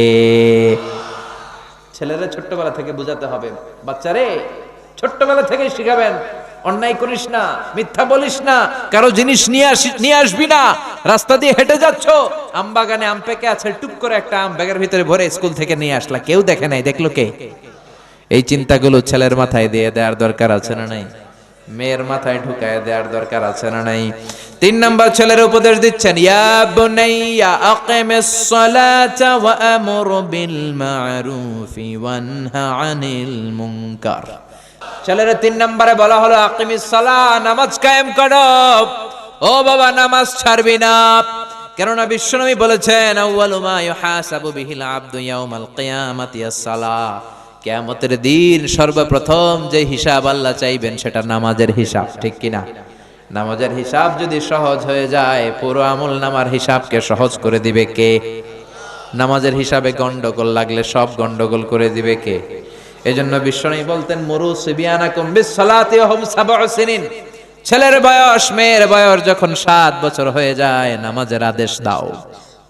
ছেলেরা ছোট্টবেলা থেকে বুঝাতে হবে। বাচ্চারে ছোট্টবেলা থেকে শিখাবেন, অন্যায় করিস না, মিথ্যা বলিস না, কারো জিনিস নিয়ে আসবি না। রাস্তা দিয়ে হেঁটে যাচ্ছ, আম বাগানে আম পেকে আছে, টুক করে একটা আম ব্যাগের ভিতরে ভরে স্কুল থেকে নিয়ে আসলা, কেউ দেখে নাই, দেখলো কে? এই চিন্তাগুলো ছেলের মাথায় দিয়ে দেওয়ার দরকার আছে না নাই? মেয়ের মাথায় ঢুকায় দেওয়ার দরকার আছে না নাই? 3 নাম্বার ছেলের উপদেশ দিচ্ছেন, ইয়া বুনাইয়া আকিমিস সালাতা ওয়া আমুর বিল মা'রুফি ওয়ানহা আনিল মুনকার। ছেলের 3 নম্বরে বলা হলো আকিমিস সালাহ, নামাজ কায়েম করো। ও বাবা নামাজ ছাড়বি না, কেননা বিশ্বনবী বলেছেন আউয়ালু মা ইউহাসাবু বিহিল আবদু ইয়াউমাল কিয়ামাতি আস-সালাহ। কিয়ামতের দিন সর্বপ্রথম যে হিসাব আল্লাহ চাইবেন সেটা নামাজের হিসাব। ঠিক কিনা? নামাজের হিসাব যদি সহজ হয়ে যায়, পুরো আমল নামার হিসাবকে সহজ করে দিবে কে? নামাজের হিসাবে গন্ডগোল লাগলে সব গন্ডগোল করে দিবে কে? এজন্য বিশ্বনবী বলতেন মুরু সিবিয়ানাকুম বিস-সালাতি ওয়া হুম 7 সিনিন। ছেলের বয়স, মেয়ের বয়স যখন 7 বছর হয়ে যায়, নামাজের আদেশ দাও।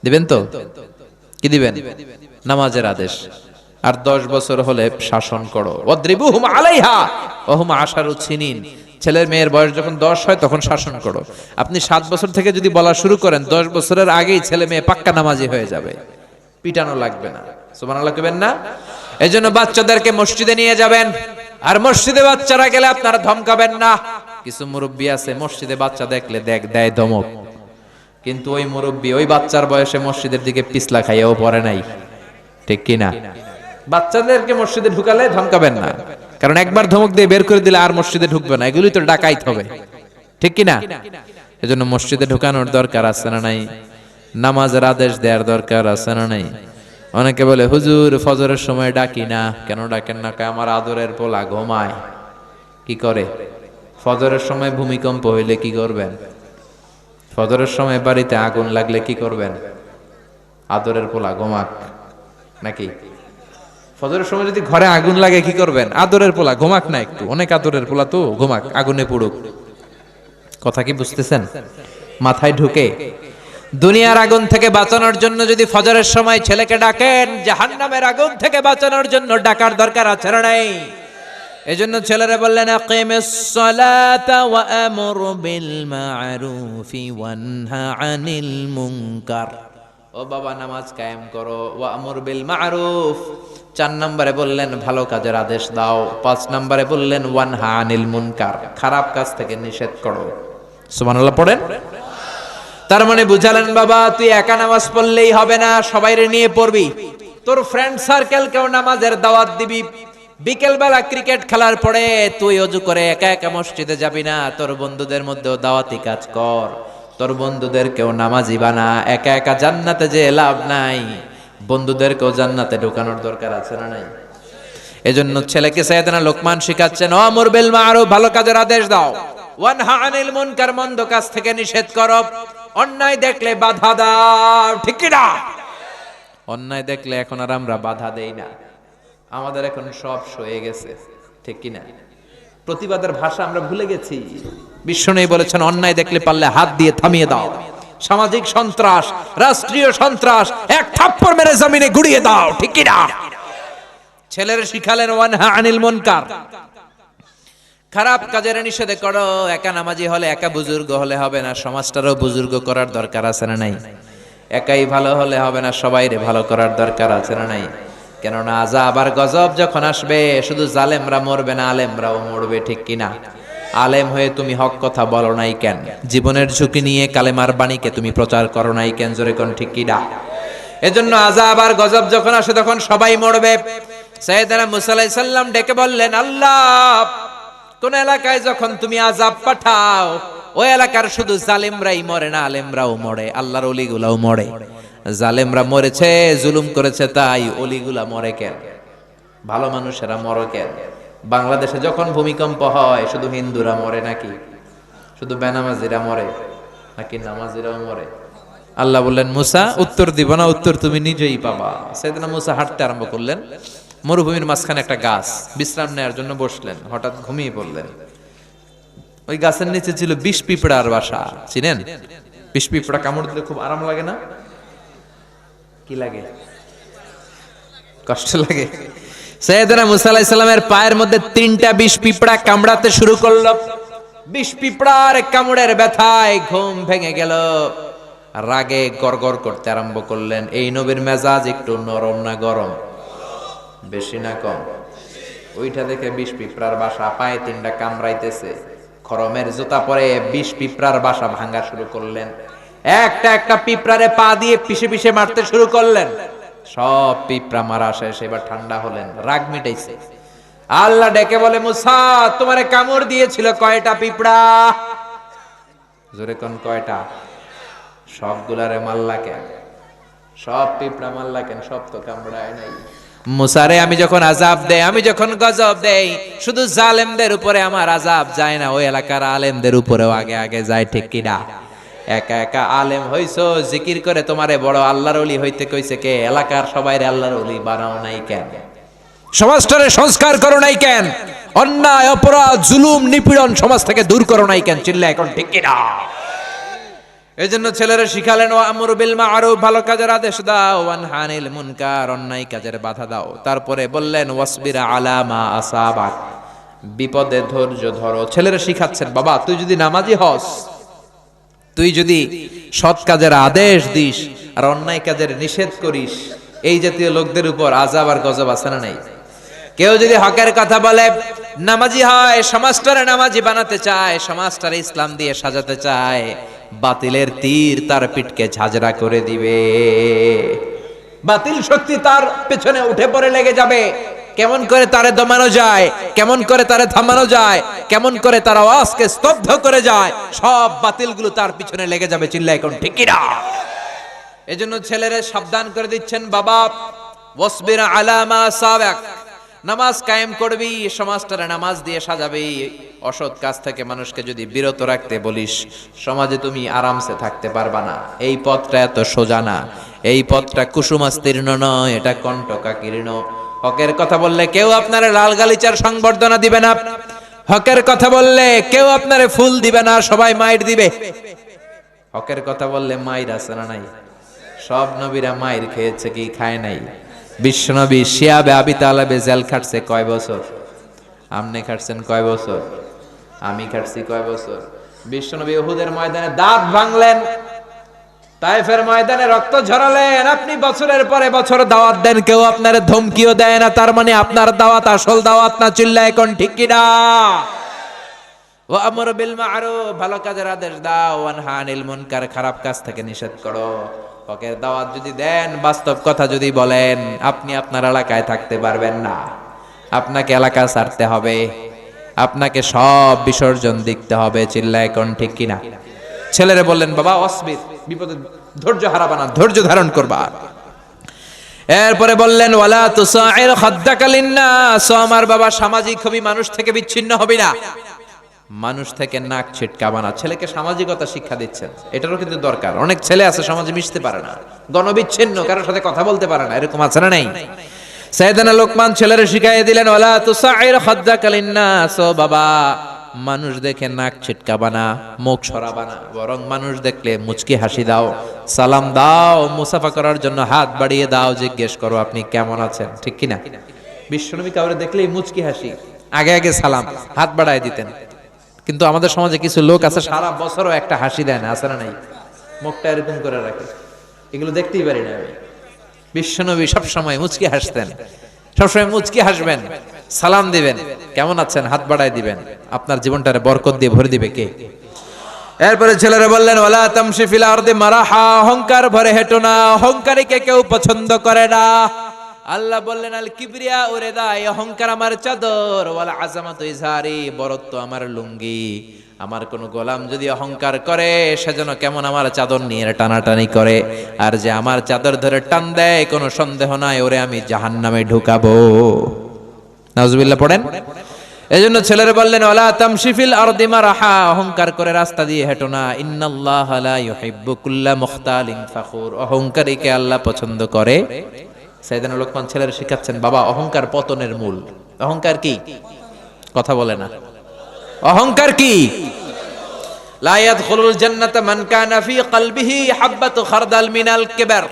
দিবেন তো? কি দিবেন? নামাজের আদেশ। আর 10 বছর হলে শাসন করো। ওয়াদ্রিবুহুম আলাইহা ওয়া হুম 10 সিনিন। ছেলের মেয়ের বয়স যখন 10 হয় তখন শাসন করো। আপনি 7 বছর থেকে যদি বলা শুরু করেন, 10 বছরের আগেই ছেলে মেয়ে পাক্কা নামাজি হয়ে যাবে, পিটানো লাগবে না। সুবহানাল্লাহ কইবেন না? এজন্য বাচ্চাদেরকে মসজিদে নিয়ে যাবেন, আর মসজিদে বাচ্চারা গেলে আপনারা ধমকাবেন না। কিছু মুরব্বি আছে মসজিদে বাচ্চা দেখলে দেয় ধমক, কিন্তু ওই মুরব্বি ওই বাচ্চার বয়সে মসজিদের দিকে পিছলা খাইয়াও পড়ে নাই। ঠিক কি না? বাচ্চাদেরকে মসজিদে ঢুকালে ধমকাবেন না, কারণ একবার ধমক দিয়ে বের করে দিলে আর মসজিদে ঢুকবে না, এগুলি তো ডাকাইত হবে। ঠিক কি না? এজন্য মসজিদে ঢুকানোর দরকার আছে না নাই? নামাজের আদেশ দেওয়ার দরকার আছে না নাই? অনেকে বলে হুজুর ফজরের সময় ডাকি না, কেন ডাকেন না? আমার আদরের পোলা ঘুমায়। কি করে? ফজরের সময় ভূমিকম্প হইলে কি করবেন? ফজরের সময় বাড়িতে আগুন লাগলে কি করবেন? আদরের পোলা ঘুমাক নাকি? ফজরের সময় যদি ঘরে আগুন লাগে কি করবেন? আদরের পোলা ঘুমাক না একটু, অনেক আদরের পোলা তো, ঘুমাক, আগুনে পুড়ুক। কথা কি বুঝতেছেন? মাথায় ঢুকে? দুনিয়ার আগুন থেকে বাঁচানোর জন্য যদি ফজরের সময় ছেলেকে ডাকেন, জাহান্নামের আগুন থেকে বাঁচানোর জন্য ডাকার দরকার আছে না নাই? এজন্য ছেলেরা বললেন আকিমিস সালাতা ওয়া আমুর বিল মা'রুফি ওয়ানহা আনিল মুনকার। ও বাবা নামাজ কায়েম করো, ওয়া আমুর বিল মা'রুফ 4 নম্বরে বললেন ভালো কাজের আদেশ দাও, 5 নম্বরে বললেন ওয়ানহা আনিল মুনকার খারাপ কাজ থেকে নিষেধ করো। সুবহানাল্লাহ পড়েন। তার মানে বুঝালেন বাবা তুই একা নামাজ পড়লেই হবে না, সবাইরে নিয়ে পড়বি, তোর ফ্রেন্ড সার্কেলকেও নামাজের দাওয়াত দিবি। বিকেল বেলা ক্রিকেট খেলার পরে তুই ওযু করে একা একা মসজিদে যাবি না, তোর বন্ধুদের মধ্যেও দাওয়াতি কাজ কর, তোর বন্ধুদেরকেও নামাজি বানা। একা একা জান্নাতে যে লাভ নাই, বন্ধুদেরকেও জান্নাতে ঢোকানোর দরকার আছে না নাই? এজন্য ছেলেকে সাইয়েদনা লোকমান শিখাচ্ছেন ও আমর বিল মা'রুফ ভালো কাজের আদেশ দাও, ওয়ানহা আনিল মুনকার মন্দ কাজ থেকে নিষেধ করো, অন্যায় দেখলে বাধা দাও। ঠিক কি না? অন্যায় দেখলে এখন আর আমরা বাধা দেই না, আমাদের এখন সব সয়ে গেছে। ঠিক কি না? প্রতিবাদের ভাষা আমরা ভুলে গেছি। বিশ্বনবী বলেছেন অন্যায় দেখলে পারলে হাত দিয়ে থামিয়ে দাও, সামাজিক সন্ত্রাস, রাষ্ট্রীয় সন্ত্রাস এক থাপ্পড় মেরে জমিনে গুড়িয়ে দাও। ঠিক কি না? ছেলেরা শিখালেন ওয়ানহা আনিল মুনকার খারাপ কাজের নিষেধ করো। একা নামাজি হলে, একা বুজুর্গ হলে হবে না, সমাজটারও বুজুর্গ করার দরকার আছে না নাই? একাই ভালো হলে হবে না, সবাইরে ভালো করার দরকার আছে না নাই? কেননা আযাব আর গজব যখন আসবে শুধু জালেমরা মরবে না, আলেমরাও মরবে। ঠিক কিনা? আলেম হয়ে তুমি হক কথা বলো নাই কেন? জীবনের ঝুঁকি নিয়ে কালেমার বাণীকে তুমি প্রচার করো নাই কেন? জোরে কোন ঠিক কিনা? এজন্য আযাব আর গজব যখন আসে তখন সবাই মরবে। সাইয়েদনা মুসা আলাইহিস সালাম ডেকে বললেন আল্লাহ কোন এলাকায় যখন তুমি আযাব পাঠাও ওই এলাকার শুধু জালেমরাই মরে না, আলেমরাও মরে, আল্লাহর ওলিগুলাও মরে। জালেমরা মরেছে, জুলুম করেছে, তাই ওলিগুলা মরে কেন? ভালো মানুষেরা মরে কেন? বাংলাদেশে যখন ভূমিকম্প হয় শুধু হিন্দুরা মরে নাকি? শুধু বেনামাজিরা মরে নাকি নামাজিরাও মরে? আল্লাহ বললেন মুসা উত্তর দিব না, উত্তর তুমি নিজেই পাবা। সাইয়েদনা মুসা হাঁটতে আরম্ভ করলেন, মরুভূমির মাঝখানে একটা গাছ, বিশ্রাম নেওয়ার জন্য বসলেন, হঠাৎ ঘুমিয়ে পড়লেন। ওই গাছের নিচে ছিল বিষ পিঁপড়ার বাসা। চিনেন? বিষ পিঁপড়া কামড় দিলে খুব আরাম লাগে না? কি লাগে? কষ্ট লাগে। সাইয়েদনা মুসা আলাইহিস সালামের পায়ের মধ্যে 3টা বিষ পিঁপড়া কামড়াতে শুরু করলো। বিষ পিঁপড়ার কামড়ের ব্যথায় ঘুম ভেঙে গেল, রাগে গড়গড় করতে আরম্ভ করলেন। এই নবীর মেজাজ একটু নরম না গরম? বেশি না কম? ওইটা দেখে বিষ পিঁপড়ার বাসা, পায়ে 3টা কামড়াইতেছে, খরমের জুতা পরে বিষ পিঁপড়ার বাসা ভাঙা শুরু করলেন। একটা একটা পিঁপড়ারে পা দিয়ে পিষে পিষে মারতে শুরু করলেন। সব পিঁপড়া মারা শেষ, এবার ঠান্ডা হলেন, রাগ মিটাইছে। আল্লাহ ডেকে বলে মুসা তোমারে কামড় দিয়েছিল কয়টা পিঁপড়া? জোরে কোন কয়টা? সবগুলারে মারলা কেন? সব পিঁপড়া মারলা কেন? সব তো কামড়ায় নাই। মুসারে আমি যখন আযাব দেই, আমি যখন গজব দেই, শুধু জালেমদের উপরে আমার আযাব যায় না, ওই এলাকার আলেমদের উপরেও আগে আগে যায়। ঠিক কিনা? একা একা আলেম হইছো, জিকির করে তোমারে বড় আল্লাহর ওলি হইতে কইছে কে? এলাকার সবাইরে আল্লাহর ওলি বানাও নাই কেন? সমাজটারে সংস্কার করো নাই কেন? অন্যায় অপরাধ জুলুম নিপীড়ন সমাজ থেকে দূর করো নাই কেন? চিল্লা এখন ঠিক কিনা? এজন্য ছেলেরা শিখালেন ও আমরু বিল মা'রুফ ভালো কাজের আদেশ দাও, ওয়ানহা আনিল মুনকার অন্যায় কাজের বাধা দাও। তারপরে বললেন ওয়াসবির আলা মা আসাবাক বিপদে ধৈর্য ধরো। ছেলেরা শিখাচ্ছেন বাবা তুই যদি নামাজি হস, তুই যদি সৎ কাজের আদেশ দিস আর অন্যায় কাজের নিষেধ করিস, এই জাতীয় লোকদের উপর আযাব আর গজব আছে না নাই? কেউ যদি হকের কথা বলে, নামাজি হয়, সমাজটারে নামাজি বানাতে চায়, সমাজটারে ইসলাম দিয়ে সাজাতে চায়, বাতিলের তীর তার পিঠকে ঝাঁঝরা করে দিবে। বাতিল শক্তি তার পেছনে উঠে পড়ে লেগে যাবে। কেমন করে তারে দমানো যায়, কেমন করে তারে থামানো যায়, কেমন করে তার আওয়াজকে স্তব্ধ করে যায়, সব বাতিলগুলো তার পিছনে লেগে যাবে। চিল্লা এখন ঠিক কিনা? এজন্য ছেলেরা সাবধান করে দিচ্ছেন বাবা ওয়াসবির আলা মা সাবাক নামাজ কায়েম করবি, সমাজটারে নামাজ দিয়ে সাজাবি। অসৎ কাজ থেকে মানুষকে যদি বিরত রাখতে বলিস, সমাজে তুমি আরামসে থাকতে পারবা না। এই পথটা এত সোজা না, এই পথটা কুসুমাস্তীর্ণ নয়, এটা কণ্টকাকীর্ণ। হকের কথা বললে কেউ আপনারে লাল গালিচার সংবর্ধনা দিবে না, হকের কথা বললে কেউ আপনারে ফুল দিবে না, সবাই মাইট দিবে। হকের কথা বললে মাইর আছে না নাই? সব নবীরা মাইর খেয়েছে কি খায় নাই? বিশ্বনবী শিয়াবে আবি তালেবে জেল খাটছে কয় বছর? আপনি খাটছেন কয় বছর? আমি খাটছি কয় বছর? বিশ্বনবী উহুদের ময়দানে দাঁত ভাঙলেন, তায়েফের ময়দানে রক্ত ঝরালেন। আপনি বছরের পরে বছর দাওয়াত দেন, কেউ আপনার ধমকিও দেয় না, তার মানে আপনার দাওয়াত আসল দাওয়াত না? চিল্লায় কোন ঠিক কিনা? ওয়া আমর বিল মা'রুফ, ভালো কাজের আদেশ দাও, ওয়া নাহা আনিল মুনকার, খারাপ কাজ থেকে নিষেধ করো। হকের দাওয়াত যদি দেন, বাস্তব কথা যদি বলেন, আপনি আপনার এলাকায় থাকতে পারবেন না, আপনাকে এলাকা ছাড়তে হবে, আপনাকে সব বিসর্জন দিতে হবে। চিল্লায় কোন ঠিক কিনা? ছেলেরে বললেন, বাবা অসবির, বিপদে ধৈর্য হারাবা না, ধৈর্য ধারণ করবা। এরপরে বললেন, ওয়ালা তুসাইর খাদ্দাকা লিন্নাস, আমার বাবা সামাজিক হবি, মানুষ থেকে বিচ্ছিন্ন হবি না, মানুষ থেকে নাক ছিটকাবা না। ছেলেকে সামাজিকতা শিক্ষা দিচ্ছেন, এটারও কিন্তু দরকার। অনেক ছেলে আছে সমাজে মিশতে পারে না, গণবিচ্ছিন্ন, কারোর সাথে কথা বলতে পারে না, এরকম আছে না নাই? সাইয়েদনা লোকমান ছেলেরে শিখাইয়ে দিলেন, ওয়ালা তুসাইর খাদ্দাকা লিন্নাস, ও বাবা মানুষ দেখে নাক ছিটকাবা না, মুখ সরাবা না, বরং মানুষ দেখলে মুচকি হাসি দাও, সালাম দাও, মুসাফা করার জন্য হাত বাড়িয়ে দাও, জিজ্ঞেস করো আপনি কেমন আছেন, ঠিক কিনা? বিশ্বনবী কাউরে দেখলেই মুচকি হাসি, আগে আগে সালাম, হাত বাড়ায় দিতেন। কিন্তু আমাদের সমাজে কিছু লোক আছে সারা বছরও একটা হাসি দেয় না, আছে না নাই? মুখটা এরকম করে রাখে, এগুলো দেখতেই পারি না আমি। বিশ্বনবী সবসময় মুচকি হাসতেন, সবসময় মুচকি হাসবেন, সালাম দিবেন, কেমন আছেন হাত বাড়ায় দিবেন। আপনার জীবনটারে বরকত দিয়ে ভরে দিবে কে? এরপরে ছেলেরা বললেন, ওয়ালা তামশি ফিল আরদি মারাহা, অহংকার ভরে হেঁটো না, অহংকারীকে কেউ পছন্দ করে না। আল্লাহ বললেন, আল কিবরিয়া উরিদা, অহংকার আমার চাদর, ওয়াল আযামাতু ইজহারি, বরত্ব আমার লুঙ্গি। আমার কোন গোলাম যদি অহংকার করে, সেজন্য কেমন আমার চাদর নিয়ে টানাটানি করে, আর যে আমার চাদর ধরে টান দেয়, কোনো সন্দেহ নাই ওরে আমি জাহান্নামে ঢুকাবো। নাউজুবিল্লাহ পড়েন। এজন্য ছেলেরা বললেন, ওয়ালা তামশি ফিল আরদি মারাহা, অহংকার করে রাস্তা দিয়ে হেঁটো না। ইন্নাল্লাহা লা ইউহিব্বু কুল্লা মুখতালিন ফাখুর, অহংকারীকে আল্লাহ পছন্দ করে। সাইয়েদনা লোকমান ছেলেরা শিখাচ্ছেন, বাবা অহংকার পতনের মূল। অহংকার কি? কথা বলে না। অহংকার কি? লা ইয়াদখুলুল জান্নাতা মান কানা ফি কলবিহি হাববাতু খারদাল মিনাল কিবার,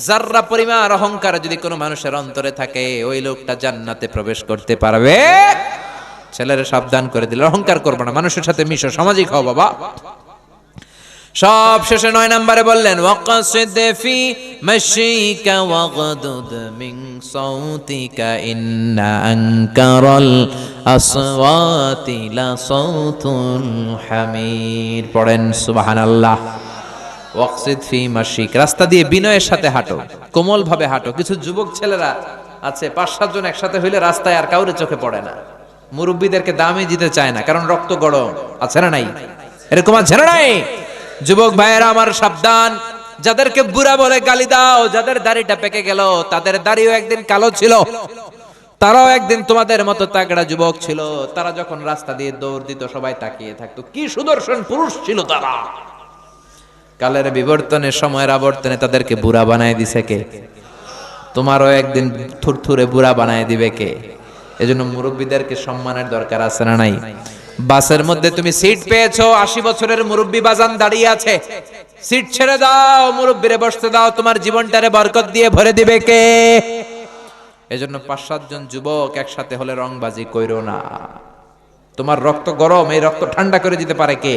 যাররা পরিমাণ অহংকার যদি কোনো মানুষের অন্তরে থাকে, ওই লোকটা জান্নাতে প্রবেশ করতে পারবে। ছেলেরা সাবধান করে দিল, অহংকার করবে না, মানুষের সাথে মিশো, সামাজিক হও বাবা। সব শেষে 9 নম্বরে বললেন, ওয়াকসিদ ফি মাশিকা ওয়াগদুদ মিন সাউতিকা ইন্না আনকারাল আসওয়াতি লা সাউতুল হামির। পড়েন সুবহানাল্লাহ। ওয়াকসিদ ফি মাশিক, রাস্তা দিয়ে বিনয়ের সাথে হাঁটো, কোমল ভাবে হাঁটো। কিছু যুবক ছেলেরা আছে 5-7 জন একসাথে হইলে রাস্তায় আর কাউরে চোখে পড়ে না, মুরব্বীদেরকে দামই দিতে চায় না, কারণ রক্ত গরম, আছে না নাই? এরকম আছে না নাই? যুবক ভাইয়েরা আমার সাবধান, যাদেরকে বুড়া বলে গালি দাও, যাদের দাড়িটা পেকে গেল, তাদের দাড়িও একদিন কালো ছিল, তারাও একদিন তোমাদের মতো তাগড়া যুবক ছিল। তারা যখন রাস্তা দিয়ে দৌড় দিত, সবাই তাকিয়ে থাকতো, কি সুদর্শন পুরুষ ছিল তারা। কালের বিবর্তনে, সময়ের আবর্তনে তাদেরকে বুড়া বানায় দিছে কে? তোমারও একদিন থুরথুরে বুড়া বানায় দিবে কে? এজন্য মুরব্বীদেরকে সম্মানের দরকার আছে না নাই? বাসের মধ্যে তুমি সিট পেয়েছো, 80 বছরের মুরব্বী বাজান দাঁড়িয়ে আছে, সিট ছেড়ে দাও, মুরব্বীরে বসতে দাও, তোমার জীবনটারে বরকত দিয়ে ভরে দিবে কে? এজন্য 5-7 জন যুবক একসাথে হলে রংবাজি কইরো না। তোমার রক্ত গরম, এই রক্ত ঠান্ডা করে দিতে পারে কে?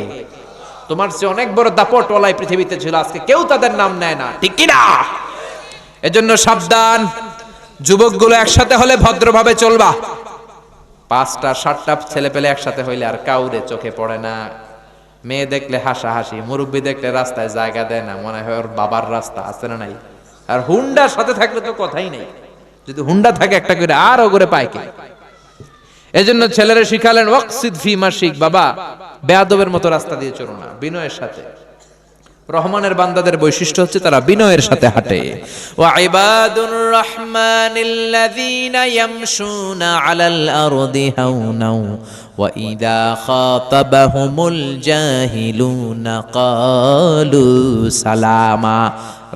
তোমার চেয়ে অনেক বড় দাপটওয়ালা পৃথিবীতে ছিল, আজকে কেউ তাদের নাম নেয় না, ঠিক কি না? এজন্য সাবধান, যুবকগুলো একসাথে হলে ভদ্রভাবে চলবা। 5টা-7টা ছেলে পেলে একসাথে হইলে আর কাউরে চোখে পড়ে না। মেয়ে দেখলে হাসাহাসি, মুরব্বী দেখলে রাস্তায় জায়গা দেয় না, মনে হয় ওর বাবার রাস্তা, আছে না নাই? আর হুন্ডার সাথে থাকলে তো কথাই নেই, যদি হুন্ডা থাকে একটা করে আর ওগরে পায় কে? এজন্য ছেলেরা শিখালেন, ওয়াকসিদ ফি মাশিক, বাবা বেয়াদবের মতো রাস্তা দিয়ে চলো না, বিনয়ের সাথে। রহমানের বান্দাদের বৈশিষ্ট্য হচ্ছে তারা বিনয়ের সাথে হাঁটে। ওয়া ইবাদুর রাহমানিল্লাযীনা ইয়ামশুনা আলাল আরদি হাওনাও ওয়া ইযা খাতাবাহুমুল জাহিলুনা ক্বালু সালামা।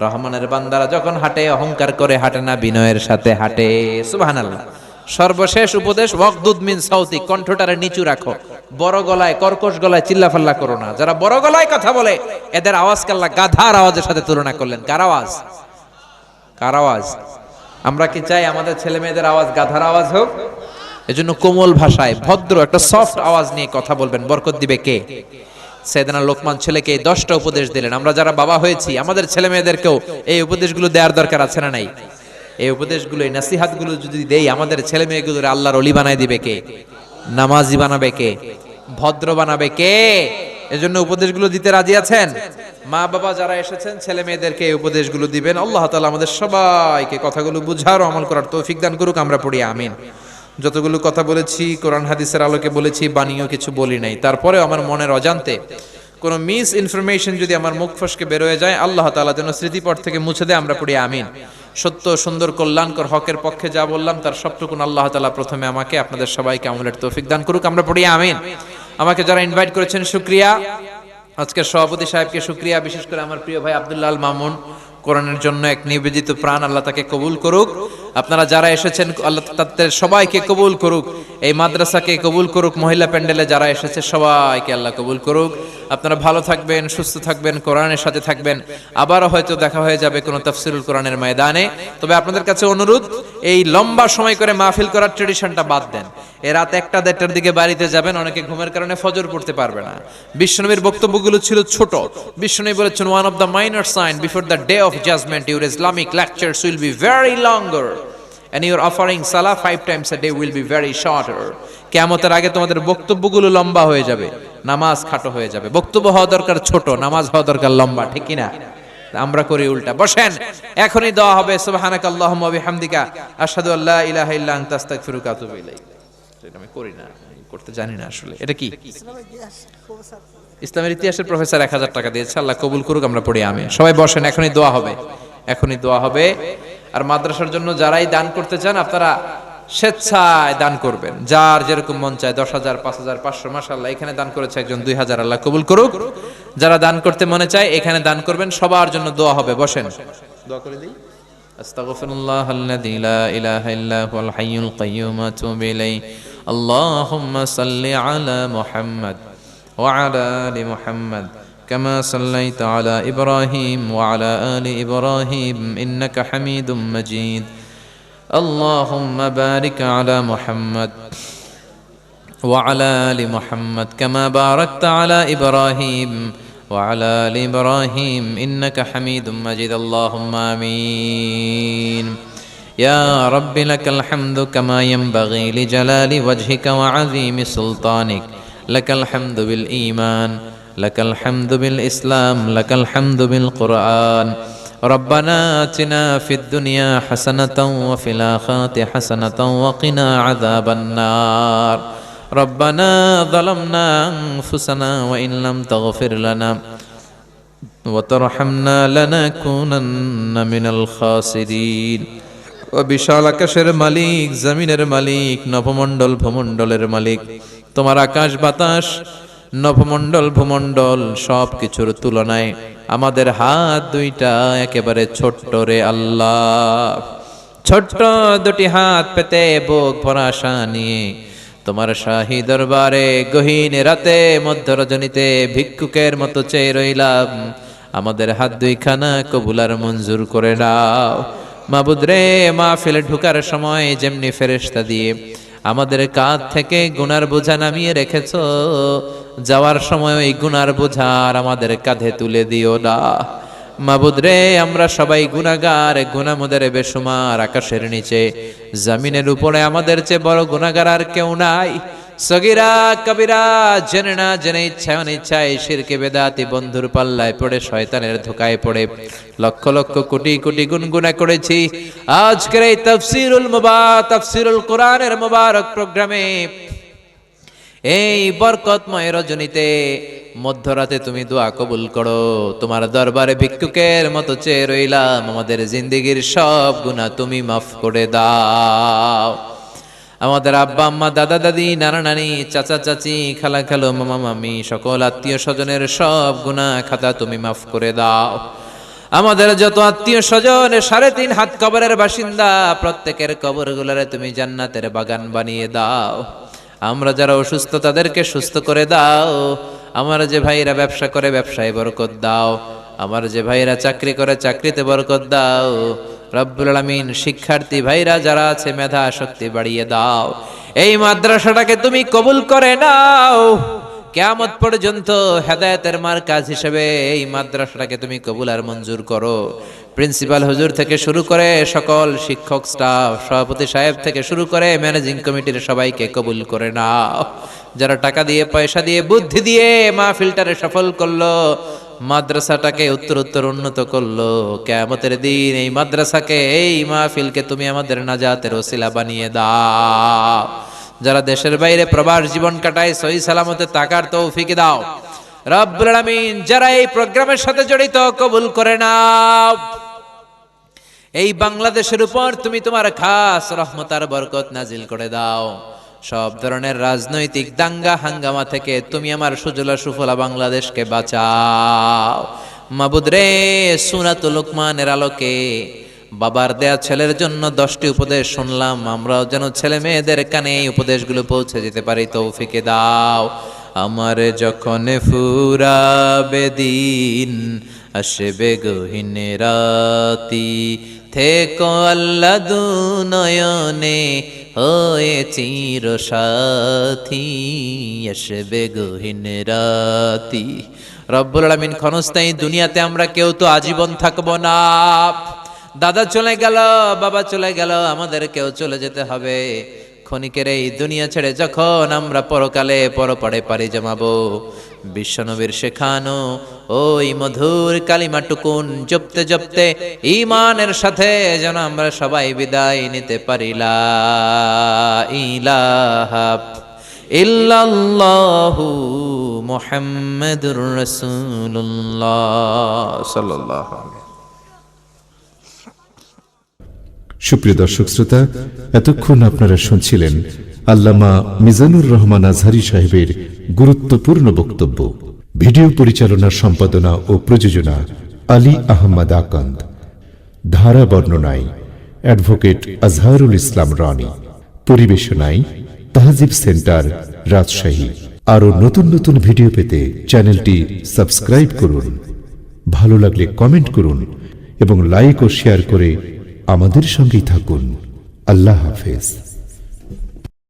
রহমানের বান্দারা যখন হাঁটে অহংকার করে হাঁটে না, বিনয়ের সাথে হাঁটে। সুবহানাল্লাহ। সর্বশেষ উপদেশ ওয়াকদুদ মিন সাউতি, কণ্ঠটারে নিচু রাখো, বড় গলায় কর্কশ গলায় চিল্লাফাল্লা করো না। যারা বড় গলায় কথা বলে এদের আওয়াজকে আল্লাহ গাধার আওয়াজের সাথে তুলনা করলেন। কার আওয়াজ? কার আওয়াজ? আমরা কি চাই আমাদের ছেলে মেয়েদের আওয়াজ গাধার আওয়াজ হোক? এজন্য কোমল ভাষায় ভদ্র একটা সফট আওয়াজ নিয়ে কথা বলবেন। বরকত দিবে কে? সাইয়েদনা লোকমান ছেলেকে 10টা উপদেশ দিলেন। আমরা যারা বাবা হয়েছি আমাদের ছেলে মেয়েদেরকেও এই উপদেশগুলো দেওয়ার দরকার আছে না নাই? এই উপদেশগুলো, এই নসিহাতগুলো যদি দেই, আমাদের ছেলে মেয়েগুলোর আল্লাহর ওলি বানায় দিবে কে? নামাজি বানাবে কে? ভদ্র বানাবে কে? এজন্য উপদেশগুলো দিতে রাজি আছেন? মা বাবা যারা এসেছেন ছেলে মেয়েদেরকে এই উপদেশগুলো দিবেন। আল্লাহ তাআলা আমাদের সবাইকে কথাগুলো বুঝার ও আমল করার তৌফিক দান করুক। আমরা পড়ি আমিন। যতগুলো কথা বলেছি কোরআন হাদিসের আলোকে বলেছি, বানিয়েও কিছু বলি নাই। তারপরেও আমার মনের অজান্তে কোনো মিস ইনফরমেশন যদি আমার মুখ ফসকে বের হয়ে যায়, আল্লাহ তাআলা যেন স্মৃতিপট থেকে মুছে দেয়। আমরা পড়ি আমিন। সত্য, সুন্দর, কল্যাণকর, হকের পক্ষে যা বললাম তার সবটুকুন আল্লাহ তাআলা প্রথমে আমাকে, আপনাদের সবাইকে আমলের তৌফিক দান করুক। আমরা পড়ি আমিন। আমাকে যারা ইনভাইট করেছেন শুকরিয়া। আজকের সভাপতি সাহেবকে শুকরিয়া, বিশেষ করে আমার প্রিয় ভাই আব্দুল্লাহ আল মামুন, কোরআনের জন্য এক নিবেদিত প্রাণ, আল্লাহ তাকে কবুল করুক। আপনারা যারা এসেছেন আল্লাহ তাদের সবাইকে কবুল করুক। এই মাদ্রাসাকে কবুল করুক। মহিলা প্যান্ডেলে যারা এসেছে সবাইকে আল্লাহ কবুল করুক। আপনারা ভালো থাকবেন, সুস্থ থাকবেন, কোরআনের সাথে থাকবেন। আবারও হয়তো দেখা হয়ে যাবে কোনো তাফসিরুল কোরআনের ময়দানে। তবে আপনাদের কাছে অনুরোধ, এই লম্বা সময় করে মাহফিল করার ট্রেডিশনটা বাদ দেন। এ রাত 1টা 1:30টার দিকে বাড়িতে যাবেন, অনেকে ঘুমের কারণে ফজর পড়তে পারবে না। বিশ্বনবীর বক্তব্যগুলো ছিল ছোট। বিশ্বনবী বলেছেন, one of the minor sign before the day of judgement your Islamic lectures will be very longer and your offering salah 5 times a day will be very shorter. কিয়ামতের আগে তোমাদের বক্তব্যগুলো লম্বা হয়ে যাবে, নামাজ খাটো হয়ে যাবে। বক্তব্য হওয়া দরকার ছোট, নামাজ হওয়া দরকার লম্বা, ঠিক কি না? আমরা করি উল্টা। বসেন, এখনই দোয়া হবে। সুবহানাকাল্লাহুম্মা ওয়া বিহামদিকা আশহাদু আল্লা ইলাহা ইল্লা আনতা আস্তাগফিরুকা ওয়া আতুবু ইলাইক। এটা আমি করি না, করতে জানি না আসলে। এটা কি? ইসলামের ইতিহাসের প্রফেসর 1000 টাকা দিয়েছে, আল্লাহ কবুল করুক। আমরা পড়ি আমিন। সবাই বসেন, এখনই দোয়া হবে, এখনই দোয়া হবে। আর মাদ্রাসার জন্য যারাই দান করতে চান আপনারা স্বেচ্ছায় দান করবেন, যার যেরকম মন চায়। 10,000, 5,000, 500, মাশাআল্লাহ। এখানে দান করেছে একজন 2,000, আল্লাহ কবুল করুক। যারা দান করতে মনে চায় এখানে দান করবেন, সবার জন্য দোয়া হবে। বসেন, দোয়া করে দিই। আস্তাগফিরুল্লাহাল্লাযী লা ইলাহা ইল্লা হুয়াল হাইয়ুল কাইয়্যুম ওয়া আতুবু ইলাইহি। আল্লাহুম্মা সাল্লি আলা মুহাম্মাদ ওয়া আলা আলি মুহাম্মাদ كما صليت على إبراهيم وعلى آل إبراهيم إنك حميد مجيد. اللهم بارك على محمد وعلى آل محمد كما باركت على إبراهيم وعلى آل إبراهيم إنك حميد مجيد. اللهم آمين. يا رب لك الحمد كما ينبغي لجلال وجهك وعظيم سلطانك. لك الحمد بالإيمان، لك الحمد بالإسلام، لك الحمد بالقرآن. ربنا آتنا في الدنيا حسنة وفي الآخرة حسنة وقنا عذاب النار. ربنا ظلمنا أنفسنا وإن لم تغفر لنا وترحمنا لنكونن من الخاسرين. বিশাল আকাশের মালিক, জমিনের মালিক, নভমণ্ডল ভূমণ্ডলের মালিক, তোমার আকাশ বাতাস, নভমণ্ডল ভূমণ্ডল সব কিছুর তুলনায় আমাদের হাত দুইটা একেবারে ছোট্ট রে আল্লাহ। ছোট্ট দুটি হাত পেতে বুক ভরা আশা নিয়ে তোমার শাহী দরবারে গহীন রাতে মধ্য রজনীতে ভিক্ষুকের মতো চেয়ে রইলাম। আমাদের হাত দুইখানা কবুলার মঞ্জুর করে দাও মাবুদ রে। মাহফিলে ঢুকার সময় যেমনি ফেরেশতা দিয়ে আমাদের কাঁধ থেকে গুনার বোঝা নামিয়ে রেখেছো, যাওয়ার সময় ওই গুনার বোঝা আমাদের কাঁধে তুলে দিও না মাবুদ রে। আমরা সবাই গুনাহগার, গুনাহমুদের বেশুমার। আকাশের নিচে জমিনের উপরে আমাদের চেয়ে বড় গুনাহগার আর কেউ নাই। সগীরা কবিরা জেনে না জেনে, ইচ্ছায় অনিচ্ছায় শিরকে বেদাতি বন্ধুর পাল্লায় পড়ে, শয়তানের ধোকায় পড়ে লক্ষ লক্ষ কোটি কোটি গুনাহ করেছি। আজকের এই তাফসীরুল কোরআনের মুবারক প্রোগ্রামে, এই বরকতময় রজনীতে মধ্যরাতে তুমি দোয়া কবুল করো। তোমার দরবারে ভিক্ষুকের মতো চেয়ে রইলাম। আমাদের জিন্দেগির সব গুনাহ তুমি মাফ করে দাও। আমাদের আব্বা আম্মা, দাদা দাদি, নানা নানি, চাচা চাচি, খালা খালো, মামা মামি, সকল আত্মীয় স্বজনের সব গুনাহ খাতা তুমি মাফ করে দাও। আমাদের যত আত্মীয় স্বজন 3.5 হাত কবরের বাসিন্দা প্রত্যেকের কবরগুলোরে তুমি জান্নাতের বাগান বানিয়ে দাও। আমরা যারা অসুস্থ তাদেরকে সুস্থ করে দাও। আমার যে ভাইরা ব্যবসা করে ব্যবসায় বরকত দাও। আমার যে ভাইরা চাকরি করে চাকরিতে বরকত দাও। রব্বুল আলামিন শিক্ষার্থী ভাইরা যারা আছে মেধা শক্তি বাড়িয়ে দাও। এই মাদ্রাসাটাকে তুমি কবুল করে নাও। কিয়ামত পর্যন্ত হেদায়েতের মার্কাজ হিসেবে এই মাদ্রাসাটাকে তুমি কবুল আর মঞ্জুর করো। প্রিন্সিপাল হুজুর থেকে শুরু করে সকল শিক্ষক স্টাফ, সভাপতি সাহেব থেকে শুরু করে ম্যানেজিং কমিটির সবাইকে কবুল করে নাও। যারা টাকা দিয়ে পয়সা দিয়ে বুদ্ধি দিয়ে মাহফিলটারে সফল করলো, মাদ্রাসাটাকে উত্তর উন্নত করলো, কিয়ামতের দিন এই মাদ্রাসাকে এই মাহফিলকে তুমি আমাদের নাজাতের ওসিলা বানিয়ে দাও। যারা দেশের বাইরে প্রবাস জীবন কাটায় সহি সালামতে তাকার তৌফিক দাও রব্বুল আলামিন। যারা এই প্রোগ্রামের সাথে জড়িত কবুল করে নাও। এই বাংলাদেশের উপর তুমি তোমার খাস রহমত আর বরকত নাজিল করে দাও। সব ধরনের রাজনৈতিক দাঙ্গা হাঙ্গামা থেকে তুমি আমার সুজলা সুফলা বাংলাদেশকে বাঁচাও। মাবুদ রে, সূরাতুল লুকমানের আলোকে বাবার দেয়া ছেলের জন্য 10টি উপদেশ শুনলাম, আমরাও যেন ছেলে মেয়েদের কানে এই উপদেশগুলো পৌঁছে যেতে পারি তৌফিকে দাও। আমার যখন ফুরাবে দিন, আসবে গহীন রাতি, থেকো আল্লাহ দুনয়নে হয়ে চির সাথী, আসবে গহীন রাতি। রব্বুল আলামিন ক্ষণস্থায়ী দুনিয়াতে আমরা কেউ তো আজীবন থাকবো না। দাদা চলে গেল, বাবা চলে গেল, আমাদের কেউ চলে যেতে হবে। ক্ষণিকের এই দুনিয়া ছেড়ে যখন আমরা পরকালে পরপারে পাড়ি জমাবো, বিশ্বনবীর শেখানো ওই মধুর কালিমাটুকুন জপতে জপতে ঈমানের সাথে যেন আমরা সবাই বিদায় নিতে পারি। লা ইলাহা ইল্লাল্লাহু মুহাম্মাদুর রাসূলুল্লাহ সাল্লাল্লাহু আলাইহি। সুপ্রিয় দর্শক শ্রোতা, এতক্ষণ আপনারা শুনছিলেন আল্লামা মিজানুর রহমান আজহারী সাহেবের গুরুত্বপূর্ণ বক্তব্য। ভিডিও পরিচালনা, সম্পাদনা ও প্রযোজনা আলী আহমদ আকন্দ। ধারা বর্ণনায় অ্যাডভোকেট আজহারুল ইসলাম রনি। পরিবেশনায় তাহজিব সেন্টার, রাজশাহী। আরও নতুন নতুন ভিডিও পেতে চ্যানেলটি সাবস্ক্রাইব করুন। ভালো লাগলে কমেন্ট করুন এবং লাইক ও শেয়ার করে আমাদের সঙ্গেই থাকুন। আল্লাহ হাফেজ।